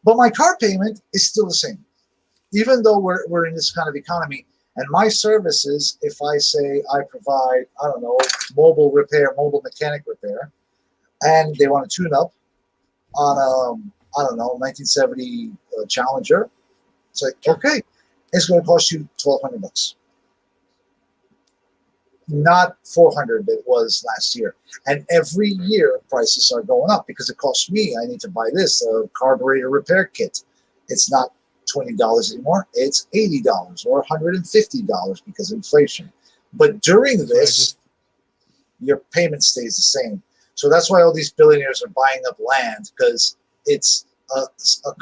But my car payment is still the same, even though we're in this kind of economy. And my services, if I say I provide, I don't know, mobile mechanic repair, and they want to tune up on a, 1970 Challenger, it's like, okay, it's going to cost you $1,200. Not $400 it was last year. And every year prices are going up because it costs me. I need to buy this carburetor repair kit. It's not $20 anymore. It's $80 or $150 because of inflation. But during this, your payment stays the same. So that's why all these billionaires are buying up land because it's a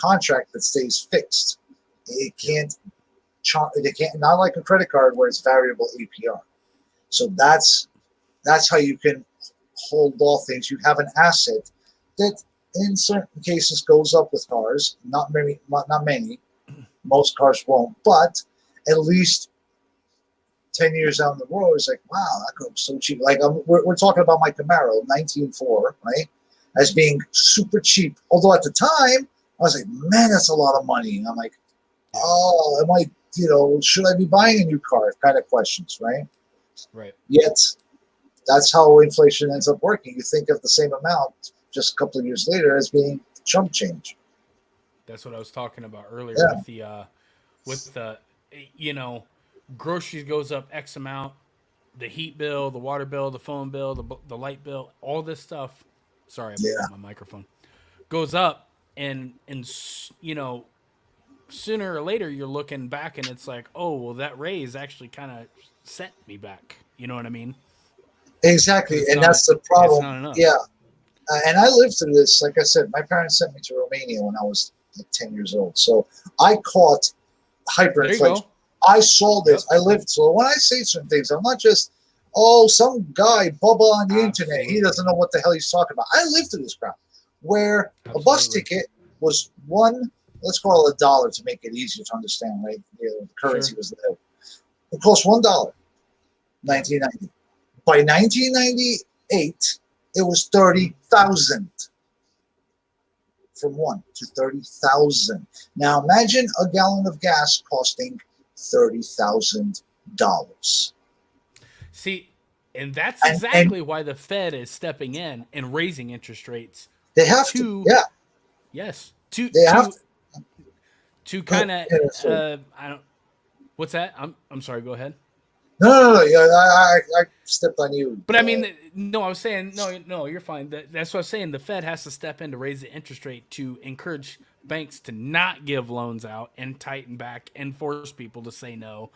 contract that stays fixed. It can't not like a credit card where it's variable APR. So that's how you can hold off things. You have an asset that in certain cases goes up with cars. Not many. Most cars won't, but at least 10 years down the road, it's like, wow, that could be so cheap. Like we're talking about my Camaro, 19.4, right, as being super cheap. Although at the time, I was like, man, that's a lot of money. And I'm like, oh, am I, should I be buying a new car? Kind of questions, right? Right. Yet, that's how inflation ends up working. You think of the same amount just a couple of years later as being chump change. That's what I was talking about earlier Yeah. with the groceries goes up X amount, the heat bill, the water bill, the phone bill, the light bill, all this stuff. Sorry, my microphone goes up, and sooner or later you're looking back and it's like, oh, well, that raise actually kind of set me back. You know what I mean? Exactly, and that's the problem. It's not enough. Yeah, and I lived through this. Like I said, my parents sent me to Romania when I was like 10 years old, so I caught hyperinflation. I saw this. Yep. I lived. So when I say certain things, I'm not just, some guy, Bubba on the internet. He doesn't know what the hell he's talking about. I lived through this crap where a bus ticket was let's call it $1 to make it easier to understand, right? The currency was there. It cost $1, 1990. By 1998, it was 30,000. From 1 to 30,000. Now imagine a gallon of gas costing $30,000. See, and that's exactly why the Fed is stepping in and raising interest rates. They have to. Yeah. Yes. They have to kind of. I don't. What's that? I'm sorry. Go ahead. No. Yeah, I stepped on you. But I mean, no. I was saying no. You're fine. That's what I was saying. The Fed has to step in to raise the interest rate to encourage banks to not give loans out and tighten back and force people to say no.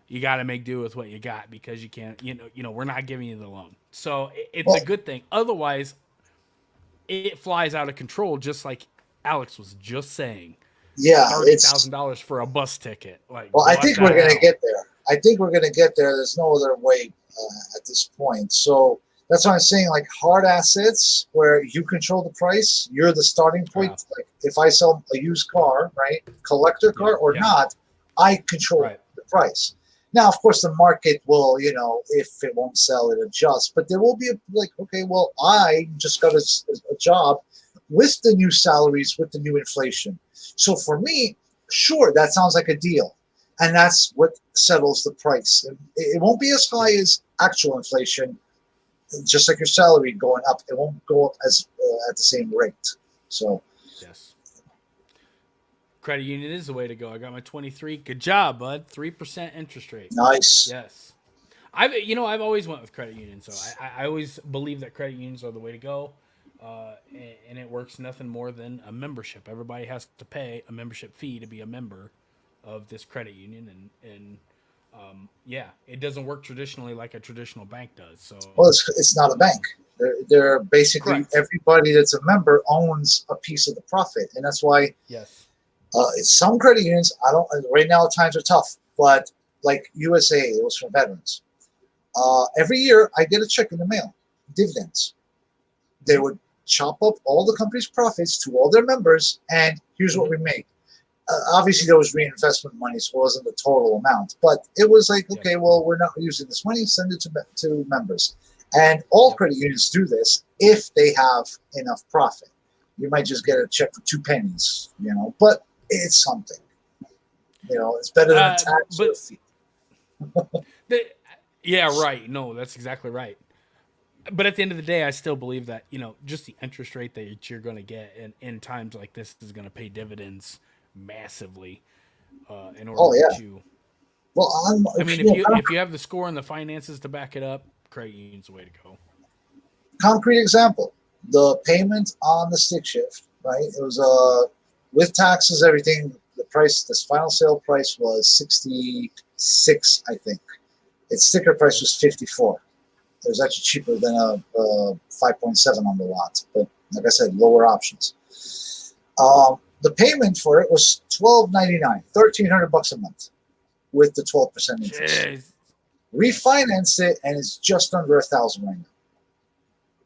You got to make do with what you got because you can't. We're not giving you the loan. So it's a good thing. Otherwise, it flies out of control. Just like Alex was just saying. Yeah, $30,000 for a bus ticket. I think we're going to get there. There's no other way at this point. So that's why I'm saying, like, hard assets where you control the price, you're the starting point. Yeah. Like if I sell a used car, right, collector car or not, I control the price. Now, of course, the market will, if it won't sell, it adjusts. But there will be I just got a job with the new salaries, with the new inflation. So for me, sure, that sounds like a deal. And that's what settles the price. It won't be as high as actual inflation, just like your salary going up. It won't go up as at the same rate. So, yes, credit union is the way to go. I got my 23. Good job, bud. 3% interest rate. Nice. Yes, I've always went with credit unions. So I always believe that credit unions are the way to go. And it works nothing more than a membership. Everybody has to pay a membership fee to be a member of this credit union, and it doesn't work traditionally like a traditional bank does. So it's not a bank. They're basically correct. Everybody that's a member owns a piece of the profit, and that's why some credit unions. Right now times are tough, but like USA, it was for veterans. Every year I get a check in the mail, dividends. They would chop up all the company's profits to all their members, and here's what we made. Obviously, there was reinvestment money, so it wasn't the total amount. But it was like, okay, well, we're not using this money, send it to members. And all credit unions do this if they have enough profit. You might just get a check for 2 pennies, but it's something. It's better than a tax or a fee. Yeah, right. No, that's exactly right. But at the end of the day, I still believe that, just the interest rate that you're going to get in times like this is going to pay dividends massively in order to. Well, if you have the score and the finances to back it up, credit union's the way to go. Concrete example: the payment on the stick shift, right? It was with taxes, everything. The price, this final sale price was 66, I think. Its sticker price was 54. It was actually cheaper than a 5.7 on the lot, but like I said, lower options. The payment for it was $1,299, $1,300 a month, with the 12% interest. Jeez. Refinanced it, and it's just under $1,000 right now.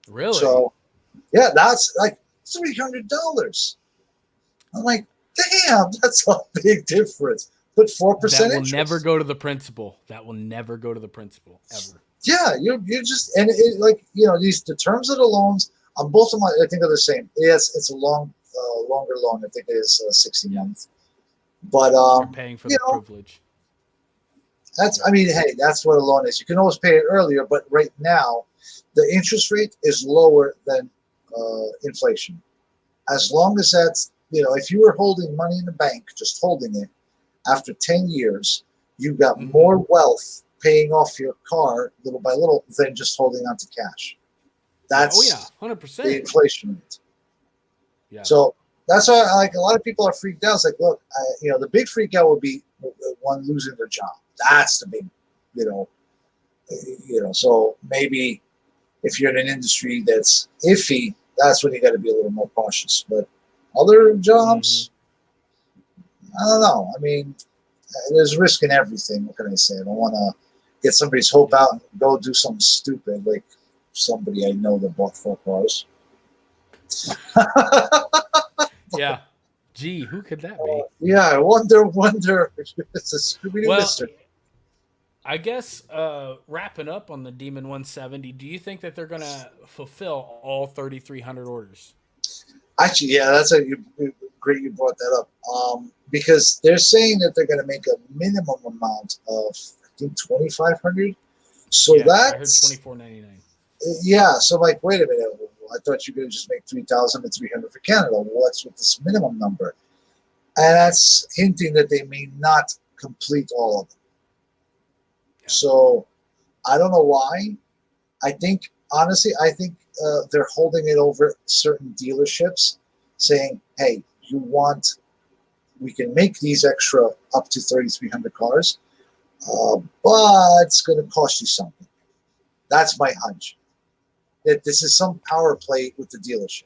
Really? So, yeah, that's like $300. I'm like, damn, that's a big difference. But 4% that will interest. never go to the principal. That will never go to the principal ever. Yeah, you're just and like the terms of the loans on both of them I think are the same. Yes, it's a longer loan. I think it is 60 months. But You're paying for the privilege. I mean, hey, that's what a loan is. You can always pay it earlier, but right now, the interest rate is lower than inflation. As long as that's if you were holding money in the bank, just holding it, after 10 years, you got more wealth paying off your car little by little than just holding on to cash. That's 100%. the inflation rate. Yeah. So that's why like a lot of people are freaked out. It's like, look, the big freak out would be one losing their job. That's the big, So maybe if you're in an industry that's iffy, that's when you got to be a little more cautious. But other jobs, I don't know. I mean, there's risk in everything. What can I say? I don't want to get somebody's hope out and go do something stupid like somebody I know that bought 4 cars. Yeah. Gee, who could that be? Yeah, I wonder. It's a Scooby-Doo mystery. I guess wrapping up on the Demon 170, do you think that they're going to fulfill all 3,300 orders? Actually, yeah, that's great you brought that up. Because they're saying that they're going to make a minimum amount of, I think, 2,500. So that's I heard $24.99. Yeah, so like, wait a minute. I thought you were going to just make 3,300 for Canada. What's with this minimum number? And that's hinting that they may not complete all of them. Yeah. So I don't know why. Honestly, I think they're holding it over certain dealerships saying, hey, we can make these extra up to 3,300 cars, but it's going to cost you something. That's my hunch. That this is some power play with the dealership.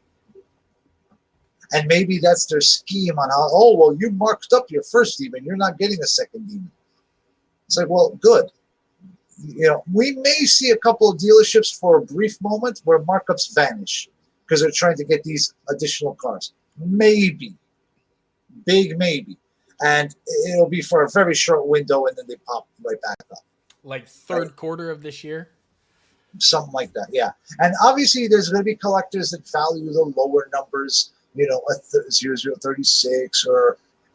And maybe that's their scheme on how, you marked up your first Demon, you're not getting a second Demon. It's like, well, good. We may see a couple of dealerships for a brief moment where markups vanish because they're trying to get these additional cars. Maybe. Big maybe. And it'll be for a very short window and then they pop right back up. Like third quarter of this year? Something like that, yeah. And obviously there's going to be collectors that value the lower numbers, a 0036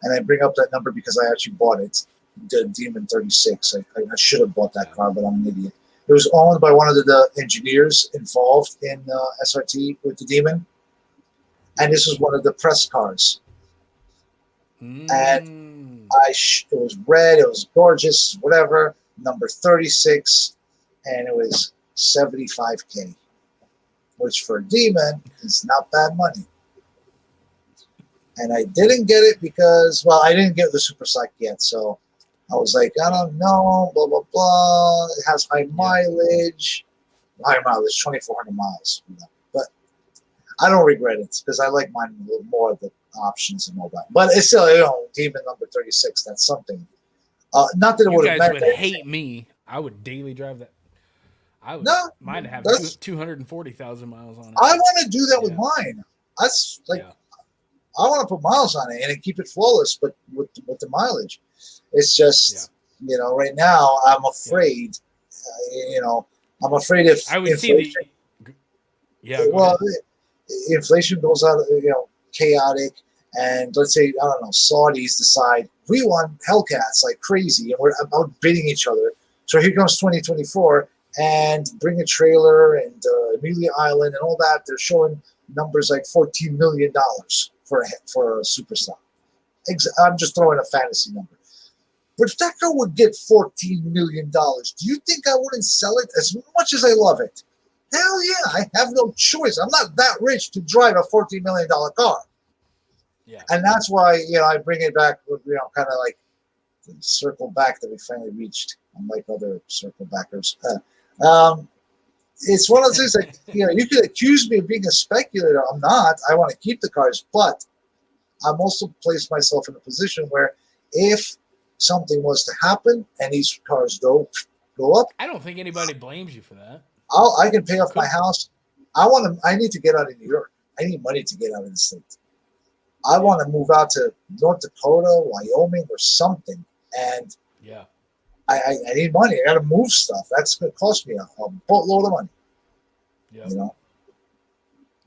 and I bring up that number because I actually bought it, the Demon 36. I should have bought that car, but I'm an idiot. It was owned by one of the engineers involved in SRT with the Demon. And this was one of the press cars. And it was red, it was gorgeous, whatever, number 36, and it was $75K, which for a Demon is not bad money. And I didn't get it because, I didn't get the Super Psych yet, so I was like, I don't know, blah, blah, blah. It has high mileage, 2,400 miles. But I don't regret it because I like mine a little more, the options and all that. But it's still, Demon number 36, that's something. Not that it would have meant. You guys would hate me. I would daily drive that. Mine have 240,000 miles on it. I want to do that with mine. That's like, I want to put miles on it and keep it flawless, but with the mileage. It's just, right now I'm afraid, I'm afraid if I would see inflation goes out, chaotic, and let's say, I don't know, Saudis decide we want Hellcats like crazy and we're outbidding each other. So here comes 2024 and Bring a Trailer and Amelia Island and all that. They're showing numbers like $14 million for a superstar. I'm just throwing a fantasy number. But if that car would get $14 million, do you think I wouldn't sell it as much as I love it? Hell yeah, I have no choice. I'm not that rich to drive a $14 million car. Yeah. And that's why, I bring it back, kind of like the circle back that we finally reached, unlike other circle backers. It's one of those things like, you could accuse me of being a speculator. I'm not. I want to keep the cars, but I'm also placed myself in a position where if something was to happen and these cars go up, I don't think anybody blames you for that. I can pay off my house I need to get out of New York. I need money to get out of the state. I want to move out to North Dakota, Wyoming, or something. And Yeah. I need money. I got to move stuff. That's going to cost me a boatload of money. Yeah. You know?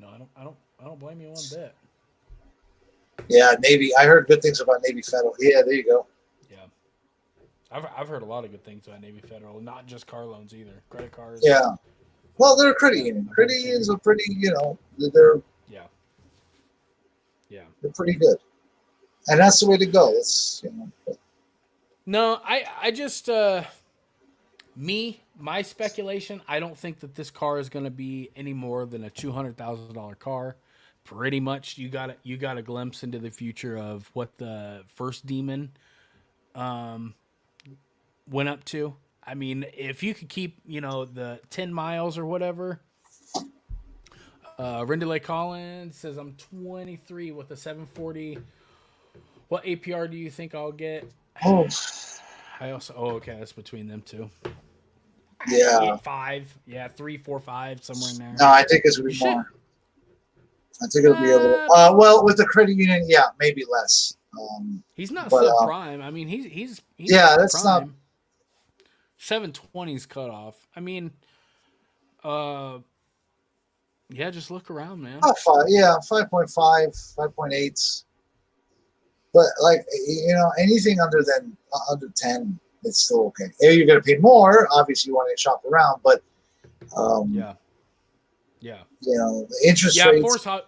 No, I don't blame you one bit. Yeah, Navy. I heard good things about Navy Federal. Yeah, there you go. Yeah. I've heard a lot of good things about Navy Federal, not just car loans either. Credit cards. Yeah. Well, they're a credit union. Credit unions are pretty, they're they're pretty good. And that's the way to go. It's, No, I just my speculation, I don't think that this car is going to be any more than a $200,000 car. Pretty much you got a glimpse into the future of what the first Demon went up to. I mean, if you could keep, the 10 miles or whatever. Rendelay Collins says I'm 23 with a 740. What APR do you think I'll get? oh, Okay, that's between them two. yeah. 5, 3, 4, 5, somewhere in there. No, I think it's going to be more. I think it'll be a little. Well, with the credit union, yeah, maybe less. He's not but, subprime. I mean, he's yeah, that's prime. not. 720's cut off. I mean, just look around, man. 5.5, 5.8. But anything under 10, it's still okay. You're going to pay more. Obviously, you want to shop around, but the interest rates. Force I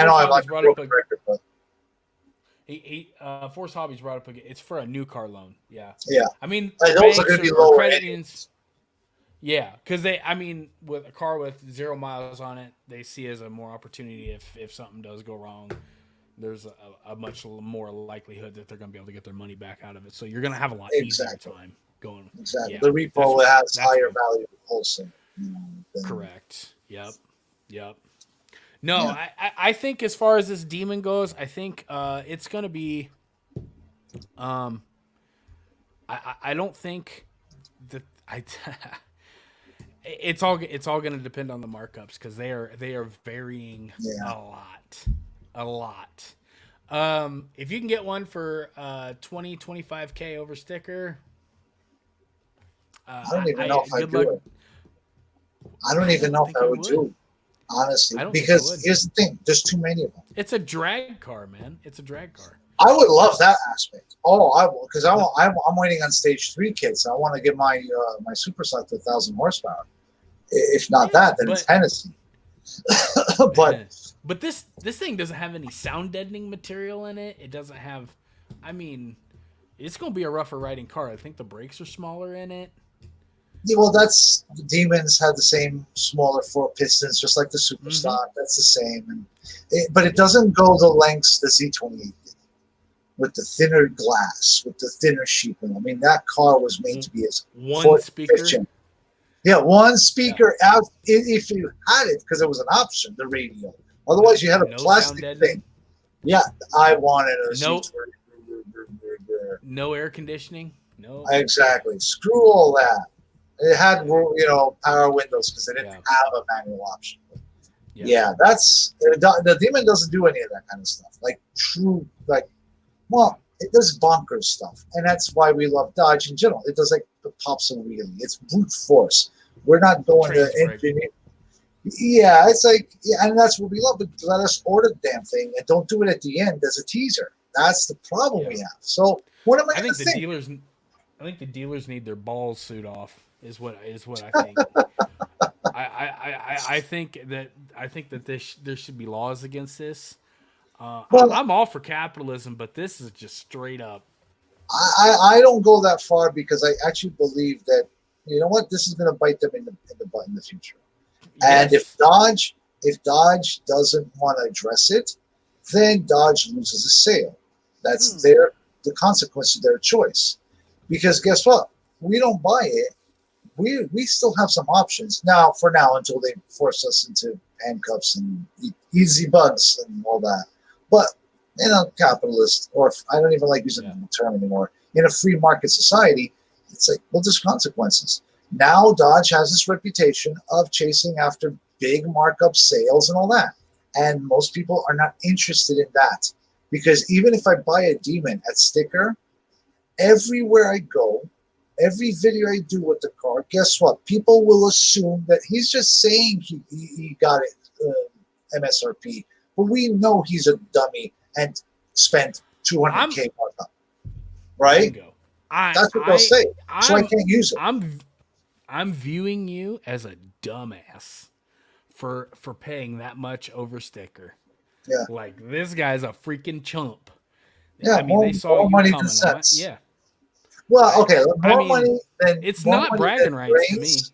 know I'm like a broken record, but Force Hobbies brought up it's for a new car loan. Yeah. I mean, those are going to be lower credit unions. Yeah, because with a car with 0 miles on it, they see as a more opportunity if something does go wrong. There's a much more likelihood that they're going to be able to get their money back out of it. So you're going to have a lot easier time going. Exactly. Yeah, the repo has higher value wholesale. Correct. Yep. No, yeah. I think as far as this Demon goes, I think it's going to be. I don't think that It's all going to depend on the markups because they are varying a lot. If you can get one for 25K over sticker, I don't even know if I do it. I don't even know if I would do it, honestly, because here's the thing: there's too many of them. It's a drag car, man. It's a drag car. I would love that aspect. Oh, I will, because I'm waiting on stage 3 kits. I want to get my my Super Select to 1,000 horsepower. If not that, then it's Hennessy. But this thing doesn't have any sound deadening material in it. It doesn't have. I mean, it's going to be a rougher riding car. I think the brakes are smaller in it. Yeah, well, the Demons had the same smaller 4 pistons, just like the Super Stock. That's the same, but it doesn't go the lengths the Z28 did, with the thinner glass, with the thinner sheeting. I mean, that car was made to be as one speaker. Efficient. Yeah, one speaker out if you had it, because it was an option, the radio. Otherwise, you had a plastic thing. Yeah, I wanted no air conditioning. No. Exactly. Screw all that. It had power windows because they didn't have a manual option. Yeah, that's the Demon doesn't do any of that kind of stuff. It does bonkers stuff, and that's why we love Dodge in general. It does the pops and wheelie. It's brute force. We're not going to engineer. Yeah, it's and that's what we love. But let us order the damn thing and don't do it at the end as a teaser. That's the problem we have. So what am I going to think? I think the dealers need their balls suit off. Is what I think. I think that there should be laws against this. I'm all for capitalism, but this is just straight up. I don't go that far because I actually believe that this is going to bite them in the butt in the future. And if Dodge doesn't want to address it, then Dodge loses a sale. That's the consequence of their choice. Because guess what? We don't buy it. We still have some options for now until they force us into handcuffs and easy bugs and all that. But capitalist, or I don't even like using the term anymore. In a free market society, it's there's consequences. Now Dodge has this reputation of chasing after big markup sales and all that. And most people are not interested in that because even if I buy a Demon at Sticker, everywhere I go, every video I do with the car, guess what? People will assume that he's just saying he got it MSRP, but we know he's a dummy and spent 200K markup, right? Bingo. That's what they'll say. So I can't use it. I'm viewing you as a dumbass for paying that much over Sticker. Yeah. Like this guy's a freaking chump. Yeah, I mean, they saw you money coming. than sense. Yeah. Well, okay, more mean, money than it's more not money bragging than rights to me. brains,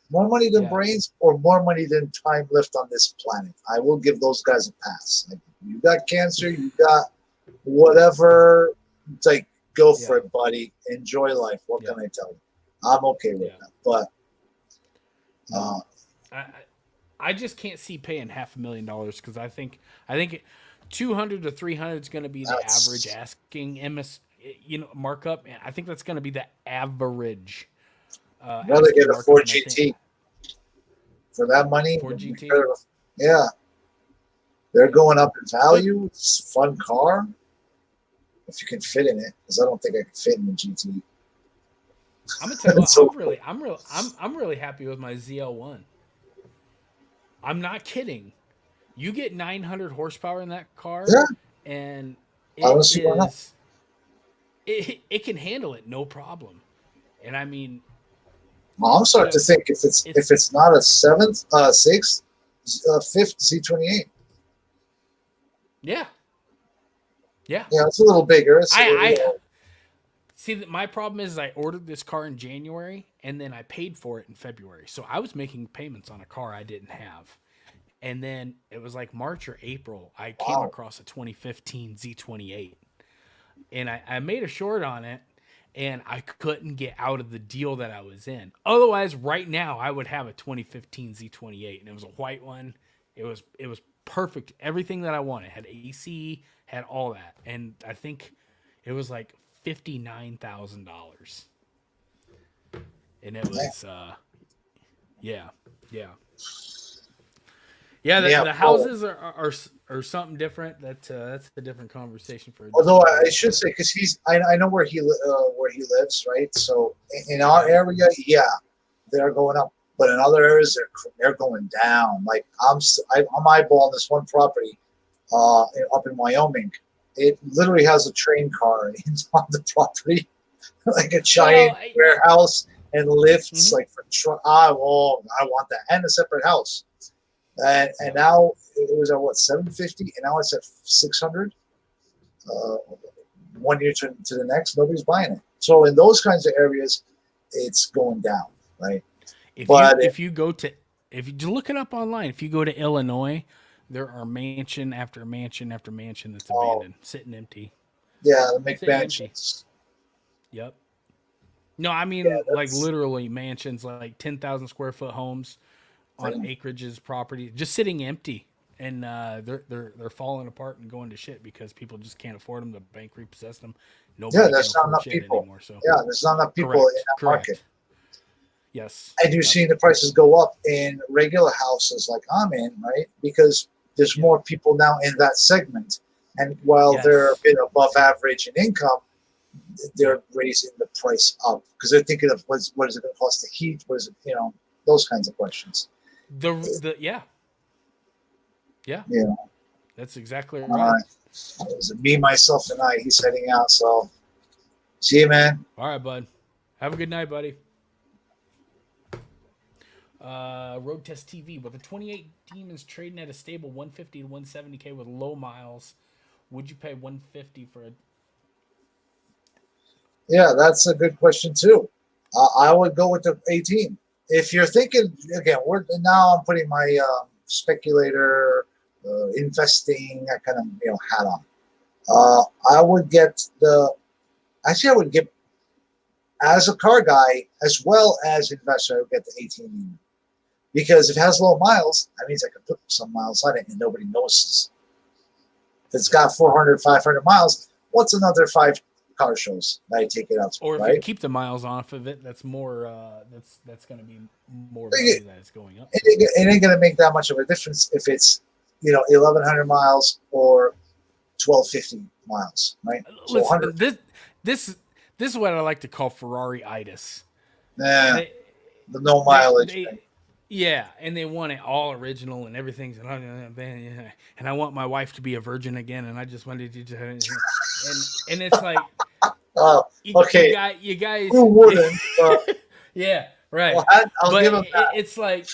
more money than brains, or more money than time left on this planet. I will give those guys a pass. Like, you got cancer, you got whatever. It's like, go for it, buddy. Enjoy life. What can I tell you? I'm okay with that. But I just can't see paying $500,000 because I think 200 to 300 is going to be the average asking markup, and I think that's going to be the average. Rather get a Ford GT for that money. Ford GT, yeah, they're going up in value. It's a fun car if you can fit in it, because I don't think I can fit in the GT. I'm gonna tell you what, I'm really happy with my ZL1. I'm not kidding. You get 900 horsepower in that car, and it can handle it no problem. And I mean, well, I'm starting to think if it's not a sixth, fifth Z28. Yeah. Yeah, it's a little bigger. See, that my problem is I ordered this car in January and then I paid for it in February. So I was making payments on a car I didn't have. And then it was like March or April, I came across a 2015 Z28. And I made a short on it, and I couldn't get out of the deal that I was in. Otherwise, right now, I would have a 2015 Z28, and it was a white one. It was perfect. Everything that I wanted. It had AC, had all that. And I think it was like $59,000. And it was, yeah. The houses are something different. That's a different conversation for. Although I should say, because I know where he lives, right? So in our area, they're going up, but in other areas they're going I'm eyeballing this one property up in Wyoming. It literally has a train car on the property, like a giant warehouse and lifts, like for I want that, and a separate house. And now it was at what, 750, and now it's at 600. 1 year to the next, nobody's buying it. So in those kinds of areas, it's going down, right? If you look it up online, if you go to Illinois, there are mansion after mansion after mansion that's abandoned, sitting empty. Yeah, the McMansions. Yep. No, I mean like literally mansions, like 10,000 square foot homes on acreages property, just sitting empty, and they're falling apart and going to shit because people just can't afford them. The bank repossessed them. There's not enough people anymore. So there's not enough people in that market. Yes. And you're seeing the prices go up in regular houses like I'm in, right? Because there's more people now in that segment, and while they're a bit above average in income, they're raising the price up because they're thinking of what is it going to cost to heat? What is it? Those kinds of questions. Yeah. That's exactly right. It was me, myself, and I. He's heading out, so see you, man. All right, bud. Have a good night, buddy. Road Test TV with the 28 Demons trading at a stable 150 to 170K with low miles. Would you pay 150 for a? Yeah, that's a good question too. I would go with the 18. If you're thinking again, I'm putting my speculator, investing, that kind of hat on. I would get as a car guy as well as investor. I would get the 18 because if it has low miles, that means I can put some miles on it and nobody notices. If it's got 400, 500 miles, what's another car shows that I take it out to, Or if you right? keep the miles off of it, that's more. That's going to be more It, value that it's going up. it ain't gonna make that much of a difference if it's 1,100 miles or 1,250 miles, right? So Listen, 100. this is what I like to call Ferrari itis. Nah, They, the no they, mileage. they, yeah, and they want it all original and everything's and I want my wife to be a virgin again, and I just wanted you to, and it's like, Oh, okay. you guys, Who wouldn't? But yeah, right. well, I'll But give him that. it's like,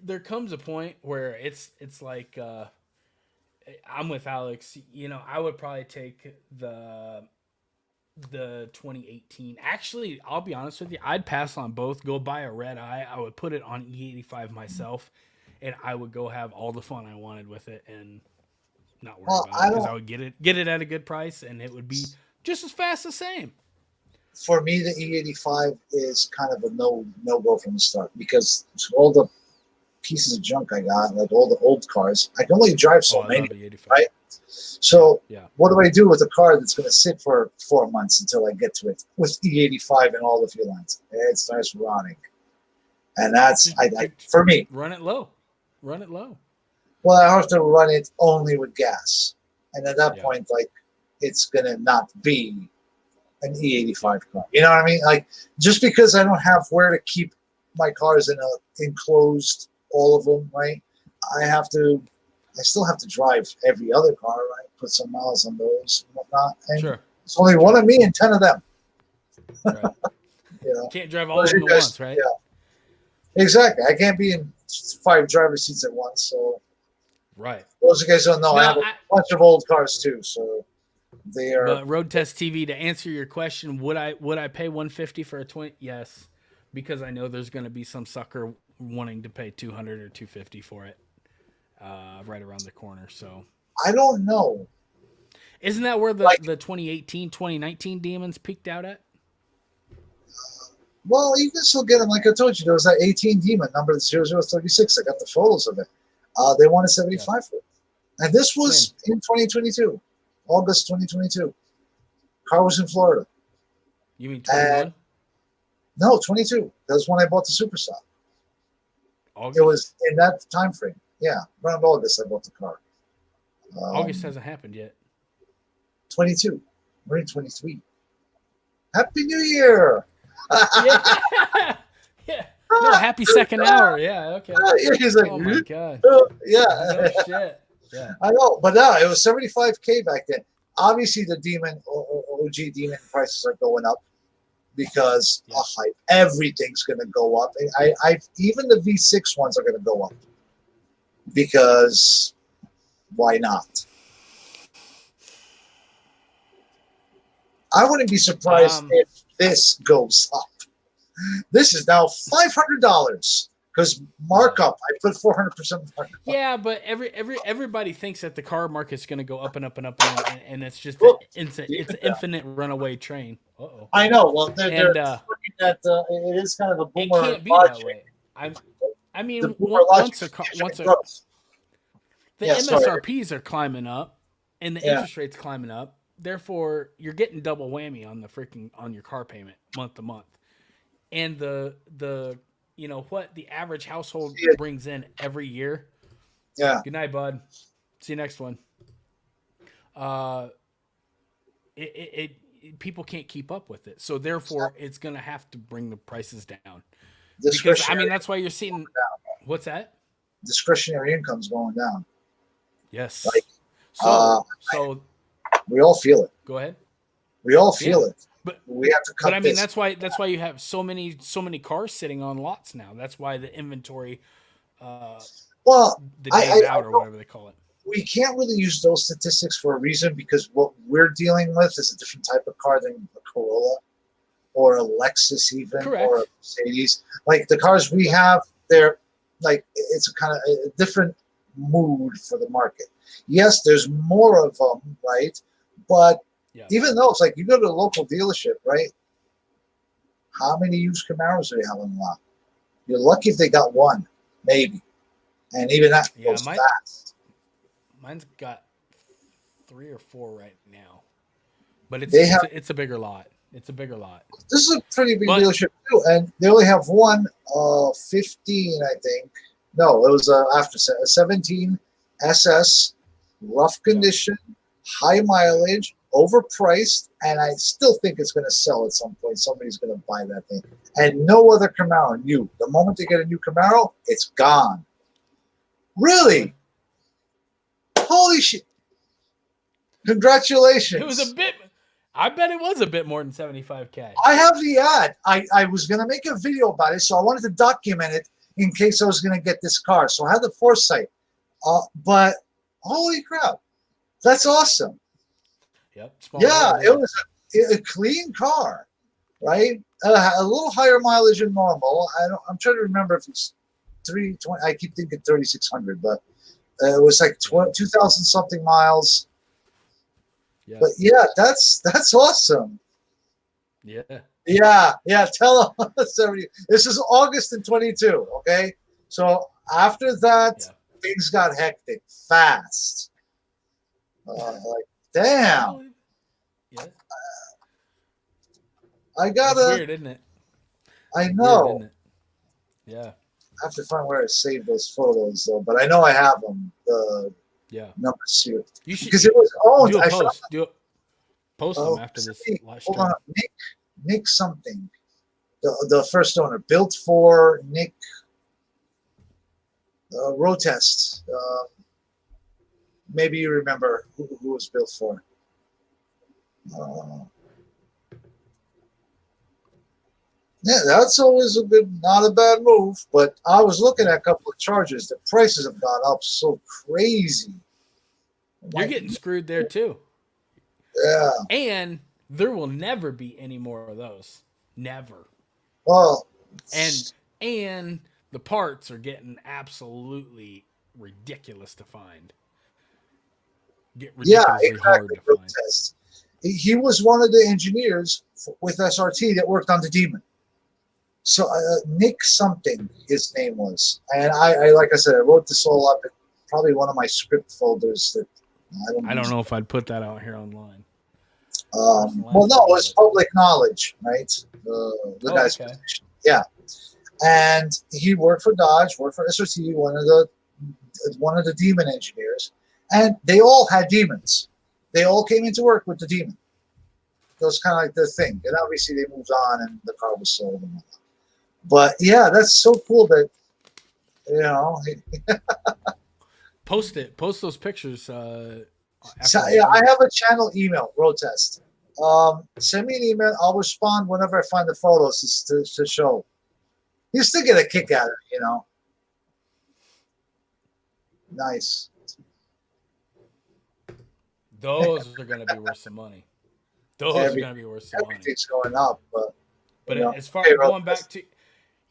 there comes a point where it's like, I'm with Alex. I would probably take the 2018. Actually, I'll be honest with you. I'd pass on both. Go buy a red eye. I would put it on E85 myself, and I would go have all the fun I wanted with it and not worry about it because I would get it at a good price, and it would be just as fast the same. For me, the E85 is kind of a no go from the start because all the pieces of junk I got, like all the old cars, I can only drive so many, right? So what do I do with a car that's going to sit for 4 months until I get to it with E85 and all the fuel lines? It starts rotting, and that's for me. Run it low. Well, I have to run it only with gas, and at that point, like, it's going to not be an E85 car. You know what I mean? Like, just because I don't have where to keep my cars in a enclosed, all of them, right? I still have to drive every other car, right? Put some miles on those and whatnot. And it's only one of me and 10 of them. Right. Can't drive all of them at once, right? Yeah. Exactly. I can't be in 5 driver's seats at once. So, right. Those guys don't know. I have a bunch of old cars too, so they are. But Road Test TV, to answer your question, would I pay $150 for a 20? Yes, because I know there's going to be some sucker wanting to pay $200 or $250 for it, right around the corner. So I don't know. Isn't that where the 2018, 2019 Demons peaked out at? Well, you can still get them. Like I told you, there was that 18 Demon number 0036. I got the photos of it. They wanted 75 for it, and this was in 2022, August 2022. Car was in Florida. You mean 21? No, 22. That's when I bought the Superstock. August? It was in that time frame. Yeah, around August I bought the car. August hasn't happened yet. 22. We're in 23. Happy New Year! Yeah. No, happy second hour. Yeah, okay. He's like, oh my god. Yeah. No shit. Yeah. I know, but no, it was $75K back then. Obviously, the Demon or OG Demon prices are going up because of hype. Everything's going to go up. Even the V6 ones are going to go up because why not? I wouldn't be surprised if this goes up. This is now $500 because markup. I put 400% markup. Yeah, but everybody thinks that the car market's going to go up and up and up and it's just it's an infinite runaway train. Uh-oh. I know. Well, they're looking at it is kind of a boomer. It can't be that way. I mean, once the MSRPs are climbing up and the interest rates climbing up, therefore you're getting double whammy on your car payment month to month. And the what the average household brings in every year. Yeah. Good night, bud. See you next one. People can't keep up with it, so therefore it's gonna have to bring the prices down. Because that's why you're seeing. What's that? Discretionary income's going down. Yes. So we all feel it. Go ahead. We all feel it. But we have to cut. But I mean, that's why you have so many cars sitting on lots now. That's why the inventory, the days out or whatever they call it. We can't really use those statistics for a reason because what we're dealing with is a different type of car than a Corolla or a Lexus, even or a Mercedes. Like the cars we have, they're like it's a kind of a different mood for the market. Yes, there's more of them, right? But even though it's like you go to a local dealership, right? How many used Camaros do they have on the lot? You're lucky if they got one, maybe. And even that goes fast. Mine's got 3 or 4 right now. But They have it's a bigger lot. It's a bigger lot. this is a pretty big But dealership too, and they only have one 15, I think. No, it was after 17 SS, rough yeah, condition, high mileage, overpriced, and I still think it's going to sell at some point. Somebody's going to buy that thing, and no other Camaro new. The moment they get a new Camaro, it's gone. Really? Holy shit! Congratulations! it was a bit. I bet it was a bit more than 75K. I have the ad. I was going to make a video about it, so I wanted to document it in case I was going to get this car. So I had the foresight. But holy crap, that's awesome. Yep. Small Yeah, world. it was a clean car, right? A little higher mileage than normal. I'm trying to remember if it's 320. I keep thinking 3,600, but it was like 2,000 something miles. Yeah. But yeah, that's awesome. Yeah. Yeah. Tell them 70. This is August in 22. Okay, so after that, things got hectic fast. Like, damn. Yeah. I It's gotta. weird, isn't it? I It's know. weird, isn't it? Yeah. I have to find where I saved those photos though, but I know I have them. The Yeah. numbers here You should because it was owned. do a I found. post. Post them after this live Hold stream. on, Nick something. The first owner built for Nick Rotest. Maybe you remember who it was built for. Yeah, that's always not a bad move. But I was looking at a couple of chargers. The prices have gone up so crazy. You're getting screwed there too. Yeah. And there will never be any more of those. Never. Well, And the parts are getting absolutely ridiculous to find. Get ridiculously hard to find. Rotest. He was one of the engineers with SRT that worked on the Demon. So Nick something his name was, and I like I said, I wrote this all up in probably one of my script folders that I don't know if I'd put that out here online. Well, no, it was public knowledge, right? The guy's position. Yeah, and he worked for Dodge, worked for SRT, one of the Demon engineers, and they all had Demons. They all came into work with the Demon. That was kind of like the thing, and obviously they moved on, and the car was sold and whatnot. But yeah, that's so cool that Post it. Post those pictures. So, yeah, I have a channel email, Rotest. Send me an email. I'll respond whenever I find the photos to show. You still get a kick out of it, Nice. Those are going to be worth some money. Those are going to be worth some money. Everything's going up, but as far as going back to,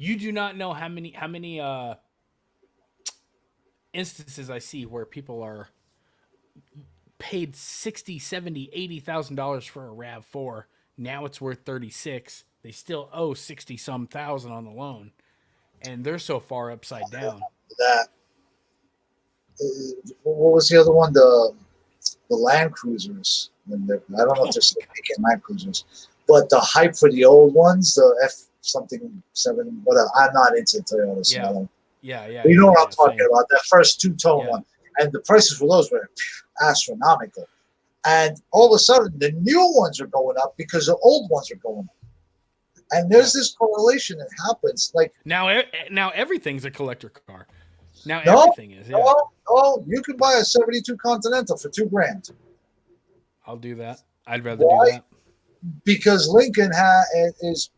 you do not know how many instances I see where people are paid $60,000, $70,000, $80,000 for a RAV4. Now it's worth 36. They still owe 60 some thousand on the loan, and they're so far upside down. That what was the other one? The Land Cruisers. I don't know if they're still making Land Cruisers, but the hype for the old ones, the F something 7, whatever. I'm not into Toyota, so I don't. Yeah. You know what I'm talking about? That first two-tone one, and the prices for those were astronomical. And all of a sudden, the new ones are going up because the old ones are going up. And there's this correlation that happens. Like now everything's a collector car. Now everything is. Yeah. No, you can buy a '72 Continental for $2,000. I'll do that. I'd rather do that. Because Lincoln is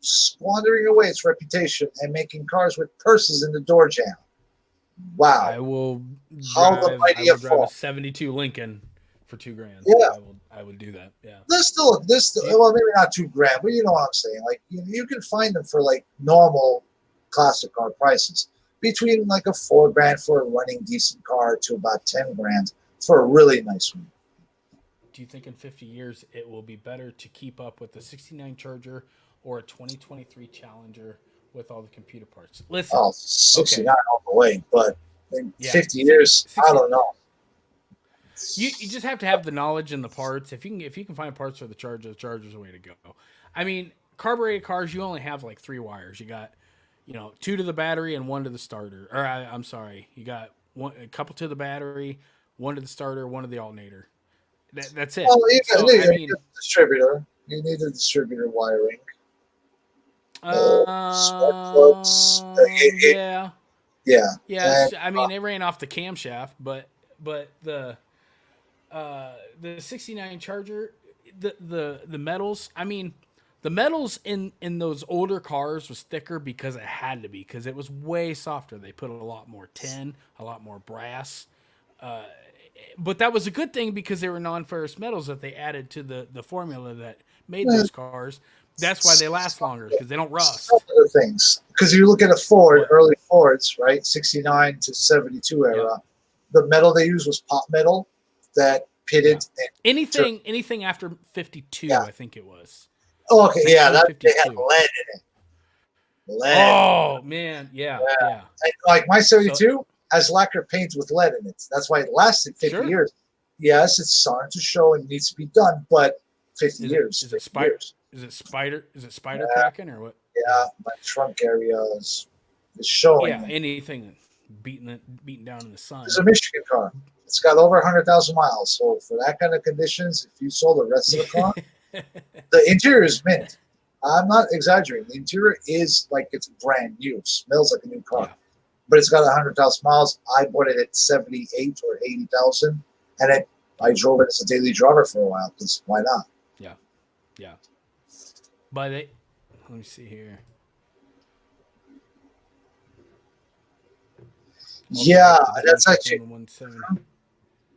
squandering away its reputation and making cars with purses in the door jamb. Wow! I will drive a '72 Lincoln for $2,000. Yeah, I would do that. Yeah. There's still well, maybe not $2,000, but you know what I'm saying. Like you can find them for like normal classic car prices, between like a $4,000 for a running decent car to about $10,000 for a really nice one. Do you think in 50 years it will be better to keep up with the '69 Charger or a 2023 Challenger with all the computer parts? Listen, 69 all the way, but in 50 years, 60, I don't know. You just have to have the knowledge and the parts. If you can find parts for the Charger's the way to go. I mean, carbureted cars, you only have like 3 wires. You got, 2 to the battery and 1 to the starter. Or I'm sorry, you got a couple to the battery, 1 to the starter, 1 to the alternator. That's it. Well, I mean, a distributor. You need a distributor wiring. Spark plugs. yeah, Yeah. yes. And, I mean, it ran off the camshaft, but the 69 Charger, the metals. I mean, the metals in those older cars was thicker because it had to be, because it was way softer. They put a lot more tin, a lot more brass. But that was a good thing because they were non-ferrous metals that they added to the formula that made those cars. That's why they last longer, because they don't rust. some other things. Because you look at a Ford, early Fords, right, 69 to 72 era, the metal they used was pot metal that pitted. And anything after 52, I think it was. Oh, okay, yeah, they had lead in it. Lead. Oh man, yeah. And like my 72 has lacquer paint with lead in it. That's why it lasted 50 years. Yes, it's starting to show and needs to be done, but 50 years. Is it spider cracking or what? Yeah, my trunk area is showing. Yeah, anything beating down in the sun. It's a Michigan car. It's got over 100,000 miles. So for that kind of conditions, if you sold the rest of the car, the interior is mint. I'm not exaggerating. The interior is like it's brand new. Smells like a new car. Yeah. But it's got 100,000 miles. I bought it at 78 or 80,000, and I drove it as a daily driver for a while, because why not? Yeah. But let me see here. Yeah, that's actually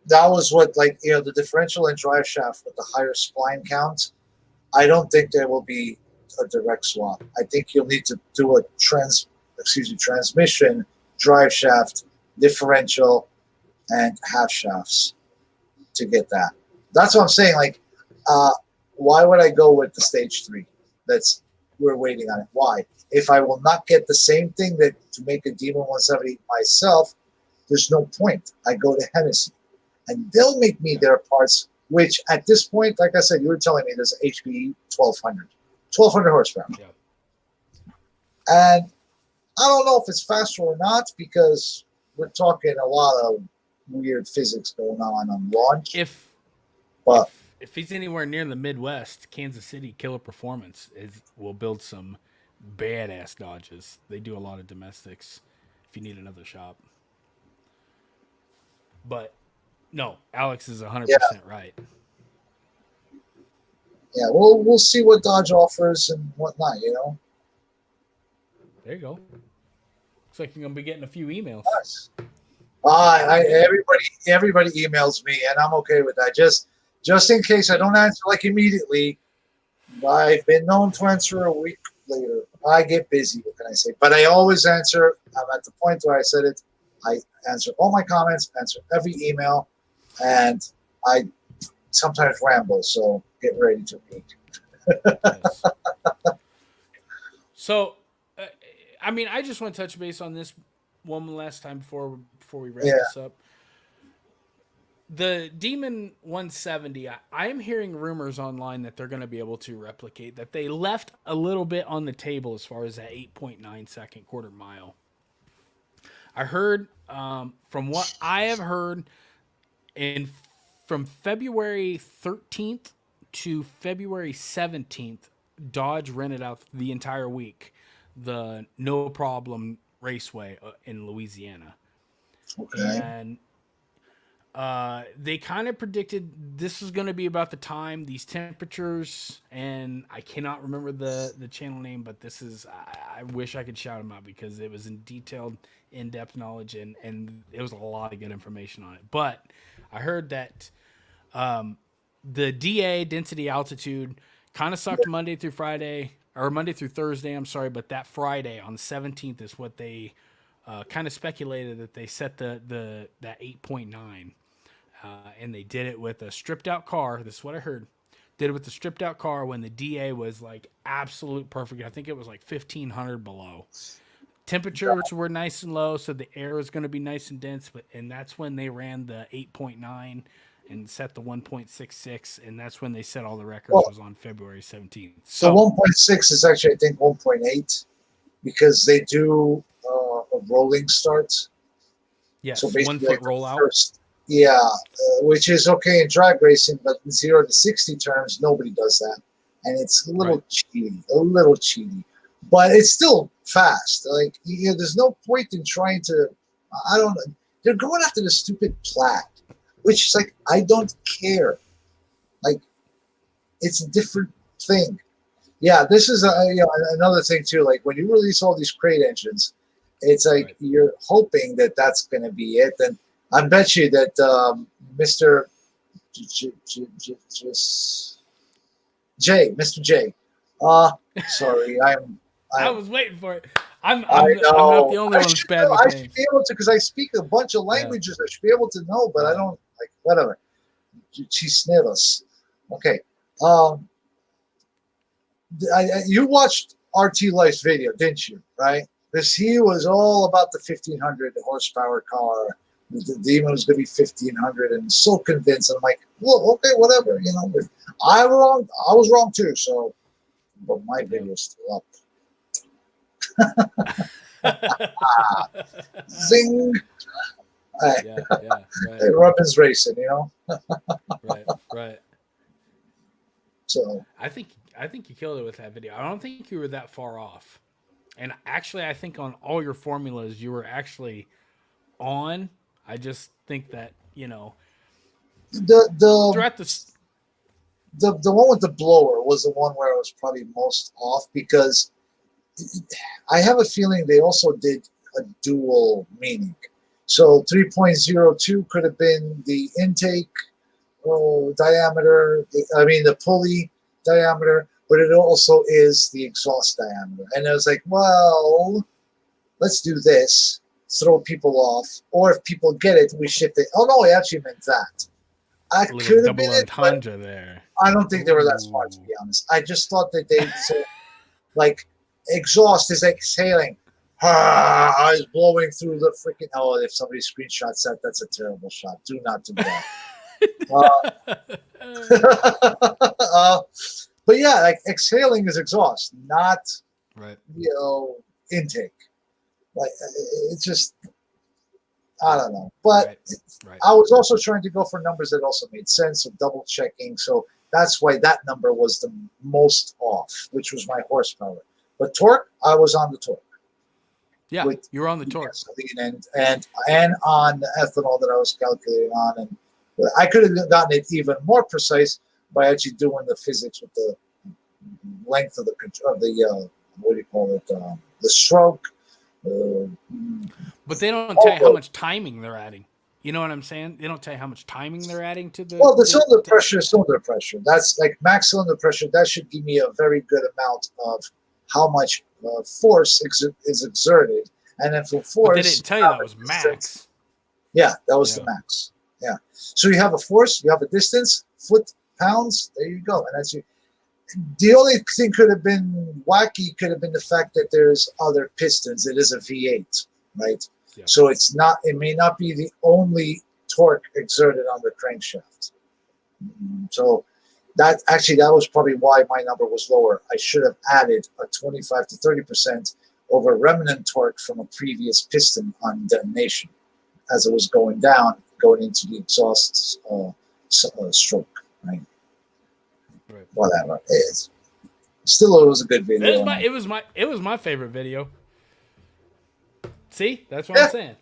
that was what, like, the differential and drive shaft with the higher spline count. I don't think there will be a direct swap. I think you'll need to do a transmission, drive shaft, differential, and half shafts to get that. That's what I'm saying. Like, why would I go with the stage 3? We're waiting on it. Why? If I will not get the same thing to make a Demon 170 myself, there's no point. I go to Hennessy, and they'll make me their parts. Which at this point, like I said, you were telling me there's HPE 1200 horsepower. Yeah. And I don't know if it's faster or not, because we're talking a lot of weird physics going on launch. If he's anywhere near the Midwest, Kansas City Killer Performance will build some badass Dodges. They do a lot of domestics if you need another shop. But no, Alex is 100% right. Yeah, we'll see what Dodge offers and whatnot, There you go. Looks like you're gonna be getting a few emails. Nice. Everybody emails me, and I'm okay with that. Just in case I don't answer like immediately. I've been known to answer a week later. I get busy. What can I say? But I always answer. I'm at the point where I said it. I answer all my comments, answer every email, and I sometimes ramble. So get ready to read. Yes. So, I mean, I just want to touch base on this one last time before we wrap this up. The Demon 170, I am hearing rumors online that they're going to be able to replicate, that they left a little bit on the table as far as that 8.9 second quarter mile. I heard, from what I have heard, from February 13th to February 17th, Dodge rented out the entire week the No Problem Raceway in Louisiana. Okay. And they kind of predicted this was going to be about the time, these temperatures, and I cannot remember the channel name, but this is, I wish I could shout them out because it was in-depth knowledge, and it was a lot of good information on it. But I heard that the DA, density altitude, kind of sucked Monday through Thursday, I'm sorry, but that Friday on the 17th is what they kind of speculated that they set that 8.9. And they did it with a stripped out car. This is what I heard. Did it with the stripped out car when the DA was like absolute perfect. I think it was like 1500 below. Temperatures were nice and low, so the air was going to be nice and dense. And that's when they ran the 8.9 and set the 1.66, and that's when they set all the records. Well, was on February 17th. So 1.6 is actually, I think, 1.8 because they do a rolling start. Yes, so 1 foot rollout. Which is okay in drag racing, but in 0 to 60 terms, nobody does that, and it's a little cheaty, but it's still fast. Like there's no point in trying to. I don't know. They're going after the stupid plat, which is like I don't care. Like it's a different thing. Yeah, this is another thing too. Like when you release all these crate engines, it's like you're hoping that that's going to be it. And I bet you that Mr. J. Sorry, I was waiting for it. I'm not the only one that's bad with names. I should be able to because I speak a bunch of languages. I should be able to know, but I don't like whatever. Chisneros. Okay. You watched RT Life's video, didn't you? Right? Because he was all about the 1500 horsepower car. The Demon was going to be 1500, and so convinced. And I'm like, well, okay, whatever. I was wrong too. So, but my video's still up. Zing. Hey, Robin's racing, Right. So I think you killed it with that video. I don't think you were that far off. And actually, I think on all your formulas, you were actually on. I just think that throughout the one with the blower was the one where I was probably most off because I have a feeling they also did a dual meaning. So 3.02 could have been the intake diameter. I mean the pulley diameter, but it also is the exhaust diameter. And I was like, well, let's do this. Throw people off, or if people get it, we shift it. Oh no, I actually meant that. I could have been it, but there. I don't think they were that smart, to be honest. I just thought that they said, like exhaust is exhaling. I was blowing through the freaking. Oh, if somebody screenshots that, that's a terrible shot. Do not do that. But yeah, like exhaling is exhaust, not intake. Like it's just, I don't know. But I was also trying to go for numbers that also made sense of double checking. So that's why that number was the most off, which was my horsepower. But torque, I was on the torque. Yeah, you were on the torque. And on the ethanol that I was calculating on. And I could have gotten it even more precise by actually doing the physics with the length of the what do you call it? The stroke. But they don't tell you how much timing they're adding. You know what I'm saying? They don't tell you how much timing they're adding to the. Well, the cylinder pressure is cylinder pressure. That's like max cylinder pressure. That should give me a very good amount of how much force is exerted. And then for force. But they didn't tell you that was max. Yeah, that was the max. Yeah. So you have a force, you have a distance, foot, pounds. There you go. And that's you. The only thing could have been wacky could have been the fact that there's other pistons. It is a V8, right? Yeah. So it may not be the only torque exerted on the crankshaft. So that was probably why my number was lower. I should have added a 25 to 30% over remnant torque from a previous piston on detonation as it was going down, going into the exhaust stroke, right? Whatever it is. Still, it was a good video. It was my favorite video. See, that's what I'm saying. At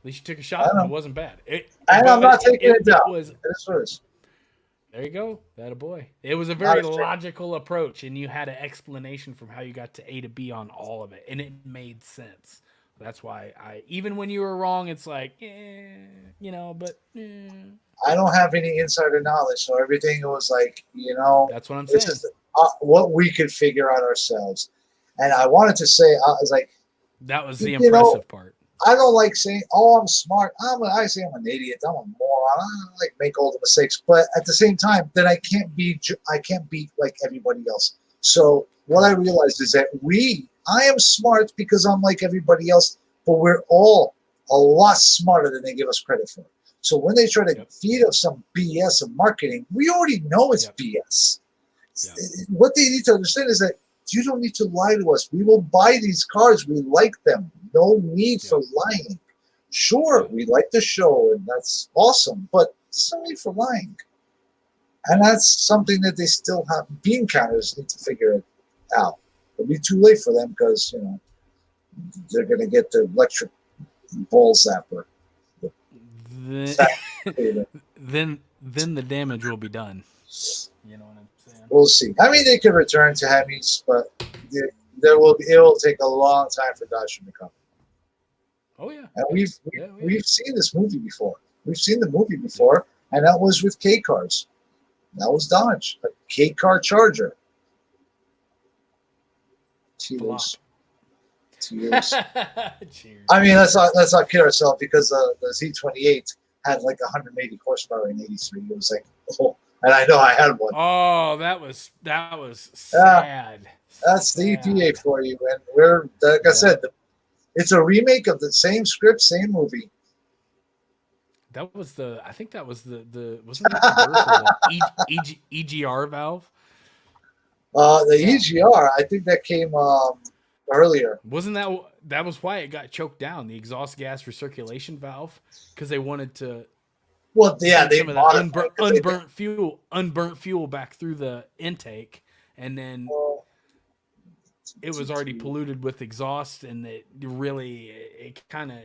least you took a shot and it wasn't bad. I'm not taking it down. There you go. That a boy. It was a very logical approach, and you had an explanation from how you got to A to B on all of it, and it made sense. That's why even when you were wrong, it's like, but. I don't have any insider knowledge, so everything was like, That's what I'm saying. This is what we could figure out ourselves. And I wanted to say, I was like, that was the impressive part. I don't like saying, "Oh, I'm smart." I say I'm an idiot. I'm a moron. I don't like make all the mistakes, but at the same time, then I can't be like everybody else. So what I realized is that I am smart because I'm like everybody else, but we're all a lot smarter than they give us credit for. So when they try to Yep. feed us some BS of marketing, we already know it's Yep. BS. Yep. What they need to understand is that you don't need to lie to us. We will buy these cars. We like them. No need for lying. Sure, we like the show, and that's awesome, but there's no need for lying. And that's something that they still have. Bean counters need to figure it out. It'll be too late for them because, they're going to get the electric ball zapper. Then the damage will be done. You know what I'm saying? We'll see. I mean, they could return to Hemis, but it will take a long time for Dodge to recover. Oh yeah. And we've Yeah. seen this movie before. We've seen the movie before, and that was with K cars. That was Dodge, a K car Charger. Tears. Cheers. I mean, let's not kid ourselves, because the Z28 had like 180 horsepower in '83. It was like, oh, and I know I had one. Oh, that was sad. That's the Sad. EPA for you, and we're like I said, it's a remake of the same script, same movie. That was I think that was the wasn't that the birth of the EGR valve? The EGR, I think that came earlier. Wasn't that was why it got choked down, the exhaust gas recirculation valve, because they wanted to Well, yeah, get they some of that modified unburnt fuel back through the intake, and then it was already polluted with exhaust, and it kind of.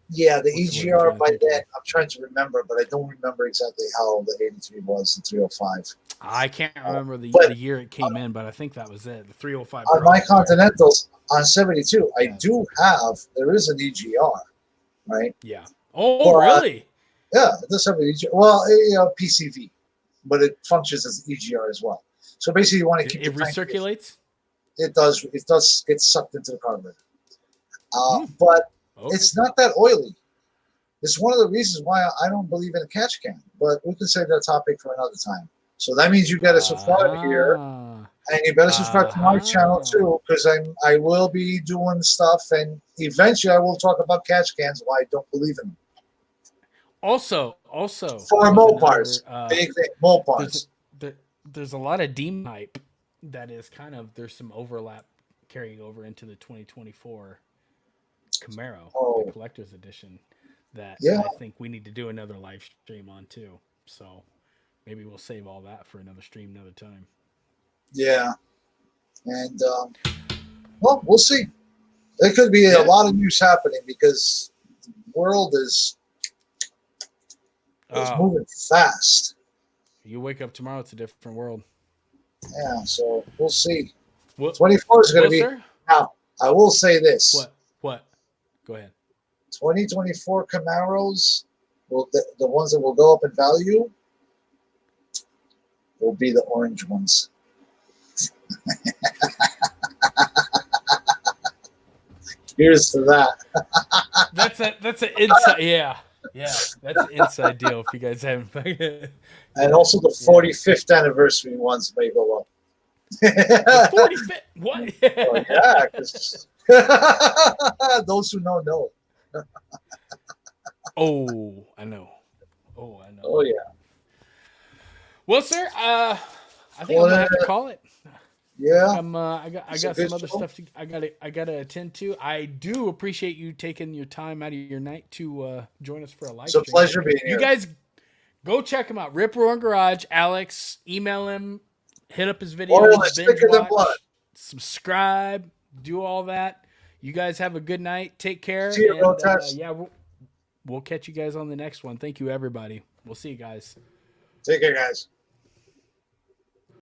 Yeah, the What's the word I'm EGR trying to by think then, of? I'm trying to remember, but I don't remember exactly how the 83 was, the 305. I can't remember the year it came in, but I think that was it. The 305. On my Continentals, on 72, I Yeah. do have, there is an EGR, right? Yeah. Oh, really? Yeah, it does have an EGR. Well, PCV, but it functions as EGR as well. So basically, you want to keep It the tank- recirculates? It does get sucked into the carburetor. But Okay. it's not that oily. It's one of the reasons why I don't believe in a catch can, but we can save that topic for another time. So that means you got to subscribe here, and you better subscribe to my channel too, because I will be doing stuff, and eventually I will talk about catch cans, why I don't believe in them. Also, For there's Mopars, another, big thing, Mopars. there's a lot of Deem hype that is there's some overlap carrying over into the 2024 Camaro, the collector's edition, that I think we need to do another live stream on too. So maybe we'll save all that for another stream another time. Yeah, and well, we'll see. There could be a lot of news happening because the world is moving fast. You wake up tomorrow, it's a different world. Yeah, so we'll see. 24 is going to be. Sir? Now, I will say this. What? Go ahead. 2024 Camaros, the ones that will go up in value, will be the orange ones. Here's to that. That's an inside. Yeah. That's an inside deal. If you guys haven't. And also the 45th anniversary ones may go up. 45th. What? Oh, yeah. 'Cause those who know. Oh, I know. Oh, yeah. Well, sir, I think I'm gonna have to call it. Yeah. I got some other stuff I gotta attend to. I do appreciate you taking your time out of your night to join us for a live stream. It's a pleasure being here. You guys go check him out. Rip Roaring Garage. Alex, email him, hit up his videos, Oil is thicker than blood. subscribe, do all that. You guys have a good night. Take care. See you, and, yeah, we'll catch you guys on the next one. Thank you, everybody. We'll see you guys. Take care, guys.